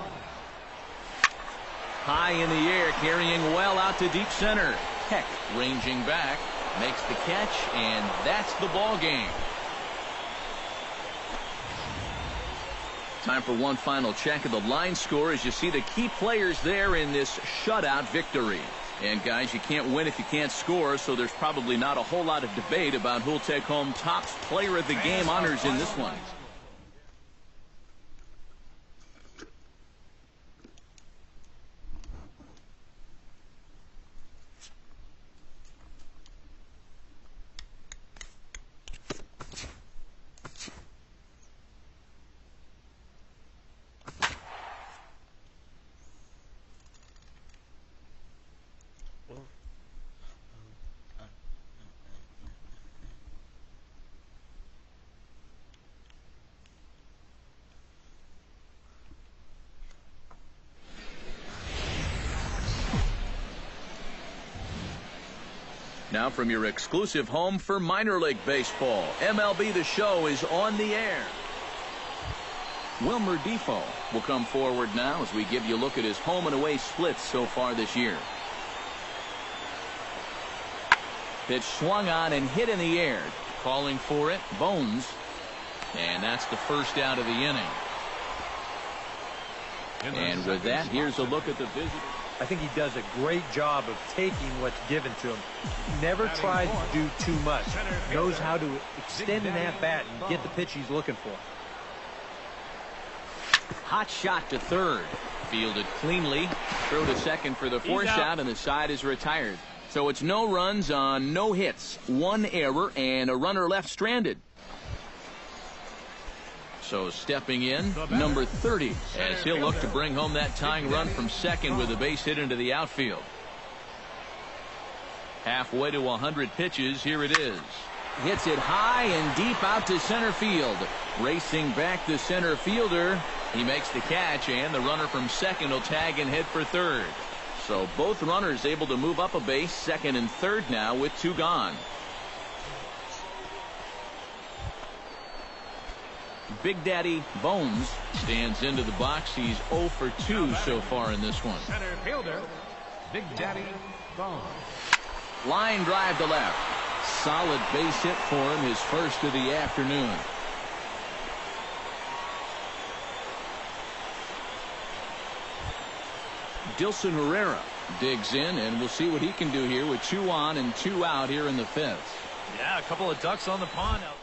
High in the air, carrying well out to deep center. Heck ranging back, makes the catch, and that's the ball game. Time for one final check of the line score as you see the key players there in this shutout victory. And guys, you can't win if you can't score, so there's probably not a whole lot of debate about who'll take home Topps Player of the Game honors in this one. Now from your exclusive home for minor league baseball, MLB The Show is on the air. Wilmer Difo will come forward now as we give you a look at his home and away splits so far this year. Pitch swung on and hit in the air. Calling for it, Bones. And that's the first out of the inning. And with that, here's a look at the visitor. I think he does a great job of taking what's given to him. Never tries to do too much. Knows how to extend an at-bat and get the pitch he's looking for. Hot shot to third. Fielded cleanly. Throw to second for the force out, and the side is retired. So it's no runs on no hits. 1 error and a runner left stranded. So stepping in, number 30, as he'll look to bring home that tying run from second with a base hit into the outfield. Halfway to 100 pitches, here it is. Hits it high and deep out to center field. Racing back the center fielder. He makes the catch, and the runner from second will tag and head for third. So both runners able to move up a base, second and third now with 2 gone. Big Daddy Bones stands into the box. He's 0 for 2 so far in this one. Center fielder, Big Daddy Bones. Line drive to left. Solid base hit for him, his first of the afternoon. Dilson Herrera digs in, and we'll see what he can do here with 2 on and 2 out here in the 5th. Yeah, a couple of ducks on the pond out.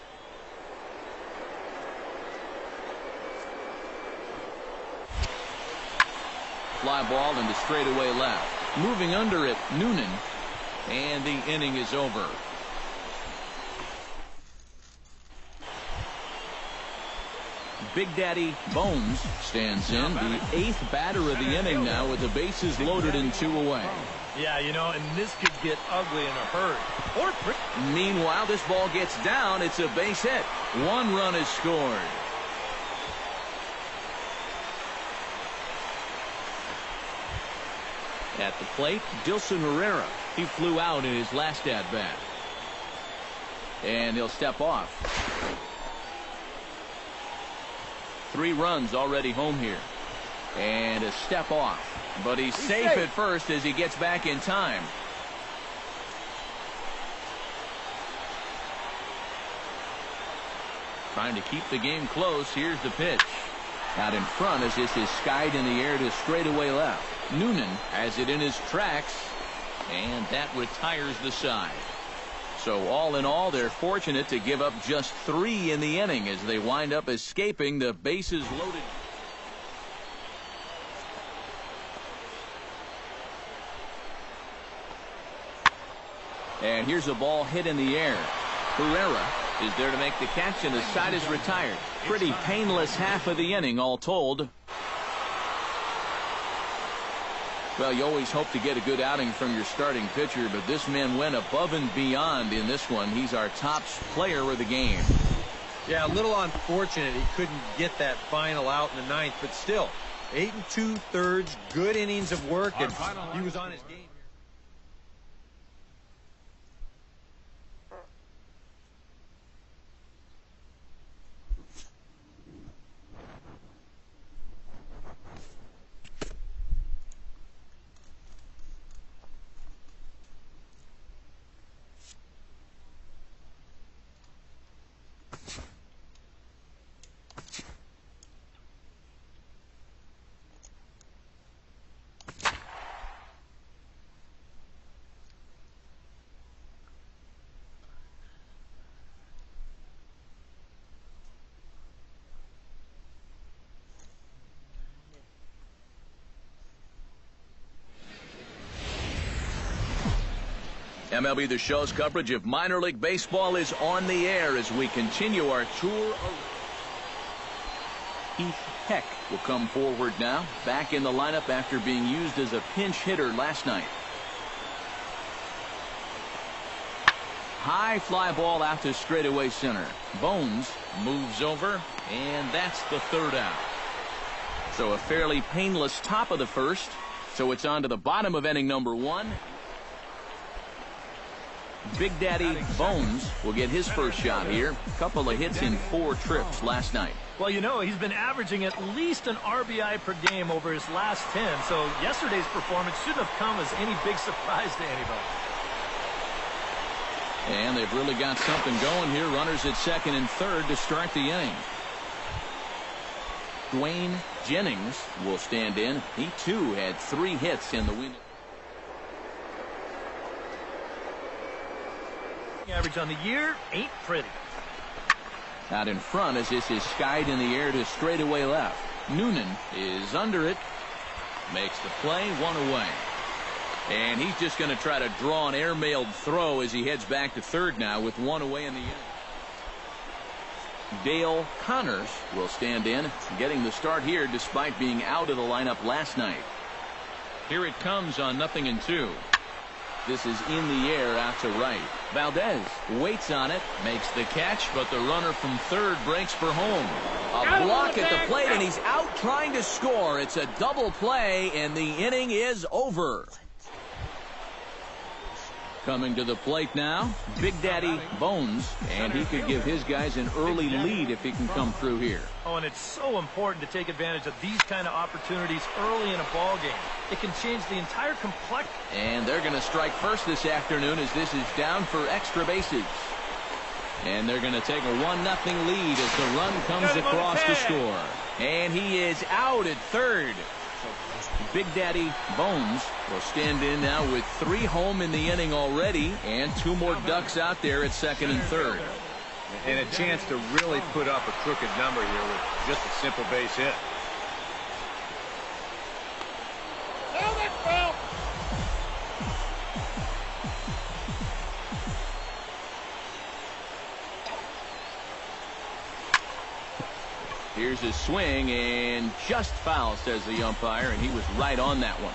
Fly ball into straightaway left. Moving under it, Noonan. And the inning is over. Big Daddy Bones stands in, the 8th batter of the inning now with the bases loaded and 2 away. Yeah, you know, and this could get ugly in a hurry. Meanwhile, this ball gets down. It's a base hit. 1 run is scored. At the plate, Dilson Herrera. He flew out in his last at-bat. And he'll step off. 3 runs already home here. And a step off. But he's safe at first as he gets back in time. Trying to keep the game close. Here's the pitch. Out in front as this is skied in the air to straightaway left. Noonan has it in his tracks. And that retires the side. So all in all, they're fortunate to give up just 3 in the inning as they wind up escaping the bases loaded. And here's a ball hit in the air. Herrera is there to make the catch, and the side is retired. Pretty painless half of the inning, all told. Well, you always hope to get a good outing from your starting pitcher, but this man went above and beyond in this one. He's our top player of the game. Yeah, a little unfortunate he couldn't get that final out in the 9th, but still, 8 2/3, good innings of work, and he was on his game. MLB The Show's coverage of minor league baseball is on the air as we continue our tour. Heath Heck will come forward now, back in the lineup after being used as a pinch hitter last night. High fly ball out to straightaway center. Bones moves over, and that's the 3rd out. So a fairly painless top of the 1st. So it's on to the bottom of inning number 1. Big Daddy Bones will get his first shot here. Couple of hits in 4 trips last night. Well, you know, he's been averaging at least an RBI per game over his last 10, so yesterday's performance shouldn't have come as any big surprise to anybody. And they've really got something going here. Runners at 2nd and 3rd to start the inning. Dwayne Jennings will stand in. He too had 3 hits in the win. Average on the year ain't pretty. Out in front as this is skied in the air to straightaway left. Noonan is under it. Makes the play, 1 away. And he's just going to try to draw an airmailed throw as he heads back to 3rd now with 1 away in the inning. Dale Connors will stand in, getting the start here despite being out of the lineup last night. Here it comes on 0-2. This is in the air out to right. Valdez waits on it, makes the catch, but the runner from 3rd breaks for home. A block at the plate, and he's out trying to score. It's a double play, and the inning is over. Coming to the plate now, Big Daddy Bones, and he could give his guys an early lead if he can come through here. Oh, and it's so important to take advantage of these kind of opportunities early in a ball game. It can change the entire complexion. And they're going to strike first this afternoon as this is down for extra bases. And they're going to take a 1-0 lead as the run comes across to score. And he is out at 3rd. Big Daddy Bones will stand in now with 3 home in the inning already and 2 more ducks out there at 2nd and 3rd. And a chance to really put up a crooked number here with just a simple base hit. Here's his swing, and just foul, says the umpire, and he was right on that one.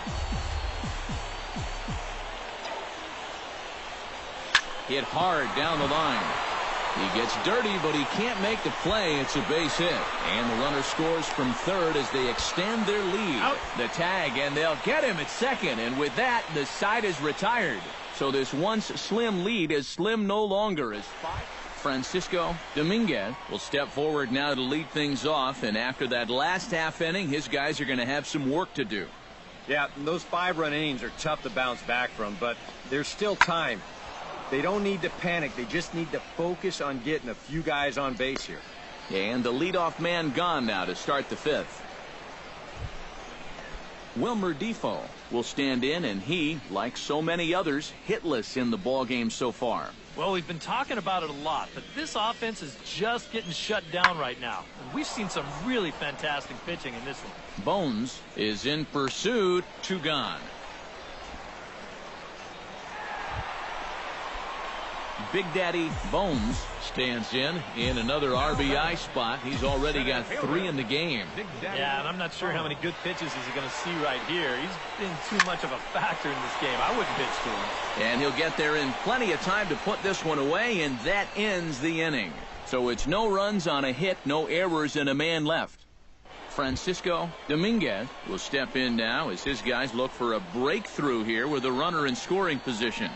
Hit hard down the line. He gets dirty, but he can't make the play. It's a base hit. And the runner scores from third as they extend their lead. Out. The tag, and they'll get him at second. And with that, the side is retired. So this once slim lead is slim no longer. As Francisco Dominguez will step forward now to lead things off. And after that last half inning, his guys are going to have some work to do. Yeah, those 5-run innings are tough to bounce back from, but there's still time. They don't need to panic. They just need to focus on getting a few guys on base here. And the leadoff man gone now to start the fifth. Wilmer Defoe will stand in, and he, like so many others, hitless in the ballgame so far. Well, we've been talking about it a lot, but this offense is just getting shut down right now. And we've seen some really fantastic pitching in this one. Bones is in pursuit. 2 gone. Big Daddy Bones stands in another RBI spot. He's already got 3 in the game. Yeah, and I'm not sure how many good pitches he's going to see right here. He's been too much of a factor in this game. I wouldn't pitch to him. And he'll get there in plenty of time to put this one away, and that ends the inning. So it's no runs on a hit, no errors, and a man left. Francisco Dominguez will step in now as his guys look for a breakthrough here with a runner in scoring position.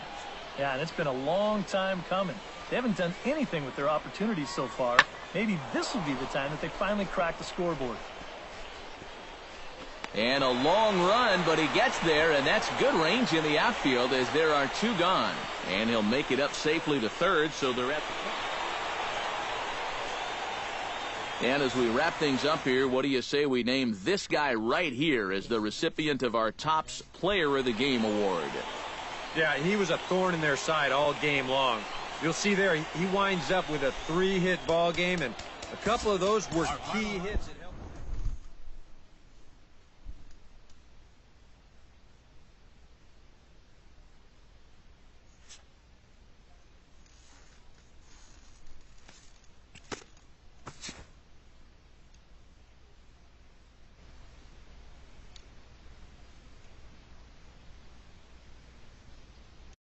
Yeah, and it's been a long time coming. They haven't done anything with their opportunities so far. Maybe this will be the time that they finally crack the scoreboard. And a long run, but he gets there, and that's good range in the outfield as there are 2 gone. And he'll make it up safely to third, so they're at the... And as we wrap things up here, what do you say we name this guy right here as the recipient of our Topps Player of the Game award? Yeah, he was a thorn in their side all game long. You'll see there, he winds up with a 3-hit ball game, and a couple of those were key hits.